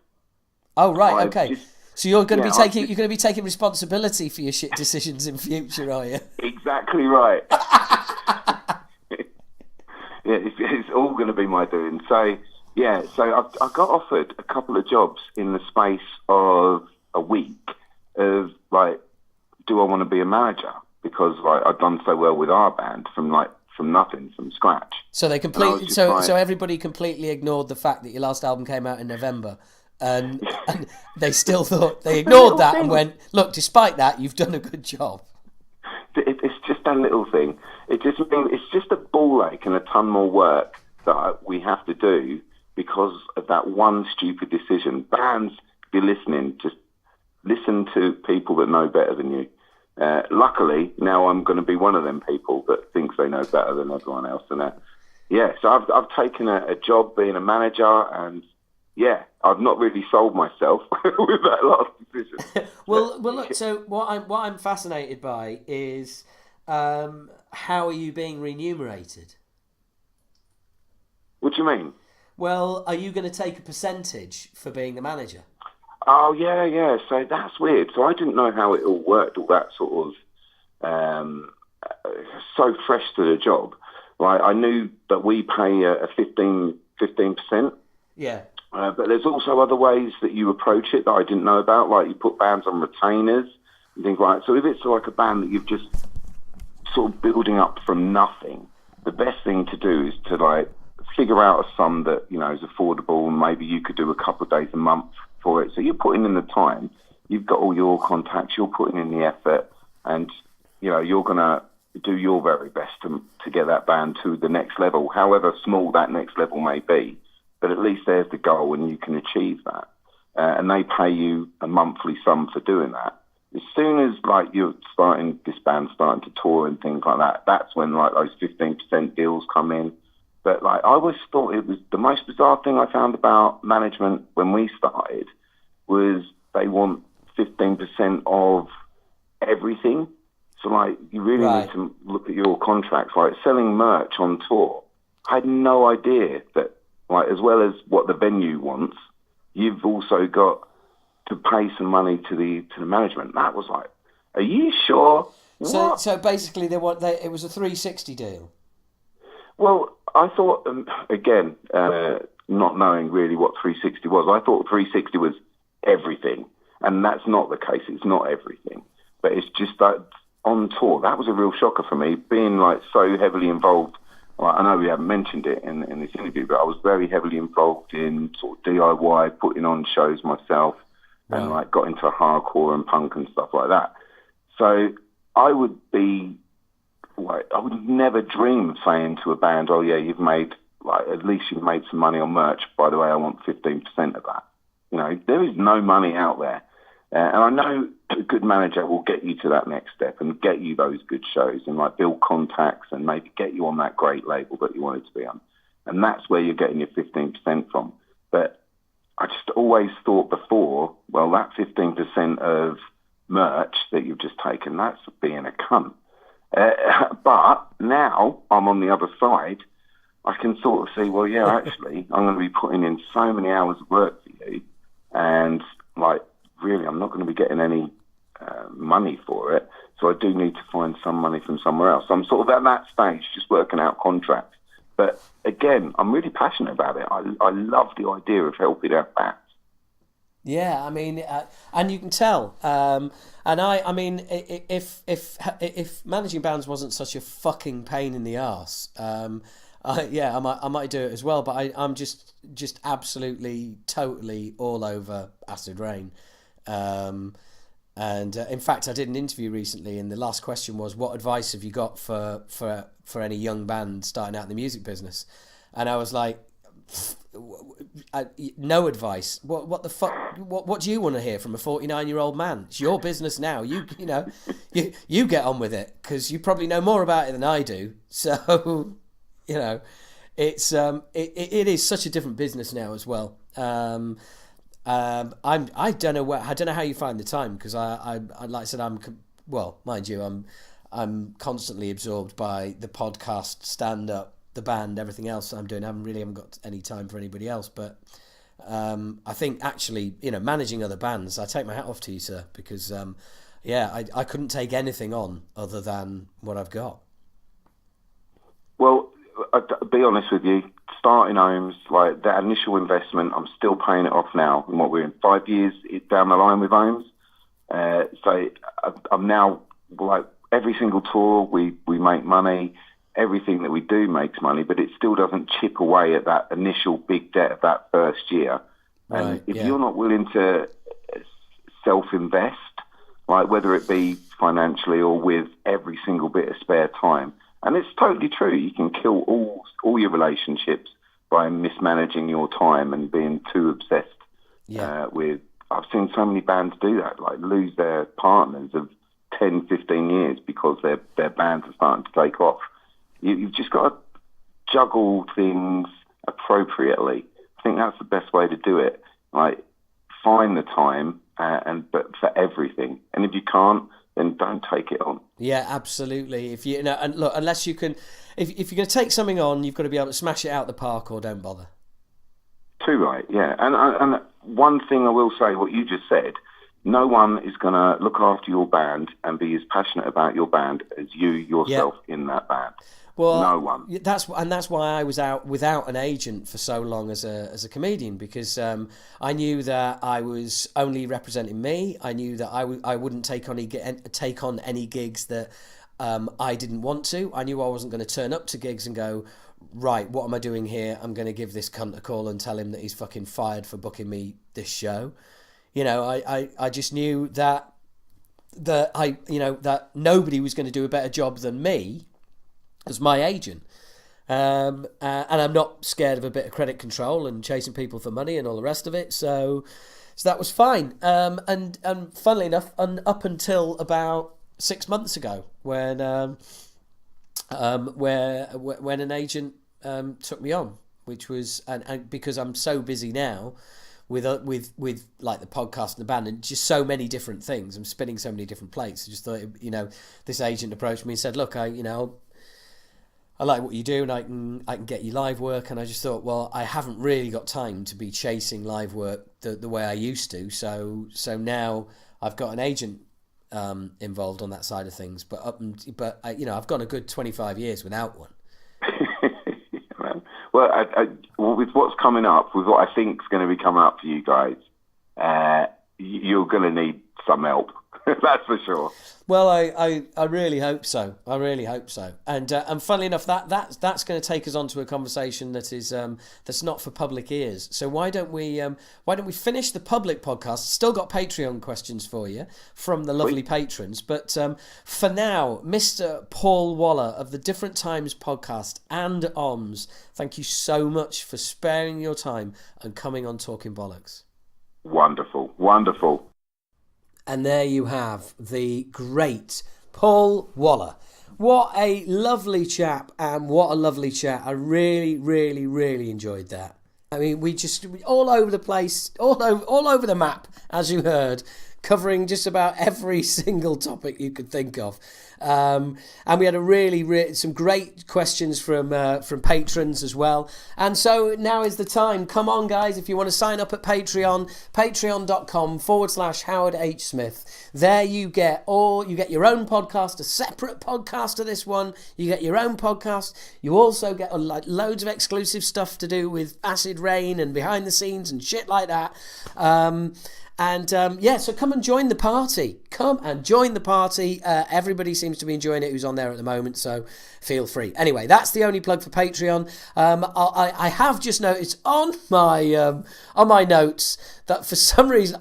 Oh right, okay. So you're going to be you're taking responsibility for your shit decisions in future, are you? Exactly right. Yeah, it's all going to be my doing. So I got offered a couple of jobs in the space of a week of like, do I want to be a manager? Because like I've done so well with our band from nothing, from scratch. So they so everybody completely ignored the fact that your last album came out in November. And they still thought, they ignored that and went, look, despite that, you've done a good job. It's just a little thing. It's just a ball ache and a ton more work that we have to do because of that one stupid decision. Bands, if you're listening, just listen to people that know better than you. Luckily, now I'm going to be one of them people that thinks they know better than everyone else. And so I've taken a job being a manager, and I've not really sold myself with that last decision. well, look. So what I'm fascinated by is how are you being remunerated? What do you mean? Well, are you going to take a percentage for being the manager? Oh, yeah. So that's weird. So I didn't know how it all worked, all that sort of so fresh to the job. Like, I knew that we pay a 15%. Yeah. But there's also other ways that you approach it that I didn't know about. Like, you put bands on retainers and things like that. So if it's like a band that you've just sort of building up from nothing, the best thing to do is to like figure out a sum that, you know, is affordable, and maybe you could do a couple of days a month for it. So you're putting in the time, you've got all your contacts, you're putting in the effort, and, you know, you're going to do your very best to get that band to the next level, however small that next level may be. But at least there's the goal, and you can achieve that. And they pay you a monthly sum for doing that. As soon as like this band's starting to tour and things like that, that's when like those 15% deals come in. But like I always thought it was the most bizarre thing I found about management when we started was they want 15% of everything. So like you really need to look at your contracts. Like selling merch on tour, I had no idea that like as well as what the venue wants, you've also got to pay some money to the management. That was like, are you sure? So basically it was a 360 deal. Well, I thought again, not knowing really what 360 was, I thought 360 was everything, and that's not the case. It's not everything, but it's just that on tour, that was a real shocker for me, being like so heavily involved. Well, I know we haven't mentioned it in this interview, but I was very heavily involved in sort of DIY, putting on shows myself, and like got into hardcore and punk and stuff like that. So I would never dream of saying to a band, "Oh yeah, you've made at least you've made some money on merch. By the way, I want 15% of that." You know, there is no money out there, and I know a good manager will get you to that next step and get you those good shows and like build contacts and maybe get you on that great label that you wanted to be on, and that's where you're getting your 15% from. But I just always thought before, well, that 15% of merch that you've just taken, that's being a cunt. But now I'm on the other side, I can sort of see, well, yeah, actually, I'm going to be putting in so many hours of work for you, and like, really, I'm not going to be getting any money for it, so I do need to find some money from somewhere else. So I'm sort of at that stage, just working out contracts. But again, I'm really passionate about it. I love the idea of helping out bands. Yeah, I mean, and you can tell. And I mean, if managing bands wasn't such a fucking pain in the arse, I might do it as well. But I'm just absolutely, totally all over Acid Rain. And in fact, I did an interview recently, and the last question was, "What advice have you got for any young band starting out in the music business?" And I was like, "No advice. What the fuck? What do you want to hear from a 49-year-old man? It's your business now. You get on with it, because you probably know more about it than I do. So, you know, it's it is such a different business now as well." I don't know how you find the time, because I like I said, I'm well, mind you, I'm constantly absorbed by the podcast, stand up, the band, everything else I'm doing. I haven't got any time for anybody else, but I think actually, managing other bands, I take my hat off to you, sir, because I couldn't take anything on other than what I've got. Well, I'll be honest with you, starting Ohhms, like that initial investment, I'm still paying it off now. And what we're in 5 years down the line with Ohhms. So I'm now, like, every single tour we make money. Everything that we do makes money, but it still doesn't chip away at that initial big debt of that first year. And if you're not willing to self-invest, like whether it be financially or with every single bit of spare time, and it's totally true, you can kill all your relationships by mismanaging your time and being too obsessed with. I've seen so many bands do that, like lose their partners of 10, 15 years because their bands are starting to take off. You've just got to juggle things appropriately. I think that's the best way to do it. Like, find the time, but for everything. And if you can't, then don't take it on. Yeah, absolutely. If and look, unless you can, if you're going to take something on, you've got to be able to smash it out the park, or don't bother. Too right, yeah. And one thing I will say, what you just said, no one is going to look after your band and be as passionate about your band as you yourself in that band. Well, no one. That's why I was out without an agent for so long as a comedian, because I knew that I was only representing me. I knew that I wouldn't take on any gigs that I didn't want to. I knew I wasn't going to turn up to gigs and go, right, what am I doing here? I'm going to give this cunt a call and tell him that he's fucking fired for booking me this show. I just knew that nobody was going to do a better job than me as my agent. And I'm not scared of a bit of credit control and chasing people for money and all the rest of it. So that was fine. And funnily enough, up until about 6 months ago, when an agent took me on, which was and because I'm so busy now with like the podcast and the band and just so many different things, I'm spinning so many different plates. I just thought, this agent approached me and said, look, I like what you do, and I can get you live work. And I just thought, well, I haven't really got time to be chasing live work the way I used to. So now I've got an agent involved on that side of things. But I've gone a good 25 years without one. Well, with what's coming up, with what I think is going to be coming up for you guys, you're going to need some help. That's for sure. Well, I really hope so. I really hope so. And funnily enough, that's going to take us on to a conversation that is that's not for public ears. So why don't we finish the public podcast? Still got Patreon questions for you from the lovely patrons, but for now, Mr. Paul Waller of the Different Times podcast and Ohhms, thank you so much for sparing your time and coming on Talking Bollocks. Wonderful, wonderful. And there you have the great Paul Waller. What a lovely chap, and what a lovely chat. I really, really, really enjoyed that. I mean, we all over the place, all over the map, as you heard, covering just about every single topic you could think of. And we had some great questions from patrons as well. And so now is the time. Come on, guys, if you want to sign up at Patreon, patreon.com/Howard H. Smith. There you get your own podcast, a separate podcast to this one. You get your own podcast. You also get loads of exclusive stuff to do with Acid Rain and behind the scenes and shit like that. So come and join the party. Come and join the party. Everybody seems to be enjoying it who's on there at the moment, so feel free. Anyway, that's the only plug for Patreon. I have just noticed on my notes that for some reason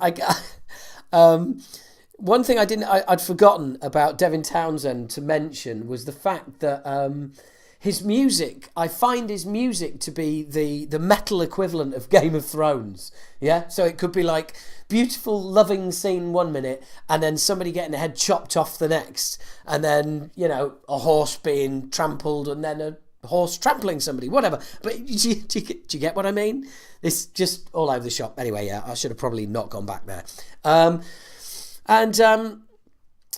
one thing I'd forgotten about Devin Townsend to mention was the fact that his music, I find his music to be the metal equivalent of Game of Thrones. Yeah, so it could be like beautiful, loving scene 1 minute, and then somebody getting their head chopped off the next, and then a horse being trampled, and then a horse trampling somebody, whatever. But do you get what I mean? It's just all over the shop. Anyway, yeah, I should have probably not gone back there.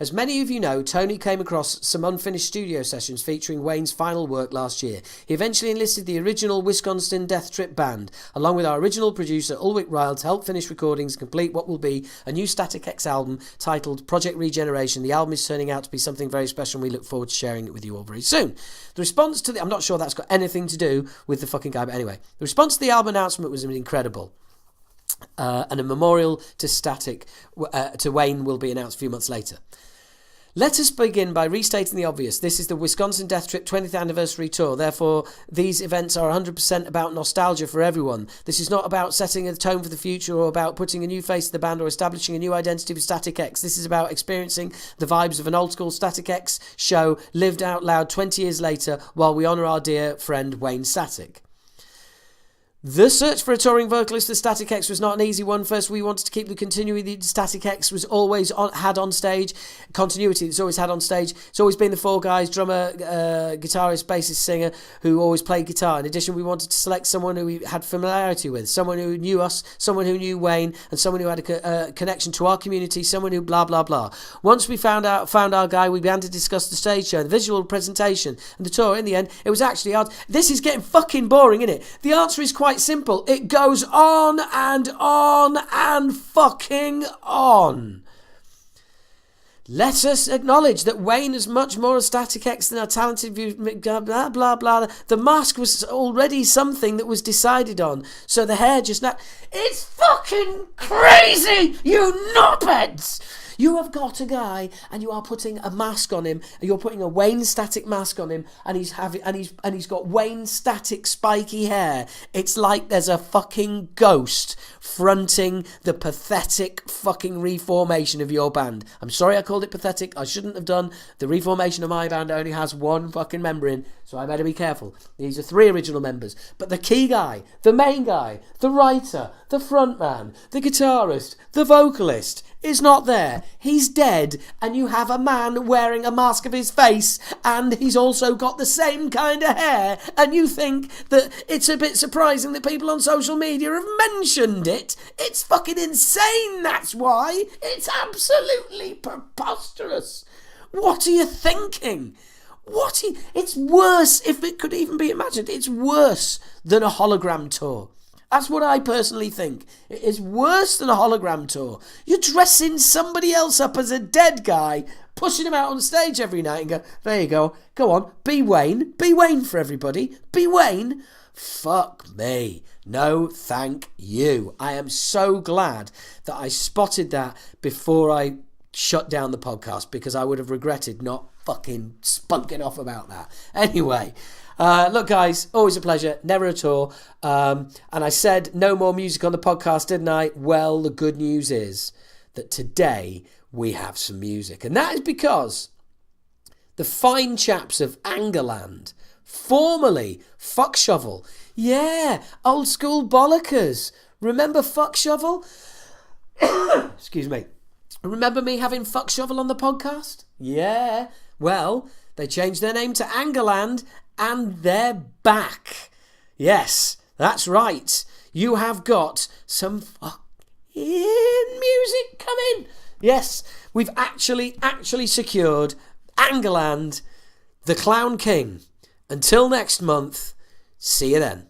As many of you know, Tony came across some unfinished studio sessions featuring Wayne's final work last year. He eventually enlisted the original Wisconsin Death Trip band, along with our original producer Ulrich Ryle, to help finish recordings and complete what will be a new Static X album titled Project Regeneration. The album is turning out to be something very special, and we look forward to sharing it with you all very soon. The response to I'm not sure that's got anything to do with the fucking guy, but anyway, the response to the album announcement was incredible. And a memorial to Static to Wayne will be announced a few months later. Let us begin by restating the obvious. This is the Wisconsin Death Trip 20th anniversary tour. Therefore, these events are 100% about nostalgia for everyone. This is not about setting a tone for the future or about putting a new face to the band or establishing a new identity for Static X. This is about experiencing the vibes of an old school Static X show lived out loud 20 years later while we honour our dear friend Wayne Static. The search for a touring vocalist for Static X was not an easy one. First, we wanted to keep the continuity that Static X was always had on stage. Continuity that's always had on stage. It's always been the four guys, drummer, guitarist, bassist, singer, who always played guitar. In addition, we wanted to select someone who we had familiarity with, someone who knew us, someone who knew Wayne, and someone who had a connection to our community, someone who blah, blah, blah. Once we found our guy, we began to discuss the stage show, the visual presentation, and the tour. In the end, it was actually hard. This is getting fucking boring, isn't it? The answer is quite simple. It goes on and fucking on. Let us acknowledge that Wayne is much more a Static X than our talented view, blah, blah, blah. The mask was already something that was decided on, so the hair just now... It's fucking crazy, you knobheads! You have got a guy, and you are putting a mask on him, and you're putting a Wayne Static mask on him, and he's got Wayne Static spiky hair. It's like there's a fucking ghost fronting the pathetic fucking reformation of your band. I'm sorry I called it pathetic. I shouldn't have done. The reformation of my band only has one fucking member in, so I better be careful. These are 3 original members, but the key guy, the main guy, the writer, the frontman, the guitarist, the vocalist is not there. He's dead, and you have a man wearing a mask of his face, and he's also got the same kind of hair, and you think that it's a bit surprising that people on social media have mentioned it. It's fucking insane, that's why. It's absolutely preposterous. What are you thinking? It's worse, if it could even be imagined, it's worse than a hologram tour. That's what I personally think. It is worse than a hologram tour. You're dressing somebody else up as a dead guy, pushing him out on stage every night and go, there you go, go on, be Wayne for everybody, be Wayne. Fuck me. No, thank you. I am so glad that I spotted that before I shut down the podcast, because I would have regretted not fucking spunking off about that. Anyway, look, guys, always a pleasure, never a tour. And I said no more music on the podcast, didn't I? Well, the good news is that today we have some music. And that is because the fine chaps of Angerland, formerly Fuckshovel, yeah, old school Bollocks. Remember Fuckshovel? Excuse me. Remember me having Fuckshovel on the podcast? Yeah. Well, they changed their name to Angerland, and they're back. Yes, that's right. You have got some fucking music coming. Yes, we've actually secured Angerland, the Clown King. Until next month, see you then.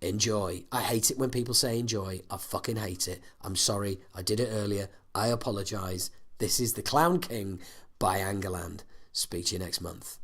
Enjoy. I hate it when people say enjoy. I fucking hate it. I'm sorry. I did it earlier. I apologise. This is The Clown King by Angerland. Speak to you next month.